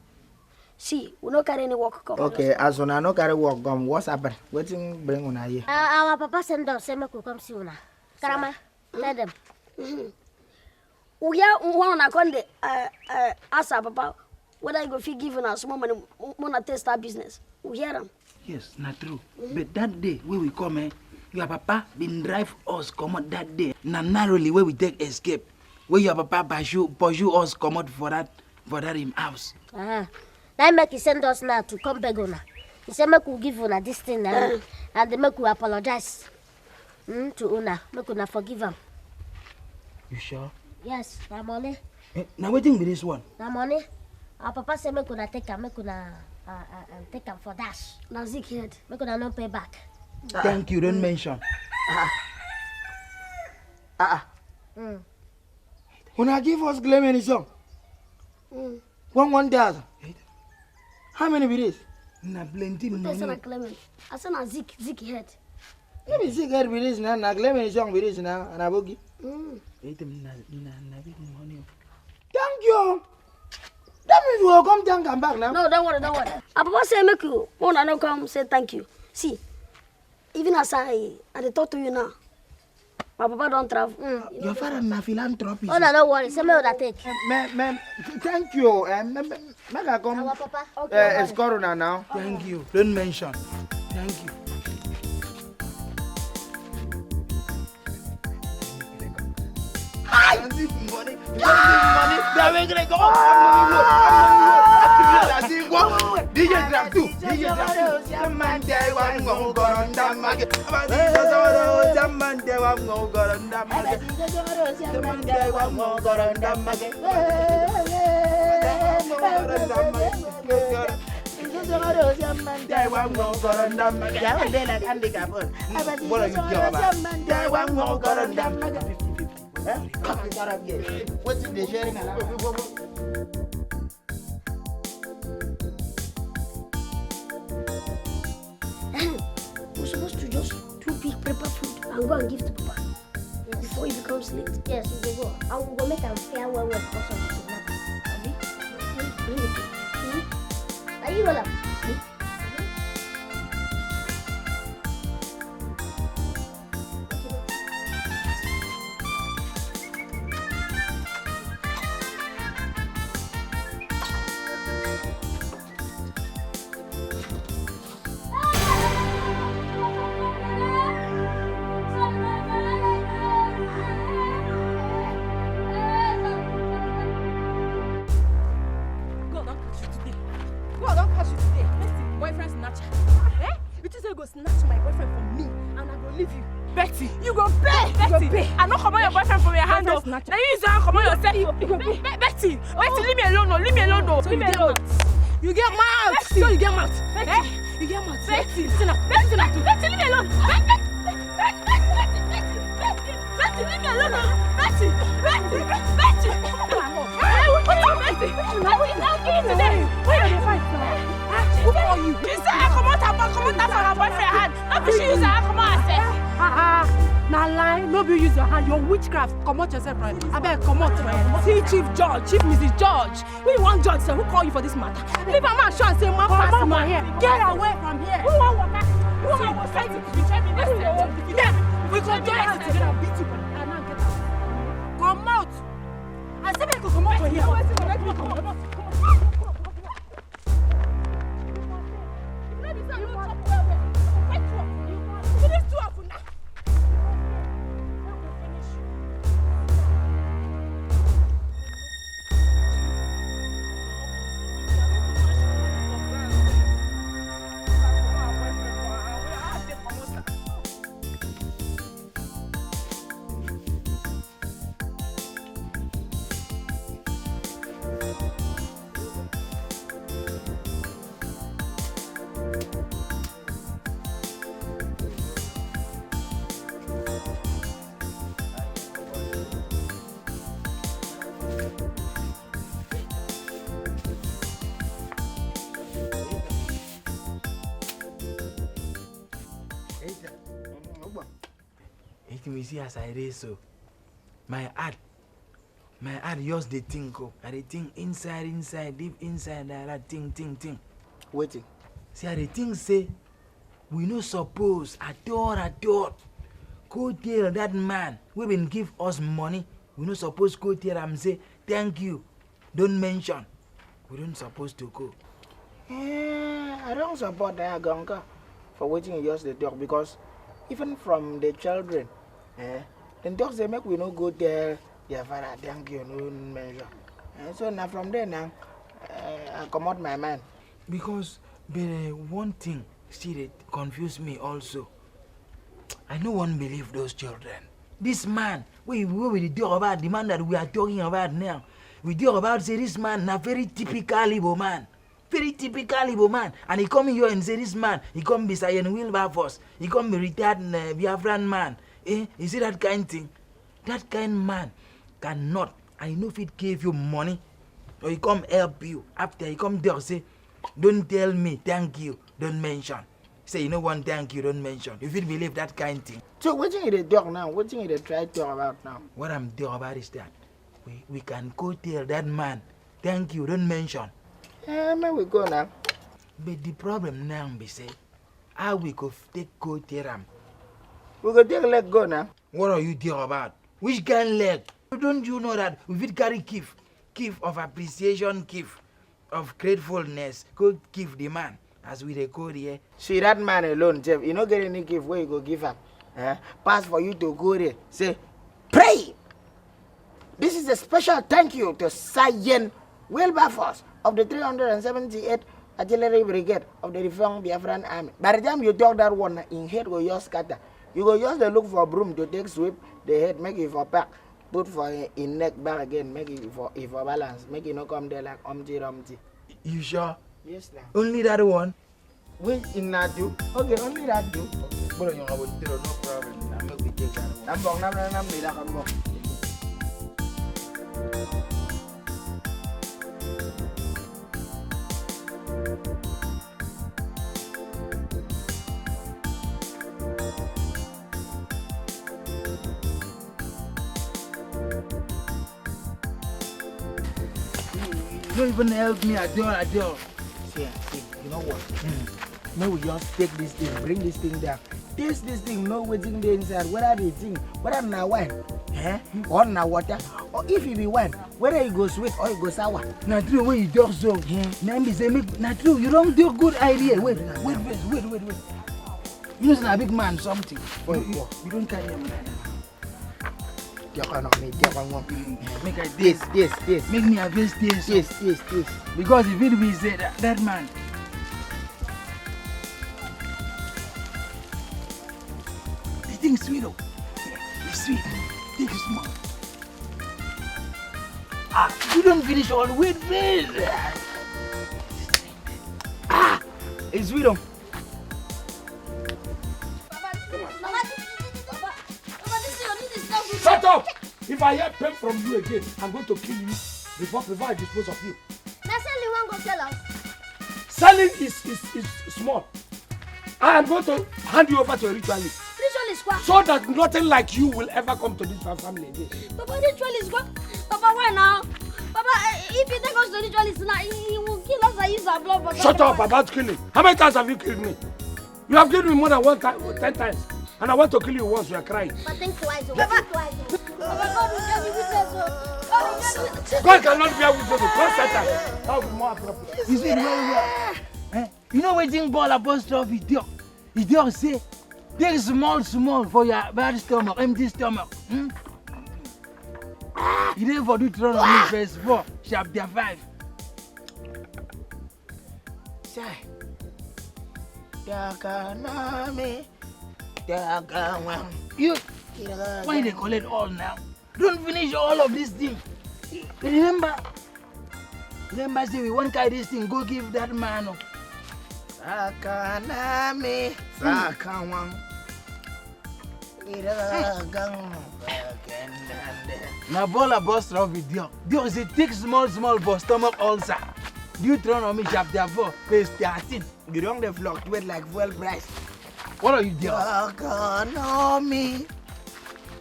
See, we no carry any work come. Okay, as una no carry work come, what's happened? Waiting bring una here. Our papa send us say make we come see una. Karama, tell them. We are one on Conde. Ask our papa whether you go fit giving us small money, wanna test our business. We hear them. Yes, not true. But that day where we come, your papa been drive us come out that day. Na narrowly where we take escape. Where your papa pursue us come out for that him house. That make he send us now to come beg una. He say make we give una this thing and they make we apologize to una. Make una forgive him. You sure? Yes, na money. Now waiting with this one. Na money. Our papa say make una take him, make una take him for dash. Na Zik head. Make una no pay back. Thank you, don't mention. Una give us claim any song? 1,000. How many be this? Na plenty money. I say na Zik head. Maybe Zik head be this now, na claim any song be this now, and I bogi. Money. Thank you. you will come down and back now. No, don't worry. Papa say make you. Mona no come say thank you. See, even as I talk to you now, my papa don't travel. Your father na philanthropist. Oh, no, don't worry. Say me that take. Man, thank you. Make I come. Our papa. It's Corona now. Thank you. Don't mention. Thank you. Money. DJ drop too. What's in the sharing? We're supposed to just do big prepare food and go and give to Papa before he becomes late. Yes, we will go. And we will make him fair well because of the kidnapping. Are you well? Snatch my boyfriend from me and I go leave you. Betty, you go pay. Betty, I don't come on your boyfriend from your hand. Now you use your come on yourself. Betty, leave me alone. Leave me alone. So leave me alone. You get mouth. So you get mouth. Betty, you get mouth. Betty, listen up. Betty, leave me alone. Betty, leave me alone. Betty. Why are you fighting now? Who are you? You say I come out from her boyfriend hand. No be she use her hand come out herself. Now lie, no be use your hand. Your witchcraft. Come out yourself, right? I beg, come out, right? See Chief Mrs. George. We want George, sir. Who call you for this matter? Leave a man show and say, man, pass him here. Get away from here. Who want water? Who want fight to betray me next time? Yeah, we go join us together and beat you. And now get out. Come out. I said, make you come out from here. Come out. We see as I raise so my heart just the think I the think inside deep inside that thing waiting. See I the think say we no suppose at all go tell that man we been give us money. We no suppose go tell him say thank you, don't mention. We don't supposed to go. I don't support that Gonka for waiting just the talk because even from the children then dogs they make we no go there. Yeah, father, thank you, no measure. So now from there now, I come out my mind. Because one thing still it confused me also. I no one believe those children. This man, we talk about the man that we are talking about now. We talk about say this man na very typical Igbo man. Very typical Igbo man. And he come here and say this man, he come be Sergent Wilberforce. He come be retired Biafran man. You see that kind thing? That kind man cannot. I know if it gave you money or he come help you. After he come there say, don't tell me thank you, don't mention. Say you know one thank you, don't mention. If you believe that kind thing. So what thing they talk now? What thing they try to talk about now? What I'm talking about is that we can go tell that man, thank you, don't mention. May we go now. But the problem now be say, how we go take go teram? We go take leg go now. What are you there about? Which kind leg? Don't you know that we will carry gift of appreciation, gift of gratefulness, go give the man as we dey go there. See that man alone, Jeff. You no get any gift where you go give up. Pass for you to go there. Say, pray. This is a special thank you to Sergent Wilberforce of the 378th Artillery Brigade of the Reformed Biafran Army. By the time you talk that one, in head go just scatter. You go just look for a broom to take sweep the head, make it for pack, put for in neck back again, make it for balance, make it not come there like Rumty. You sure? Yes, now. Only that one? Wait, in that do? Okay, only that do. But you know, no problem. I'm not going to take that one. You don't even help me at all. See, you know what? May we just take this thing, bring this thing down. Taste this thing, know what's in the inside. Whether the thing, whether now wine, or now water, or if it be wine, whether it goes sweet or it goes sour. Now true, when you talk so, now say make not true. You don't do a good idea. Wait. You know, a big man something. You don't carry him. Make I this. Make me a best taste. Yes. Because if it be said that man. The thing sweet though. It's sweet. Think small. You don't finish all. Wait. It's sweet though. Shut up! If I hear pain from you again, I'm going to kill you before I dispose of you. Now selling one go sell us. Selling is small. I am going to hand you over to a ritualist. Ritualist what? So that nothing like you will ever come to this family again. Papa, ritualist what? Papa, why now? Papa, if you take us to ritualist now, he will kill us and use our blood. Papa. Shut up about killing. How many times have you killed me? You have killed me more than 10 times. And I want to kill you once you are crying. But think twice. Papa, God will give you witness. God cannot bear witness. God Satan. That will be more appropriate. You see very well. You know what thing ball apostrophe idiot? Idiot say, take small for your bad stomach, empty stomach. You didn't for Deuteronomy verse 4, chapter 5. Say, you, why they call it all now? Don't finish all of this thing. Remember, say we won't carry this thing, go give that man. Now ball bust off with Dion. Dion is a thick small for stomach ulcer. Deuteronomy chapter 4, verse 13. You don't the fluctuate like fuel price. What are you doing? Economy.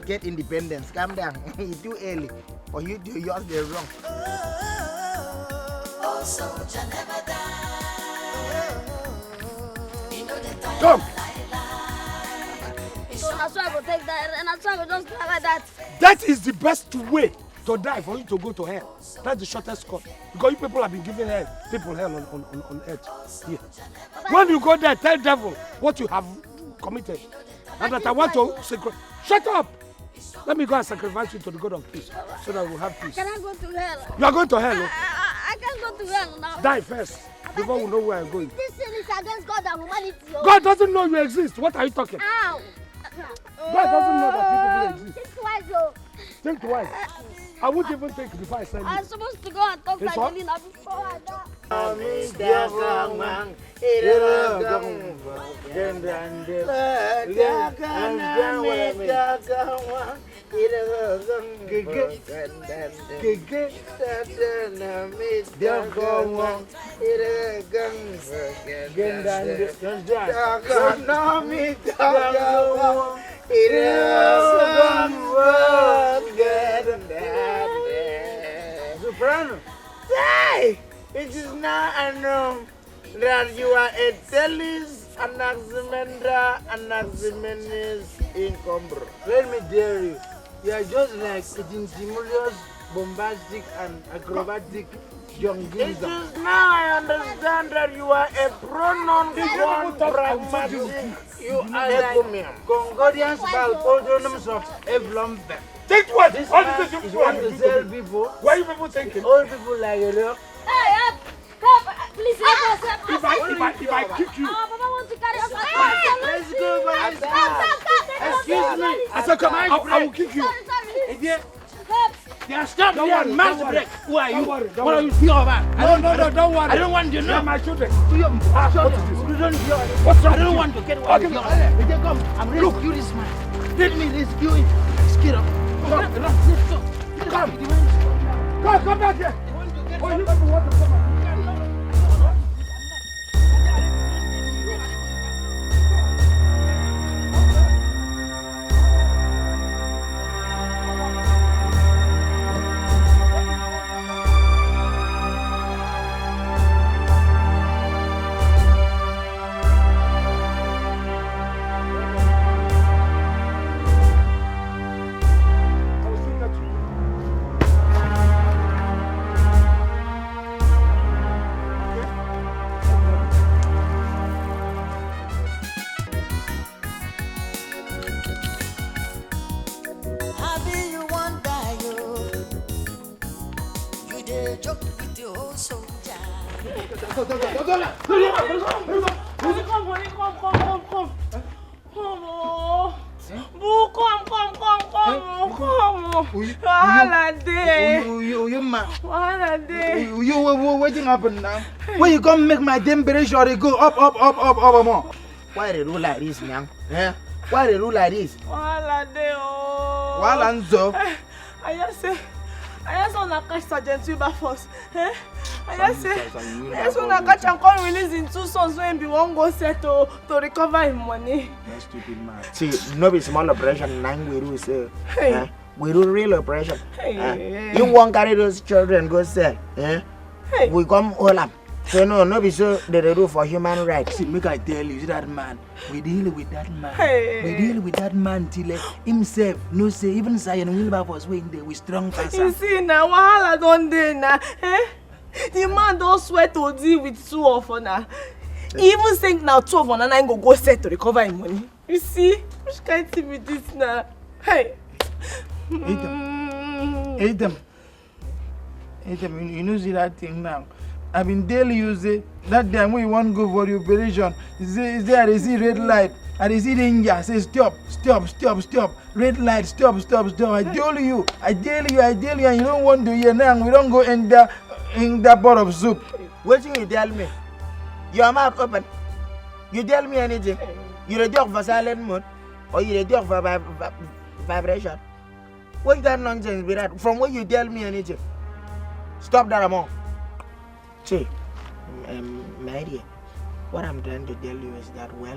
Get independence. Calm down. It's too early for you to use the wrong. Oh, soldier never die. You know the time. Come. So that's why I will take that, and that's why I will just die like that. That is the best way to die, for you to go to hell. That's the shortest cut. Because you people have been giving people hell on earth. Here. When you go there, tell devil what you have committed. And that I want to sacrifice. Shut up! Let me go and sacrifice you to the God of peace, so that we'll have peace. Can I go to hell? You are going to hell. I can't go to hell now. Die first, before we know where I'm going. This sin is against God and humanity. God doesn't know you exist. What are you talking? Ow! God doesn't know that people exist. Think twice, though. Think twice. I wouldn't even think before I send you. I'm supposed to go and talk to Angelina before I die. Soprano. Hey! It is now I know that you are a Telis Anaximandra Anaximenes Incumbro. Let me tell you, you are just like a gentleman's bombastic and acrobatic young It geezer. is now I understand that you are a pronoun born pragmatic. You are like Congolians Balpodronums of Evlombe. Take what? This All man this is want to sell people. Why you people thinking? Old people like you. Hey, help! Please help us! If I kick you. Papa wants to carry us. Let's go, man. Excuse me. I said, come, I will kick you. Sorry. Yeah, stop Don't there, worry, mass don't worry. break. Who are you? Don't worry, don't What are worry. you fear about? No, don't worry. I don't want to know. They're my children. You don't fear. What's wrong I don't with want you? to get what you come. I'm rescue this man. Let me rescue him. Let's get up. Come back here. Oh, you people want to come out. Waiting happen now. When you come make my temperature go up more. Why they do like this, man? Eh? Why they do like this? While I'm so. I just want to catch Sergent Wilberforce. I just want to catch and come release in 2 sons when we won't go set to recover his money. That's stupid man. See, no be small operation, nine we do say. Hey. We do real operation. Hey. You won't carry those children go sell. Hey. We come all up. So no be so they do for human rights. See, make I tell you, see that man. We deal with that man. Hey. We deal with that man till himself. No say even Sergent Wilberforce was there with strong person. You see now, wahala don dey now. The man don't swear to deal with 2 of us now. He even think now 2 of us and I go set to recover his money. You see? Which kind of thing with this now? Hey. Hate them. You know see that thing now. I've been telling you say that time when you want to go for the operation, is there I see red light. I see danger. Say stop. Red light, stop. I tell you, and you don't want to hear now. We don't go in that pot of soup. What you tell me? Your mouth open. You tell me anything. You the dog for silent mode or you the dog for vibration? What's that nonsense be that? From when you tell me anything? Stop that amount. See, my dear, what I'm trying to tell you is that, well,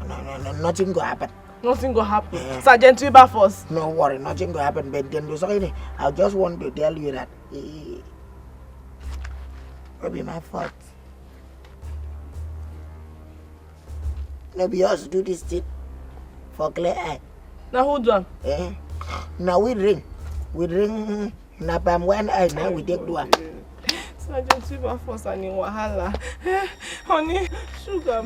no, nothing go happen. Nothing go happen. Sergent Wilberforce. No worry, nothing go happen. But then do something. I just want to tell you that it will be my fault. Maybe us do this thing for clear eye. Now who do am? Now we ring. Napam one eye. Now we take one. Sergent Wilberforce and in wahala. Honey, sugar.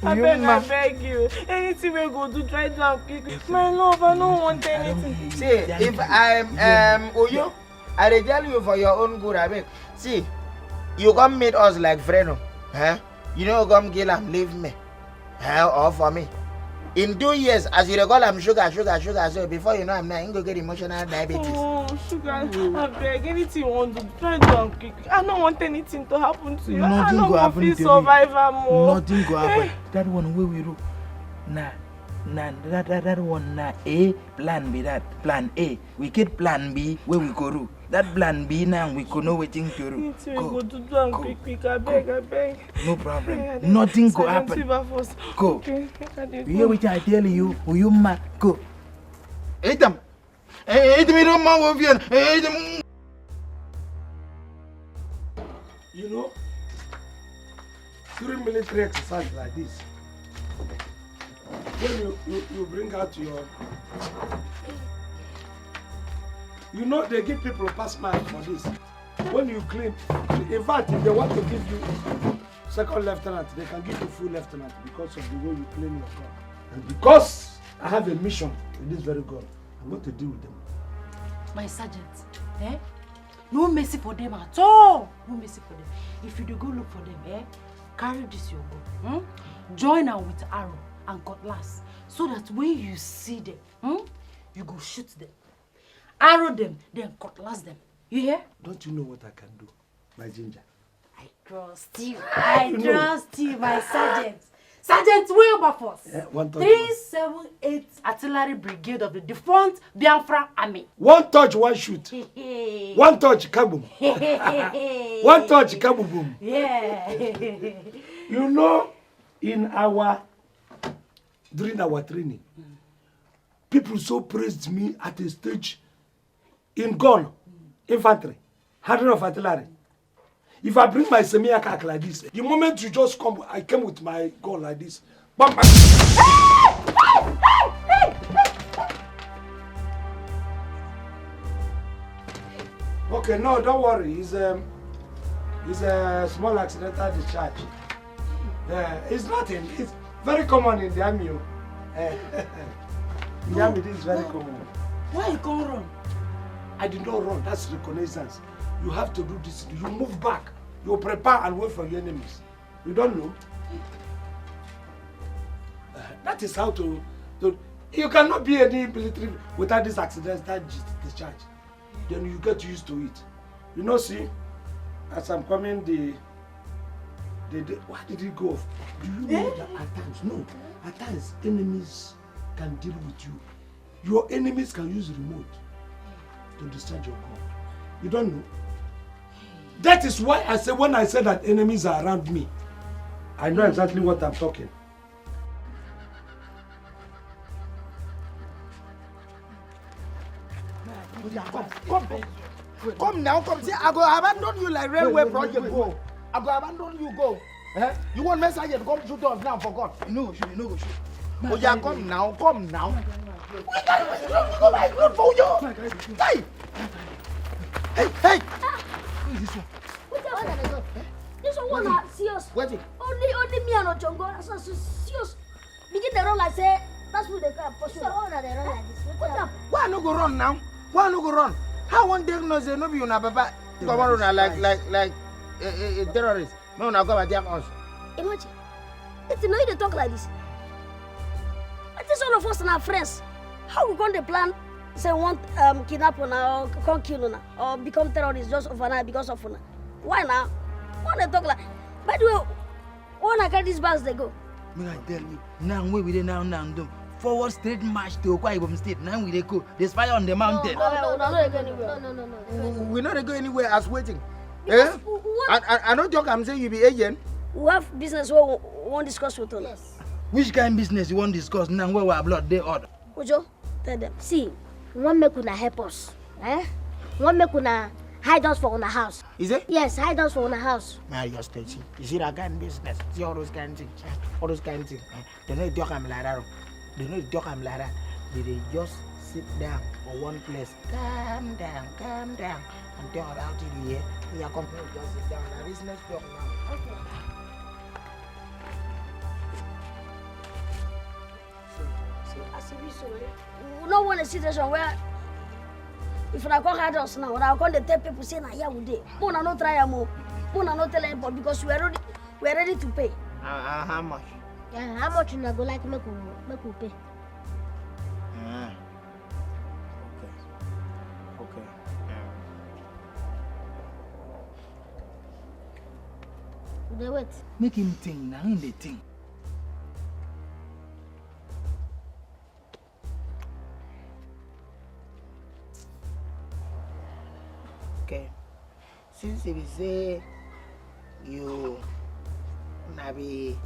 I beg you. Anything we go do, try to am quick. My love, I don't want anything. See, if I'm Oyo, I will tell you for your own good. I beg. See, you come meet us like friend, huh? You know, come kill and leave me, huh? Or for me. In 2 years, as you call I'm sugar. So before you know, I'm not going to get emotional diabetes. Oh, sugar, I beg, anything you want to try to am quick. I don't want anything to happen to you. Nothing I don't go want happen to to survivor more. Nothing go happen. That one where we do. Nah, that one nah. A plan B that plan A. We get plan B where we go do. That plan B now we could know waiting to do. Go to do am quick. I beg. No problem. Nothing go happen. Go. Okay, you hear what I tell you? You ma go. Eat them. Eat me don't mind. Eat them. You know, during military exercise like this, when you bring out your, you know, they give people pass mark for this. When you clean, in fact, if they want to give you second lieutenant, they can give you full lieutenant because of the way you clean your gun. And because I have a mission with this very gun, I'm going to deal with them. My sergeant, no mercy for them at all. No mercy for them. If you do go look for them, carry this your gun. Join them with arrow and cutlass, so that when you see them, you go shoot them. Arrow them, then cutlass them. You hear? Don't you know what I can do, my ginger? I trust you. I trust you, my sergeant. Sergeant Wilberforce. 378 Artillery Brigade of the defunct Biafra Army. One touch, one shoot. One touch, kaboom. One touch, kaboom. Yeah. You know, during our training, people so praised me at a stage in gun, infantry, handling of artillery. If I bring my semi-attack like this, the moment you just come, I came with my gun like this. Bam, bam. Okay, no, don't worry. It's a small accidental discharge. It's nothing. It's very common in the army. In the army, this is very common. Why you can't run? I did not run. That's reconnaissance. You have to do this. You move back. You prepare and wait for your enemies. You don't know? That is how to. You cannot be any military without this accidental discharge. Then you get used to it. You know, see, as I'm coming, why did it go off? Do you know that at times? No, at times enemies can deal with you. Your enemies can use remote to discharge your gun. You don't know? That is why I say when I say that enemies are around me, I know exactly what I'm talking. Come now, come. See, I go abandon you like railway project. Go. I go abandon you. Go. You want message to come shoot us now for God? No, shoot, no go shoot. Oh yeah, come now, come now. We go by road for you. Hey, hey. Who is this one? This one not serious. What's it? Only me and Ojongo. That's so serious. Begin the run like say. That's what they can pursue. So all they run like this. What's up? Why no go run now? Why no go run? How one diagnose no be una papa? Come on, like a terrorist. No, now go attack us. Imagine. It's no you talk like this. I think all of us are friends. How we going to plan? Say want kidnap una or come kill una or become terrorists just overnight because of una. Why now? Why they talk like? By the way, when I carry these bags, they go. May I tell you, now we dey now do forward straight march to Akwa Ibom State. Now we dey go. They spy on the mountain. No. We not go anywhere as waiting. Eh? I don't talk. I'm saying you be agent. We have business we won't discuss with us. Yes. Which kind of business you want to discuss now? Where we are blood they order. Ojo, tell them. See, one make una help us. One make una hide us for una house. Is it? Yes, hide us for una house. Man, you're still see. You see that kind of business? See all those kind of things. All those kind of things. They know talk I'm Lara. They know talk I'm Lara. They just sit down for one place. Calm down, and talk about it here. We are complaining. Just sit down. Now business talk now. Okay. So, as if we no one in a situation where if I go hide us now, I go to tell people say na here we dey. Mona no try am. Mona no tell anybody because we are ready to pay. How much? Yeah, how much you go like make we pay? Okay. They wait. Make him think now in the thing. Okay. Since we say you be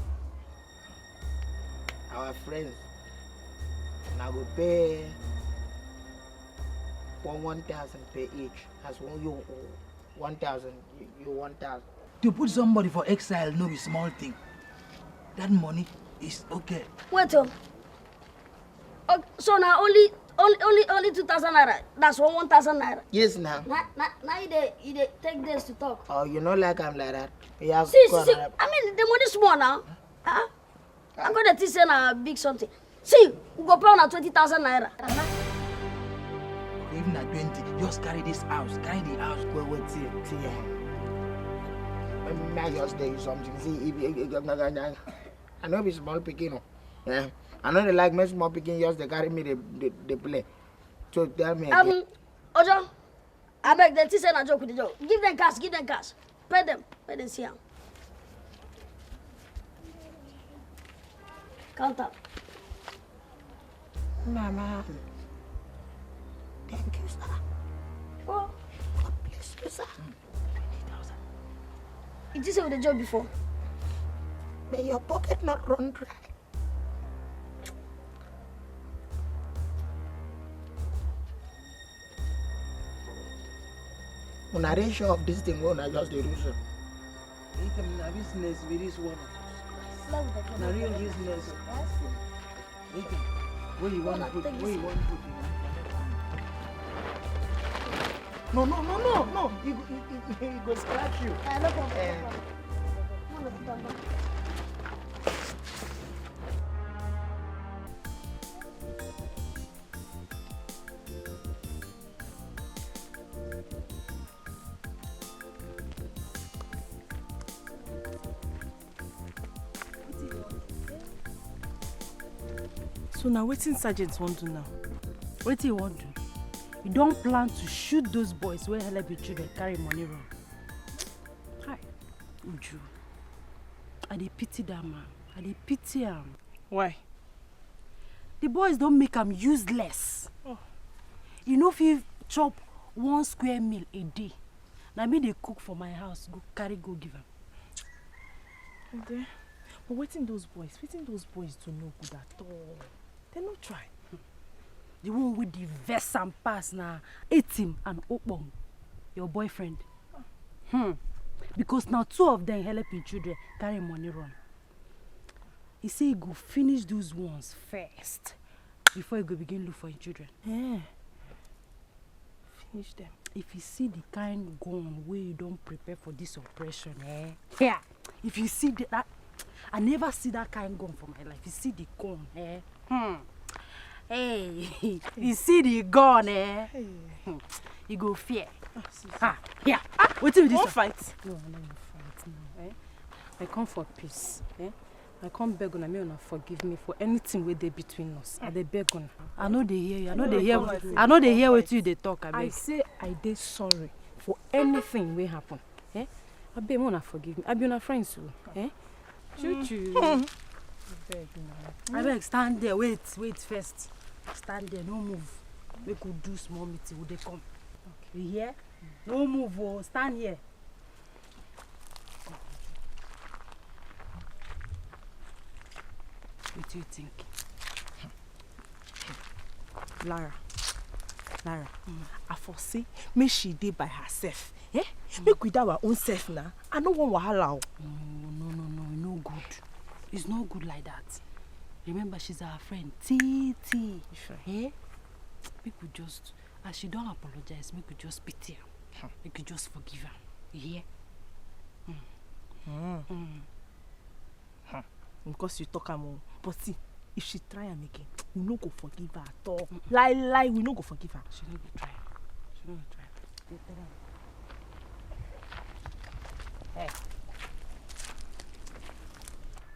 our friends, now we pay 1,000 per each. As one you 1,000, you 1,000. To put somebody for exile no be small thing. That money is okay. Wait, so now only 2,000 naira. That's 1,000 naira. Yes, now. Now you take this to talk. Oh, you know like I'm like that. Yeah, See. I mean, the money small now. Huh? I'm going to say a big something. See, we go pay on 20,000 naira. Even at 20, just carry this house. Carry the house. Wait, see. I just tell you something. See, I know it's small picking. Yeah. I know they like me small picking. Just they carry me they play. So tell me. Ojo, I beg them. Say a joke with the joke. Give them cash. Pay them. See them. Count up. Mama. Thank you, sir. Oh, God bless you, sir. 20,000. Did you say with the job before? May your pocket not run dry. When I reach of this thing, when I just the reason. It's business with this one. Na real business. Where you want to put? No. He go scratch you. No problem. So now wetin Sergeant wan do now? Wetin you wan do? You don't plan to shoot those boys wey help your children carry money run. Hi, Uju. I dey pity that man. I dey pity him. Why? The boys don't make him useless. Oh. You know if you chop 1 square meal a day, na me dey cook for my house, go give him. Okay. But wetin those boys do no good at all. They no try. The one with the vest and pass na Etim and Okpong, your boyfriend. Because now 2 of them help your children carry money run. He say he go finish those ones first before he go begin look for your children. Yeah. Finish them. If you see the kind gun where you don't prepare for this operation, yeah. If you see that, I never see that kind gun for my life. You see the gun, Hey, you see the gun, You go fear. Yeah. What do you do? Won't fight. No, I don't fight now. I come for peace. I come beg on me, forgive me for anything wey dey between us. I dey beg on. I know they hear you. I know they hear what you they talk. I say I dey sorry for anything wey happen. I beg una forgive me. I be una friends too. Choo. I beg stand there. Wait first. Stand there. No move. We could do small meeting. Would they come? Okay. You hear? No move. Oh, stand here. What do you think? Lara, I foresee make she dey by herself. Make we do our own self now. I no want wahala. No, no good. It's not good like that. Remember, she's our friend. Titi. Make we just, as she don't apologize, make we just pity her. Make we just forgive her. You hear? Because you talk am, but see, if she try am again, we no go forgive her at all. Lie, we no go forgive her. She no go try. Hey.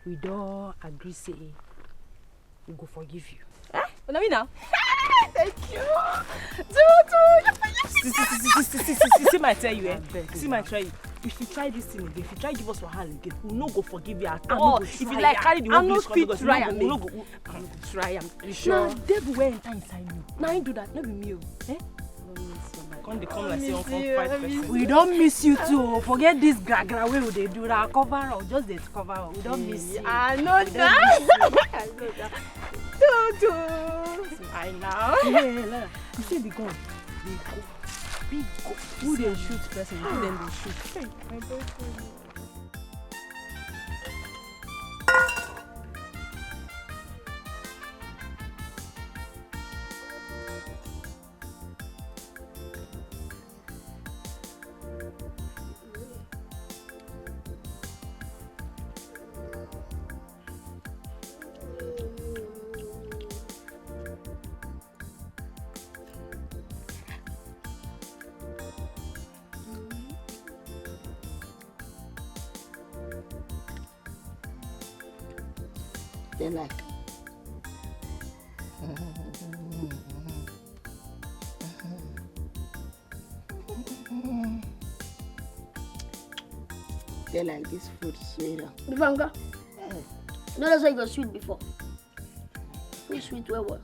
We don't agree say we go forgive you. Let me now. Thank you. See my tell you, See my try you. If you try this thing again, if you try give us wahala again, we no go forgive you at all. If you like carry the whole place, we no go try am. You sure? Now devil wey enter inside me. Now you do that, no be me. Come like say on 5 person. We don't miss you too. Forget this gragra wey we dey do. That cover up, just dey cover up. We don't miss you. I know that. I know. Yeah, you see the gun. big goat. Who they shoot person? Who then they shoot? Hey, my boyfriend. They like. They like this food sweeter. Bivanga. You know that's why you got sweet before. Sweet well.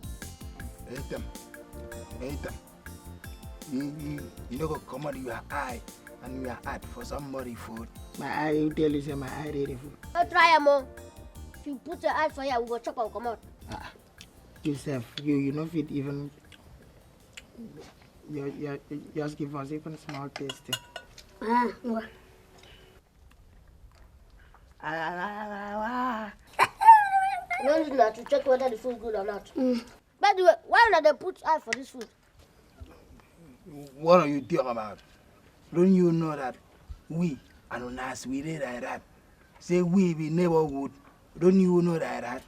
Eat them. You know, go come out your eye and your heart for somebody food. My eye, you tell you say my eye ready food. Try more. If you put your eye fire, we go chop and come out. Yourself, you know fit even. You just give us even small taste. What? No need now to check whether the food good or not. By the way, why not they put eye for this food? What are you talking about? Don't you know that we and us we did like that? Say we neighborhood. Don't you know that?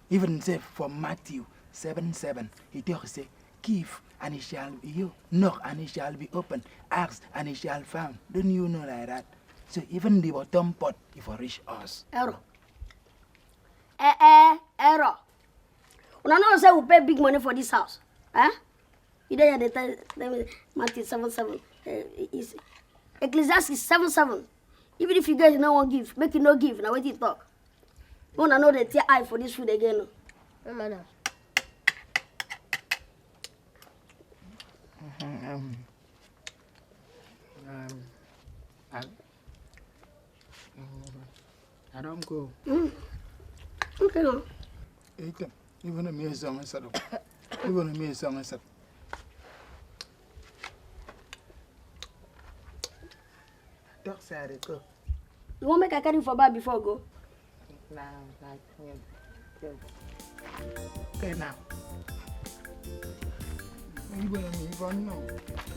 Even say from Matthew 7:7, he talks say, give and it shall be you, knock and it shall be open, ask and it shall found. Don't you know that? So even the bottom pot, if I reach us. Error. Error. When I know say we pay big money for this house, you don't hear the Matthew 7:7. Ecclesiastes 7:7. Even if you guys no one give, make you no give. Now wait you talk. You wanna know the tear eye for this food again? I don't go. Okay, no. Even a mere song and saddle. Even a mere song and saddle. Dog side it go. You want make I carry for bad before I go? Nah, okay now. Even know.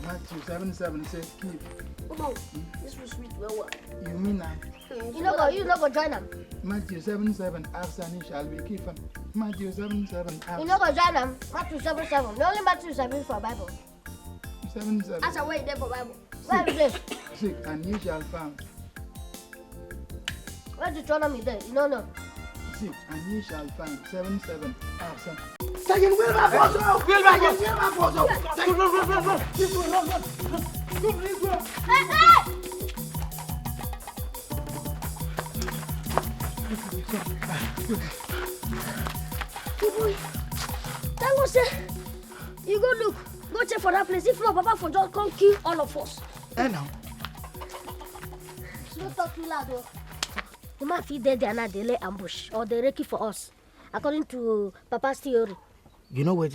Matthew 7:7 says keep. Come on. This was sweet. Well, You mean that? You no go join them. Matthew 7:7 ask and it shall be given. Matthew 7:7 ask. You no go join them. Matthew 7:7. The only Matthew 7 for Bible. 7:7. That's a way there for Bible. Where is this? Seek and you shall find. Where's the Deuteronomy there? You don't know. Seek and you shall find. 7:7 ask and. Sergent Wilberforce! Wilberforce! Run! This way, run! This way! Hey, boy. That was you go look. Go check for that place. If not, Papa for just come kill all of us. Now. Don't talk too loud, though. The man feed there and they lay ambush or they ready for us, according to Papa's theory. You know what?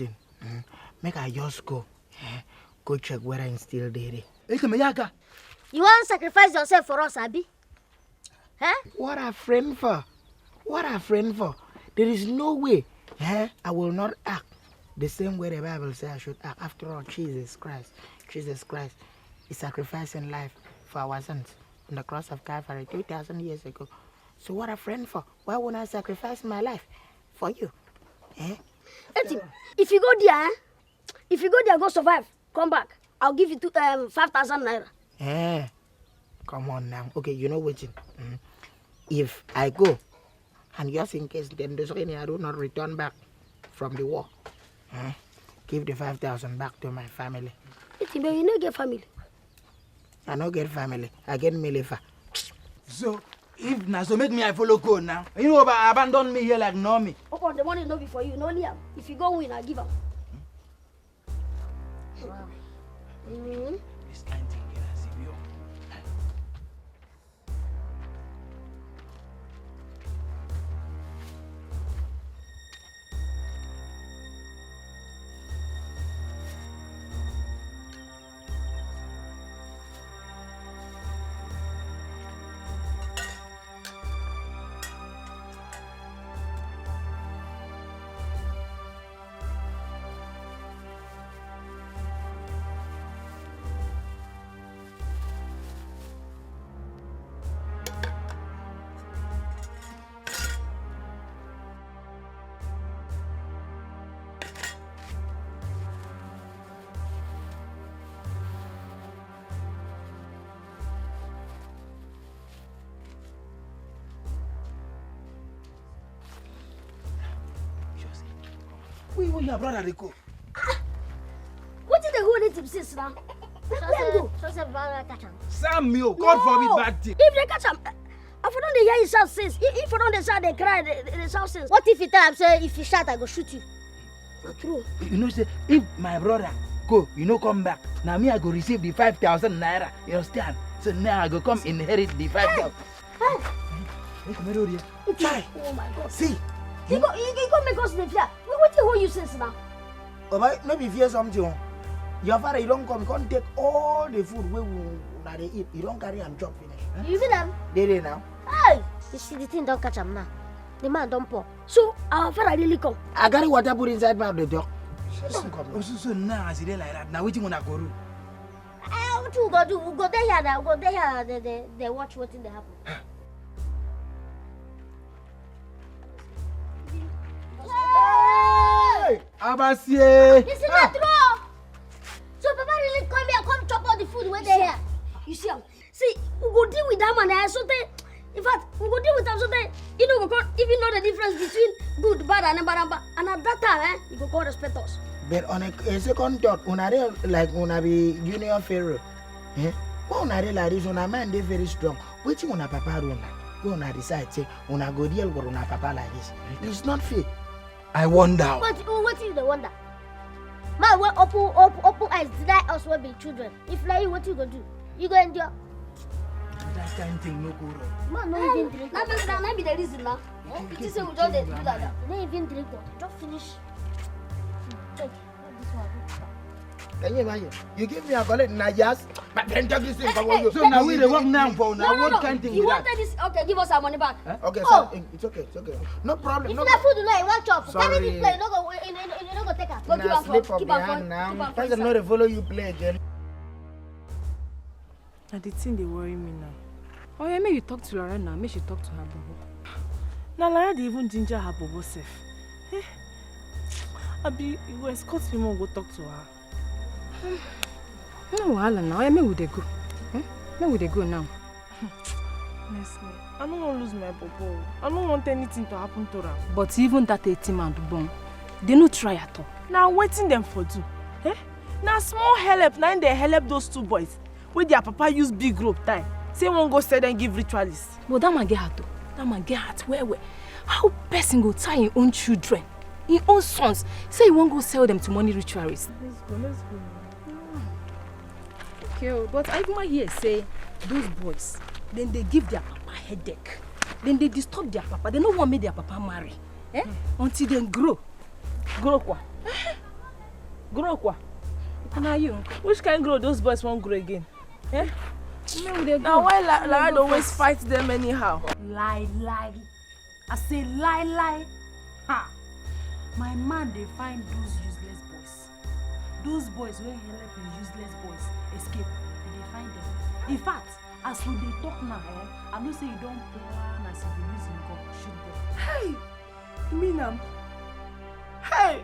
Make I just go. Go check whether I'm still there. You want to sacrifice yourself for us, Abi? Huh? What a friend for? What a friend for? There is no way I will not act the same way the Bible says I should act. After all, Jesus Christ is sacrificing life for our sins on the cross of Calvary 2,000 years ago. So what a friend for? Why won't I sacrifice my life for you? If you go there, go survive. Come back. I'll give you 5,000 naira. Come on now. Okay, you know what? If I go, and just in case then I do not return back from the war, give the 5,000 back to my family. But you don't get family. I don't get family. I get Milifa. So, if now, so make me I follow go now. You know about abandon me here like no me. Oh, the money is not before you. No, Liam. If you go win, I'll give up. Wow. This kind of thing, as if you. where your brother they go? What is the whole need him since now? Samuel, God forbid bad thing. If they catch him, I don't hear his shout since. If I don't shout, they cry, they shout since. What if you tell him, say, if you shout, I go shoot you? Not true. You know, say, if my brother go, you know, come back. Now me, I go receive the 5,000 naira. You understand? So now I go come inherit the 5,000. Hey, come here, oh my God. See. You go make us the fear. What you hold you since now? Oh, but maybe fear something. Your father, you don't come, you can't take all the food we eat. You don't carry and chop finish. Huh? You see them? They now. Hey! You see the thing don't catch him now. The man don't pour. So our father really come. I carry water put inside my dog. So now as it like that, now waiting on a go. What you go do? We go there here now. Go there here. They watch what in the happen. Hey! Abasie! This is not true. So Papa really come here, come chop all the food where they here. You see, we go deal with that man. So in fact, we go deal with him so that you know we can't even know the difference between good, bad, and bad. And at that time, you go call respect us. But on a second thought, una be junior pharaoh. Why una like this? Una man they very strong. Waiting on a papa run. We una decide say una go deal with una papa like this. It's not fair. I wonder. What is the wonder? Man, we open eyes deny us we be children. If like you, what you go do? You go endure. That kind of thing no go wrong. Man, no even drink. That be the reason now. It is say we don't do that. No even drink water. Just finish. Check. This one. Can you imagine? You give me a colleague now, yes, but then talk this thing for you. So now we the work now for now. What kind of thing you wanted this? Okay, give us our money back. Okay, sir, it's okay. No problem. If no that food you want chop, sorry. carry this plate. No go take her. Go keep Nah, on slip for. up Keep your on hand for. now. Person know they follow you play again. And the thing they worry me now. Oh yeah, maybe you talk to Lara now. Maybe she talk to her bobo. Now Lara they even ginger her bobo self. Abi, you go escort me more go talk to her. No wahala now. Yeah, maybe we dey go. Maybe we dey go now. Honestly, I don't want to lose my bobo. I don't want anything to happen to her. But even that 18 man born, they no try at all. Now waiting them for do. Now small help. Now they help those two boys. Where their papa use big rope tie. Say one go sell and give ritualists. But that man get heart though. That man get heart. Where? How person go tie his own children, his own sons? Say he won't go sell them to money ritualists. Let's go. Okay, but I even hear say those boys, then they give their papa headache. Then they disturb their papa. They don't want me their papa marry. Until they grow. Grow quoi? Grow quoi? Now you. Which kind grow those boys won't grow again? Now why Lara always fight them anyhow? Lie. I say lie. Ha! My man they find those useless boys. Those boys will help the useless boys escape. They find them. In fact, as we they talk now, I know say you don't plan as if you using gun shoot them. Hey! Minam. Hey!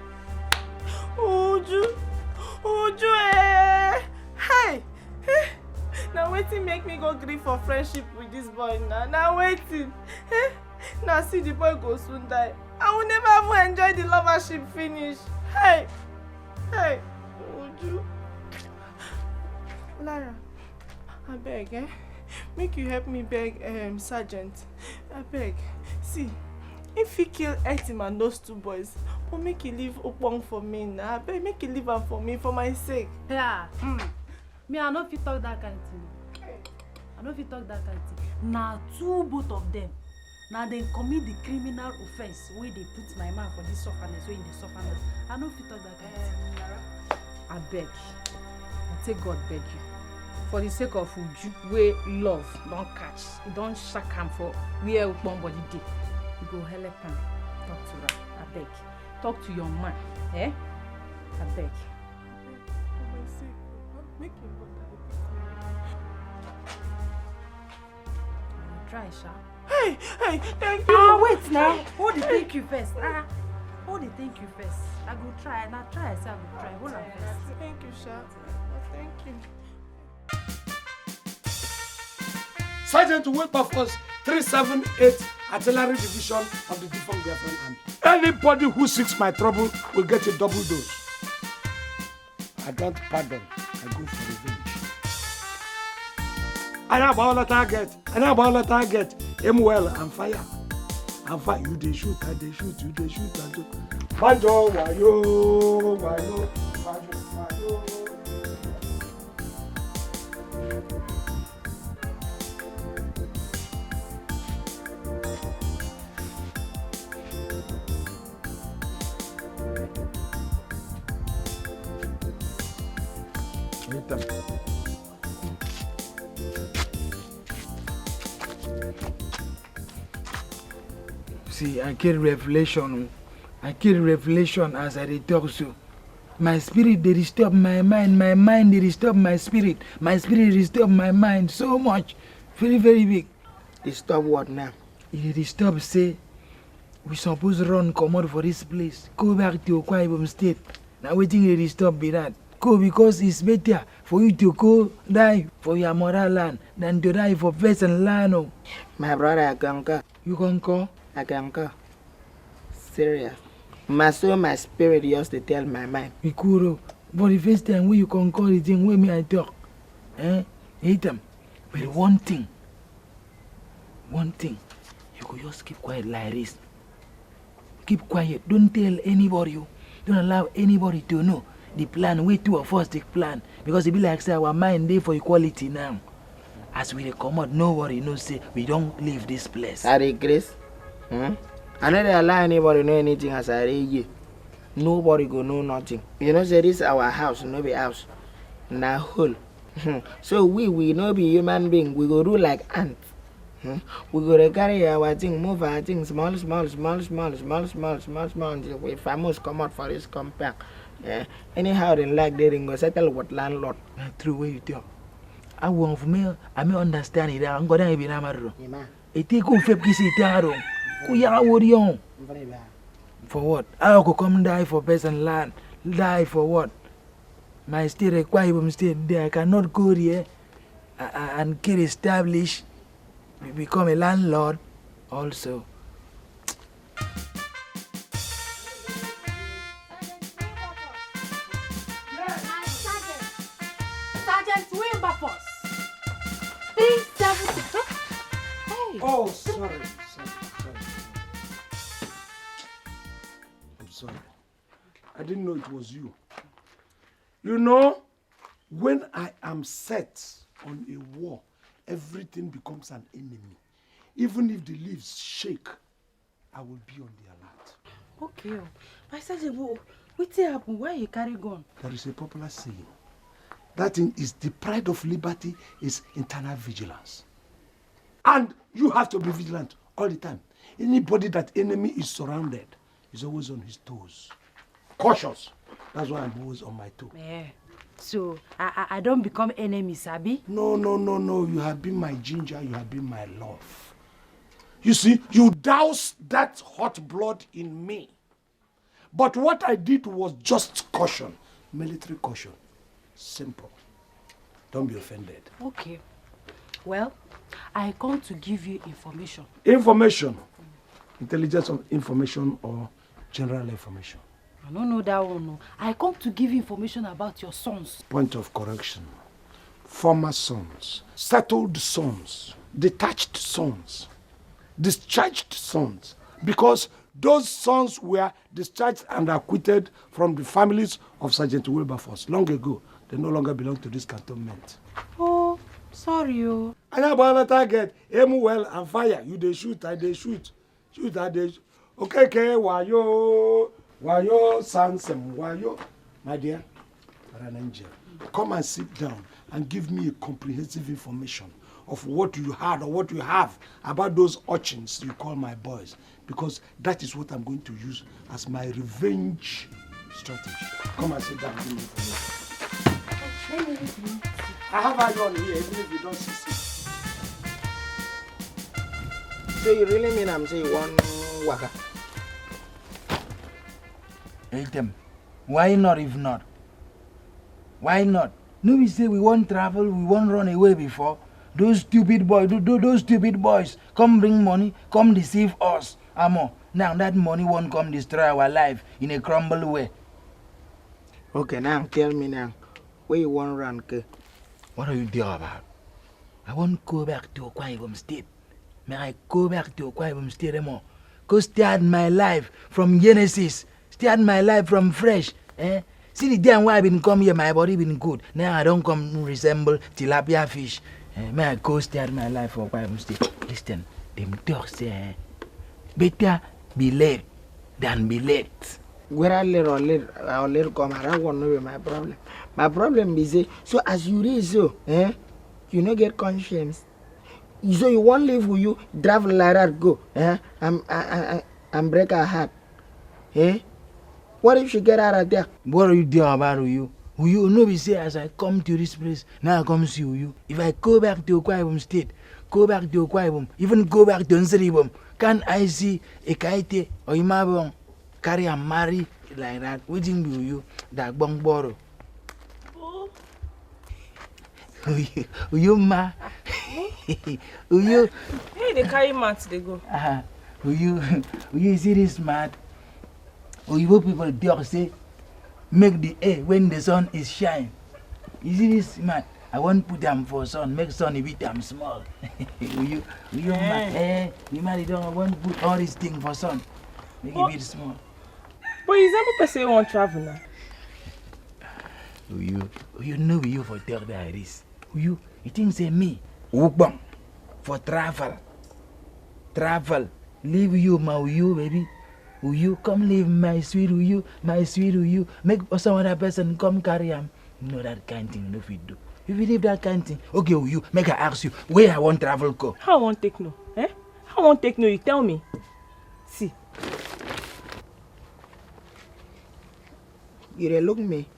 Uju, Hey! Now waiting make me go grieve for friendship with this boy now. Now waiting. Now see the boy go soon die. I will never even enjoy the lovership finish. Hey! Uju. Lara, I beg, make you help me beg Sergeant. I beg. See, if he kill Etim and those two boys, but make he leave Opong for me now. I beg, make he leave him for me, for my sake. Yeah. Me, I know if you talk that kind of thing. Now both of them. Now they commit the criminal offense where they put my man for this sufferness, where in the sufferness. I know if you talk that kind of thing. I beg. I take God beg you. For the sake of Uju, where love don't catch, you don't shack him for where one body day. You go help him. Talk to her. I beg. Talk to your man. I beg. For my sake, make him go Try, Sha. Hey, thank you. Wait now. Hold the thank you first. Hold the thank you first. I go try. Now try. I say I go try. Hold on first. Thank you, Sha. Thank you. Sergeant Wilberforce 378 artillery division of the defunct Biafran army. Anybody who seeks my trouble will get a double dose. I don't pardon, I go for revenge. I have all the target. Aim well and fire. And fire. You they shoot, I they shoot, you they shoot, I do. Banjo, wayo, banjo, wayo. See, I get revelation. I get revelation as I talk to. My spirit, they disturb my mind, they disturb my spirit disturb my mind so much. Very, very big. Disturb what now? It disturb, say, we suppose run, come out for this place. Go back to Akwa Ibom State. Now waiting to disturb be that. Go because it's better for you to go die for your motherland than to die for peasant land. Oh. My brother, I conquer. You conquer? I conquer. Serious. My soul, my spirit used to tell my mind. Mikuro, but the first time when you conquer the thing, when me I talk, hate them. But one thing, you could just keep quiet like this. Keep quiet. Don't tell anybody. Don't allow anybody to know the plan. We two of us take plan because it be like say our mind there for equality now. As we come out, nobody knows say we don't leave this place. Are they grace? I never allow anybody know anything as I read you. Nobody go know nothing. You know, say this is our house, no be house. Now hole. So we no be human being. We go do like ants. We go to carry our thing, move our thing, small, until we famous come out for this compound. Anyhow, they like they go settle with landlord. True way you talk. I want for me, I may understand it. I'm going to be Namaro. It take on 50 citaro. For what? I could come die for peasant land. Die for what? My state requirement state there. I cannot go there and get established. Become a landlord also. Sergent Wilberforce. 376. Hey. Oh, sorry. I'm sorry. I didn't know it was you. You know, when I am set on a war, everything becomes an enemy. Even if the leaves shake, I will be on the alert. Okay. My Sergeant, what's happened? Why you carry gun? There is a popular saying. That thing is the pride of liberty is internal vigilance. And you have to be vigilant all the time. Anybody that enemy is surrounded is always on his toes. Cautious. That's why I'm always on my toes. Yeah. So, I don't become enemy, Sabi? No. You have been my ginger. You have been my love. You see, you doused that hot blood in me. But what I did was just caution. Military caution. Simple. Don't be offended. Okay. Well, I come to give you information. Information? Intelligence of information or general information? I don't know that one. No. I come to give you information about your sons. Point of correction. Former sons, settled sons, detached sons, discharged sons. Because those sons were discharged and acquitted from the families of Sergent Wilberforce long ago. They no longer belong to this cantonment. Oh, sorry. Oh. I have another target. Aim well and fire. You they shoot, I they shoot. Shoot, I they shoot. Okay, wayo, Sansem, wayo. My dear, you're an angel. Come and sit down and give me a comprehensive information of what you had or what you have about those urchins you call my boys. Because that is what I'm going to use as my revenge strategy. Come and sit down and give me information. I have iron here, even if you don't see. So you really mean I'm saying one waka? Hate them. Why not if not? Why not? No, we say we won't travel, we won't run away before. Those stupid boys, those stupid boys, come bring money, come deceive us. Amo, now that money won't come destroy our life in a crumble way. Okay, now tell me now, where you want to run, okay? What are you there about? I won't go back to Akwa Ibom State. May I go back to Akwa Ibom State anymore? Go start my life from Genesis. Start my life from fresh. Eh? See the damn why I been come here, my body been good. Now I don't come resemble tilapia fish. May I go start my life for Akwa Ibom State? Listen, them dogs say, better be late than be late. Where I let or let come, I don't want to know my problem. My problem is, so as you read so, you no get conscience. So you won't live with you, drive Lara go, and break her heart. What if she get out of there? What are you doing about Uyu? Uyu, no be say as I come to this place, now I come see Uyu. If I go back to Akwa Ibom State, go back to Akwa Ibom, even go back to Nsribom, can I see Ekaite or Imabong carry and marry like that? Waiting be Uyu, that bong borrow. Uyu ma. Uyu. Hey, they carry mats, they go. Uyu see this mad? Uyu people talk say, make the air when the sun is shine. You see this man? I won't put them for sun, make sun a bit them small. Uyu man, you man, I won't put all these things for sun. Make it a bit small. But is that person who won't travel now? You know you for talk like this. You think say me, Ukbang, for travel. Leave you, my Uyu, baby. Uyu, come leave my sweet Uyu, my sweet Uyu. Make some other person come carry him. No, that kind of thing, no fit do. If you leave that kind of thing, okay, Uyu, make I ask you, where I want travel go? How I want take no? How I want take no, you tell me. See. You dey look me.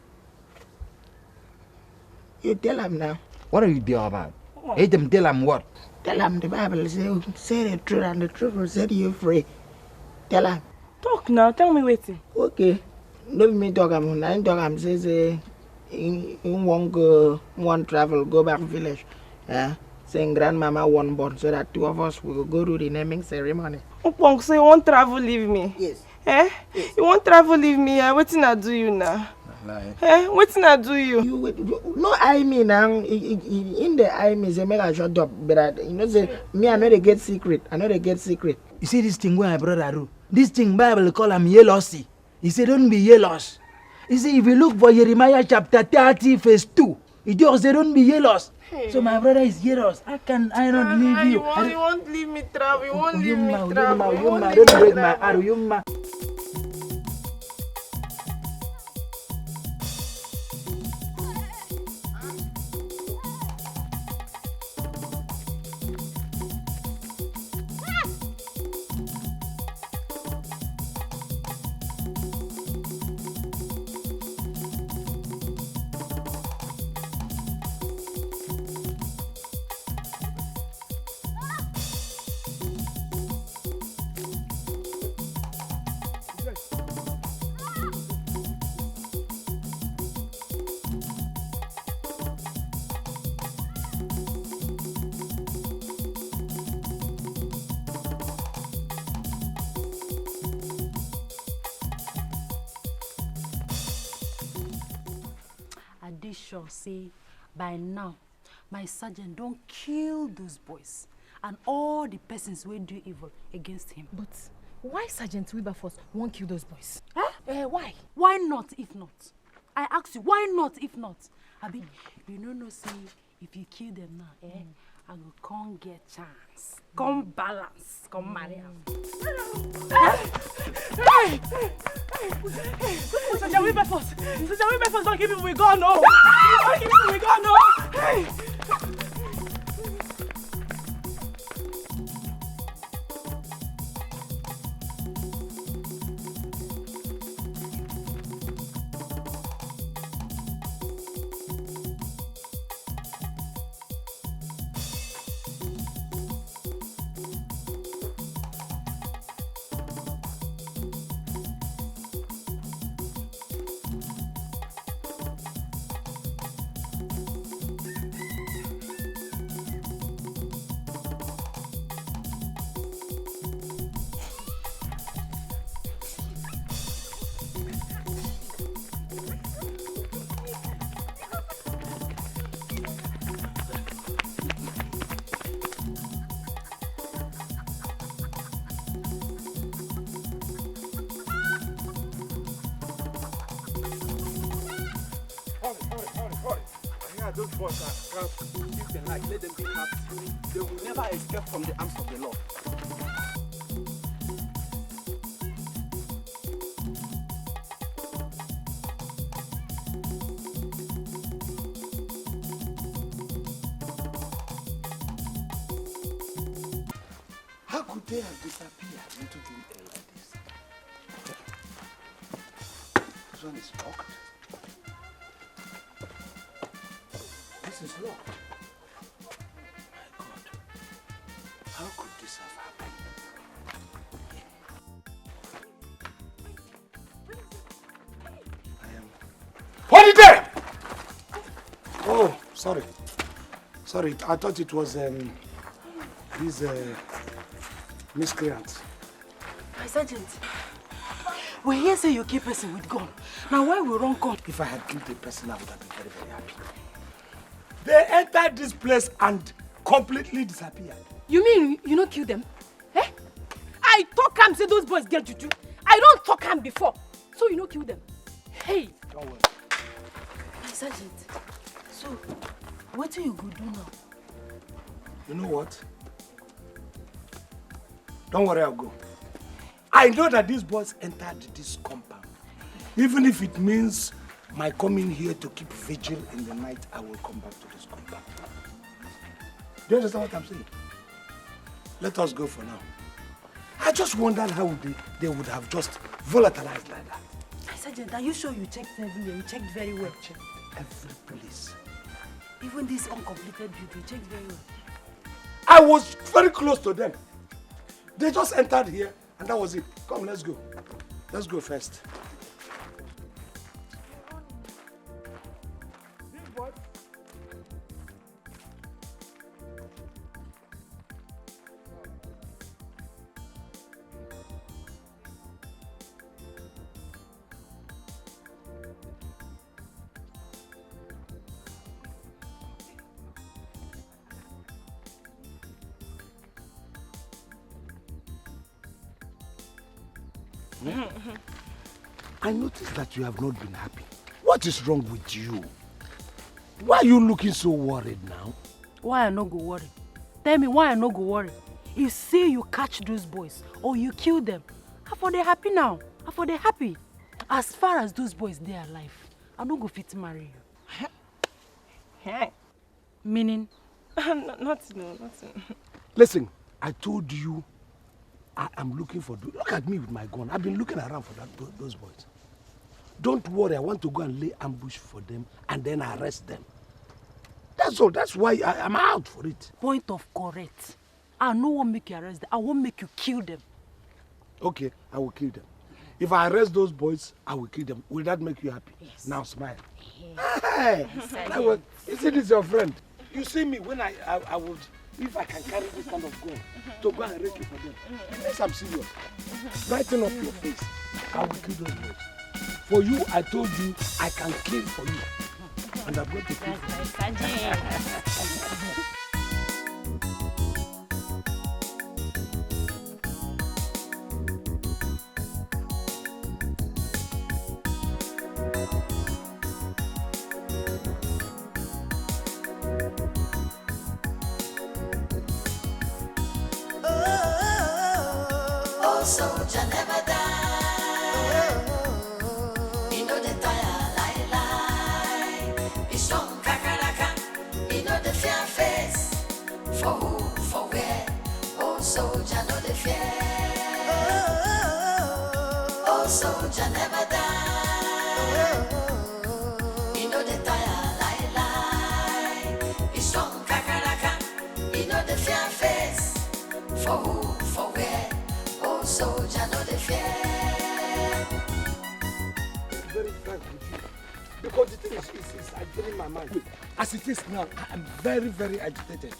You tell him now. What are you there about? Hey, them tell him what? Tell him the Bible say the truth and the truth will set you free. Tell him. Talk now, tell me waiting. Okay. Don't me talk him. I talk him say he won't travel, go back village. Saying grandmama won't born so that two of us will go to the naming ceremony. Upong, so you won't travel leave me? Yes. Yes. You won't travel leave me? Waiting I do you now? Waiting I do you? No, I mean now in the I mean say make I shut up, but you know say me I know they get secret. You see this thing where my brother do? This thing Bible call him jealousy. He said don't be jealous. He said if you look for Jeremiah chapter 30 verse 2, it just say don't be jealous. So my brother is jealous. How can I not leave you? You won't leave me travel. You won't leave me travel. Don't break my heart. Sure say by now my sergeant don't kill those boys and all the persons who do evil against him. But why Sergent Wilberforce won't kill those boys? Why? Why not if not? I ask you, why not if not? I mean, you know say if you kill them now, I will come get chance, come balance, come marry him. Sergent Wilberforce, don't give him we go no. Don't give him we go no. Hey. those boys are proud to live their life. Let them be happy. They will never escape from the arms of the law. How could they have disappeared into the air like this? This one is locked. This is locked. My God. How could this have happened? Hold it there! Oh, sorry. Sorry, I thought it was these miscreants. My sergeant, we hear say you kill person with gun. Now why we run gun? If I had killed the person, I would have been very, very happy. They entered this place and completely disappeared. You mean you not kill them? Eh? I talk am say those boys get juju. I don't talk am before. So you not kill them. Hey! Don't worry. My sergeant, so what do you go do now? You know what? Don't worry, I'll go. I know that these boys entered this compound. Even if it means my coming here to keep vigil in the night, I will come back to this compound. Do you understand what I'm saying? Let us go for now. I just wondered how they would have just volatilized like that. My sergeant, are you sure you checked everywhere? You checked very well. I checked every place. Even this uncompleted building, you checked very well. I was very close to them. They just entered here and that was it. Come, let's go. Let's go first. I noticed that you have not been happy. What is wrong with you? Why are you looking so worried now? Why I no go worry? Tell me why I no go worry. You say you catch those boys or you kill them. How for they happy now? How for they happy? As far as those boys they are alive, I no go fit marry you. Meaning? Nothing. Listen, I told you I am looking for... Look at me with my gun. I've been looking around for those boys. Don't worry, I want to go and lay ambush for them and then arrest them. That's all. That's why I'm out for it. Point of correct. I no want make you arrest them. I won't make you kill them. Okay, I will kill them. If I arrest those boys, I will kill them. Will that make you happy? Yes. Now smile. Hey! You see, this is your friend. You see me when I would... If I can carry this kind of gun to go and rape you for them. Yes, I'm serious. Brighten up your face. I will kill those boys. For you, I told you I can kill for you. And I'm going to kill for you. Soldier never die. You know the tire lie. It's strong kakaraka. You know the fear face. For who, for where? Oh soldier know the fear. Oh soldier never die. You know the tire lie. It's strong kakaraka. You know the fear face. For who, for where? Soldier, know the fear. Very frank with you. Because the thing is agitating my mind. As it is now, I am very, very agitated.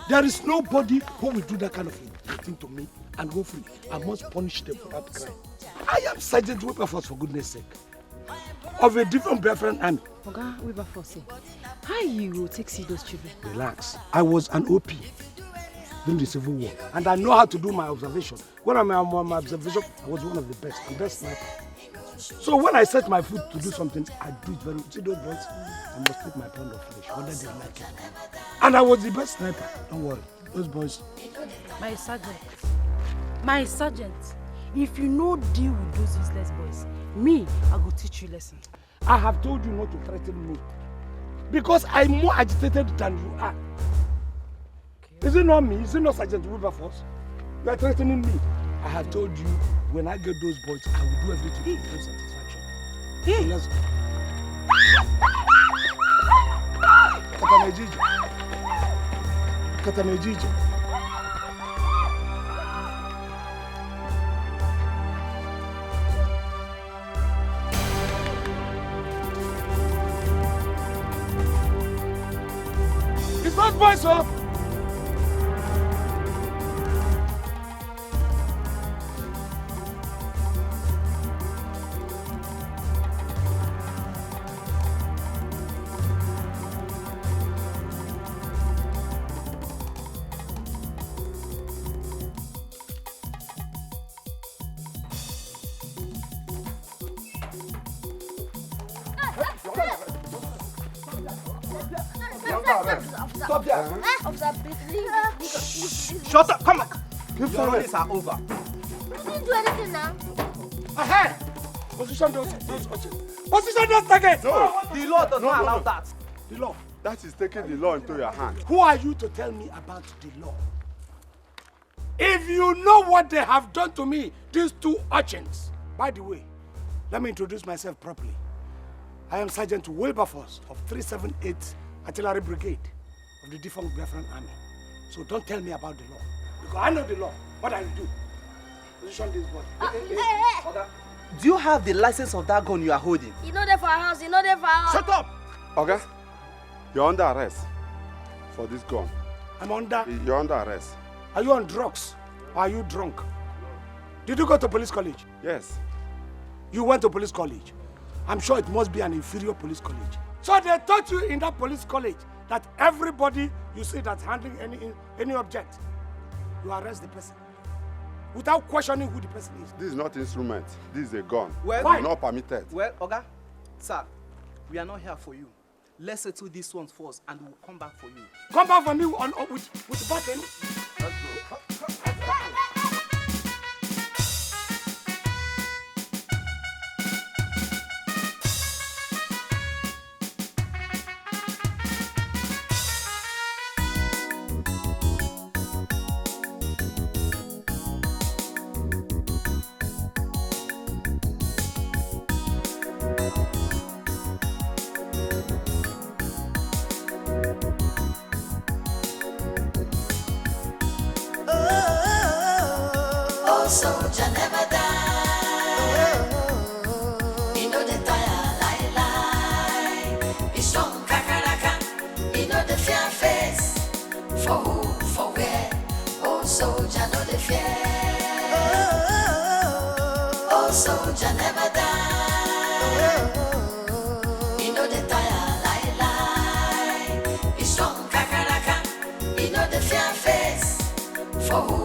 There is nobody who will do that kind of thing to me and go free. I must punish them for that crime. I am Sergent Wilberforce, for goodness sake. Of a different Biafran army. Oga Wilberforce, how you take see those children? Relax. I was an OP during the Civil War, and I know how to do my observation. When I'm on my observation, I was one of the best. I'm best sniper. So when I set my foot to do something, I do it very well. See those boys? I must take my pound of flesh, whether they like it. And I was the best sniper. Don't worry. Those boys. My sergeant, if you no deal with those useless boys, me, I will teach you lesson. I have told you not to threaten me. Because I'm more agitated than you are. Okay. Is it not me? Is it not Sergent Wilberforce? You are threatening me. I have told you, when I get those boys, I will do everything to your satisfaction. So let's go. Katanejiji. It's not boys up. Stop there. Officer, please. Shut up, come on. Keep Your holidays are over. We didn't do anything now. Ahead! Position those urchins. Position those targets! No. The law does not allow that. The law. That is taking the law into your hand. Who are you to tell me about the law? If you know what they have done to me, these two urchins. By the way, let me introduce myself properly. I am Sergent Wilberforce of 378 Artillery Brigade of the defunct Biafran Army. So don't tell me about the law. Because I know the law. What I will do? Position this boy. Okay. Do you have the license of that gun you are holding? You know there for our house, you know there for our house. Shut up! Okay? You're under arrest for this gun. I'm under? You're under arrest. Are you on drugs? Or are you drunk? Did you go to police college? Yes. You went to police college. I'm sure it must be an inferior police college. So they taught you in that police college that everybody you see that's handling any object, you arrest the person without questioning who the person is. This is not instrument. This is a gun. Well, it's not permitted. Well, Oga, sir, we are not here for you. Let's settle this one first and we'll come back for you. Come back for me with the button. Let's go. Soldier never die. You know the tire lie. Be strong, kakaraka. You know the fear face. For who, for where? Oh, soldier, know the fear. Oh, soldier never die. You know the tire lie. Be strong, kakaraka. You know the fear face. For who?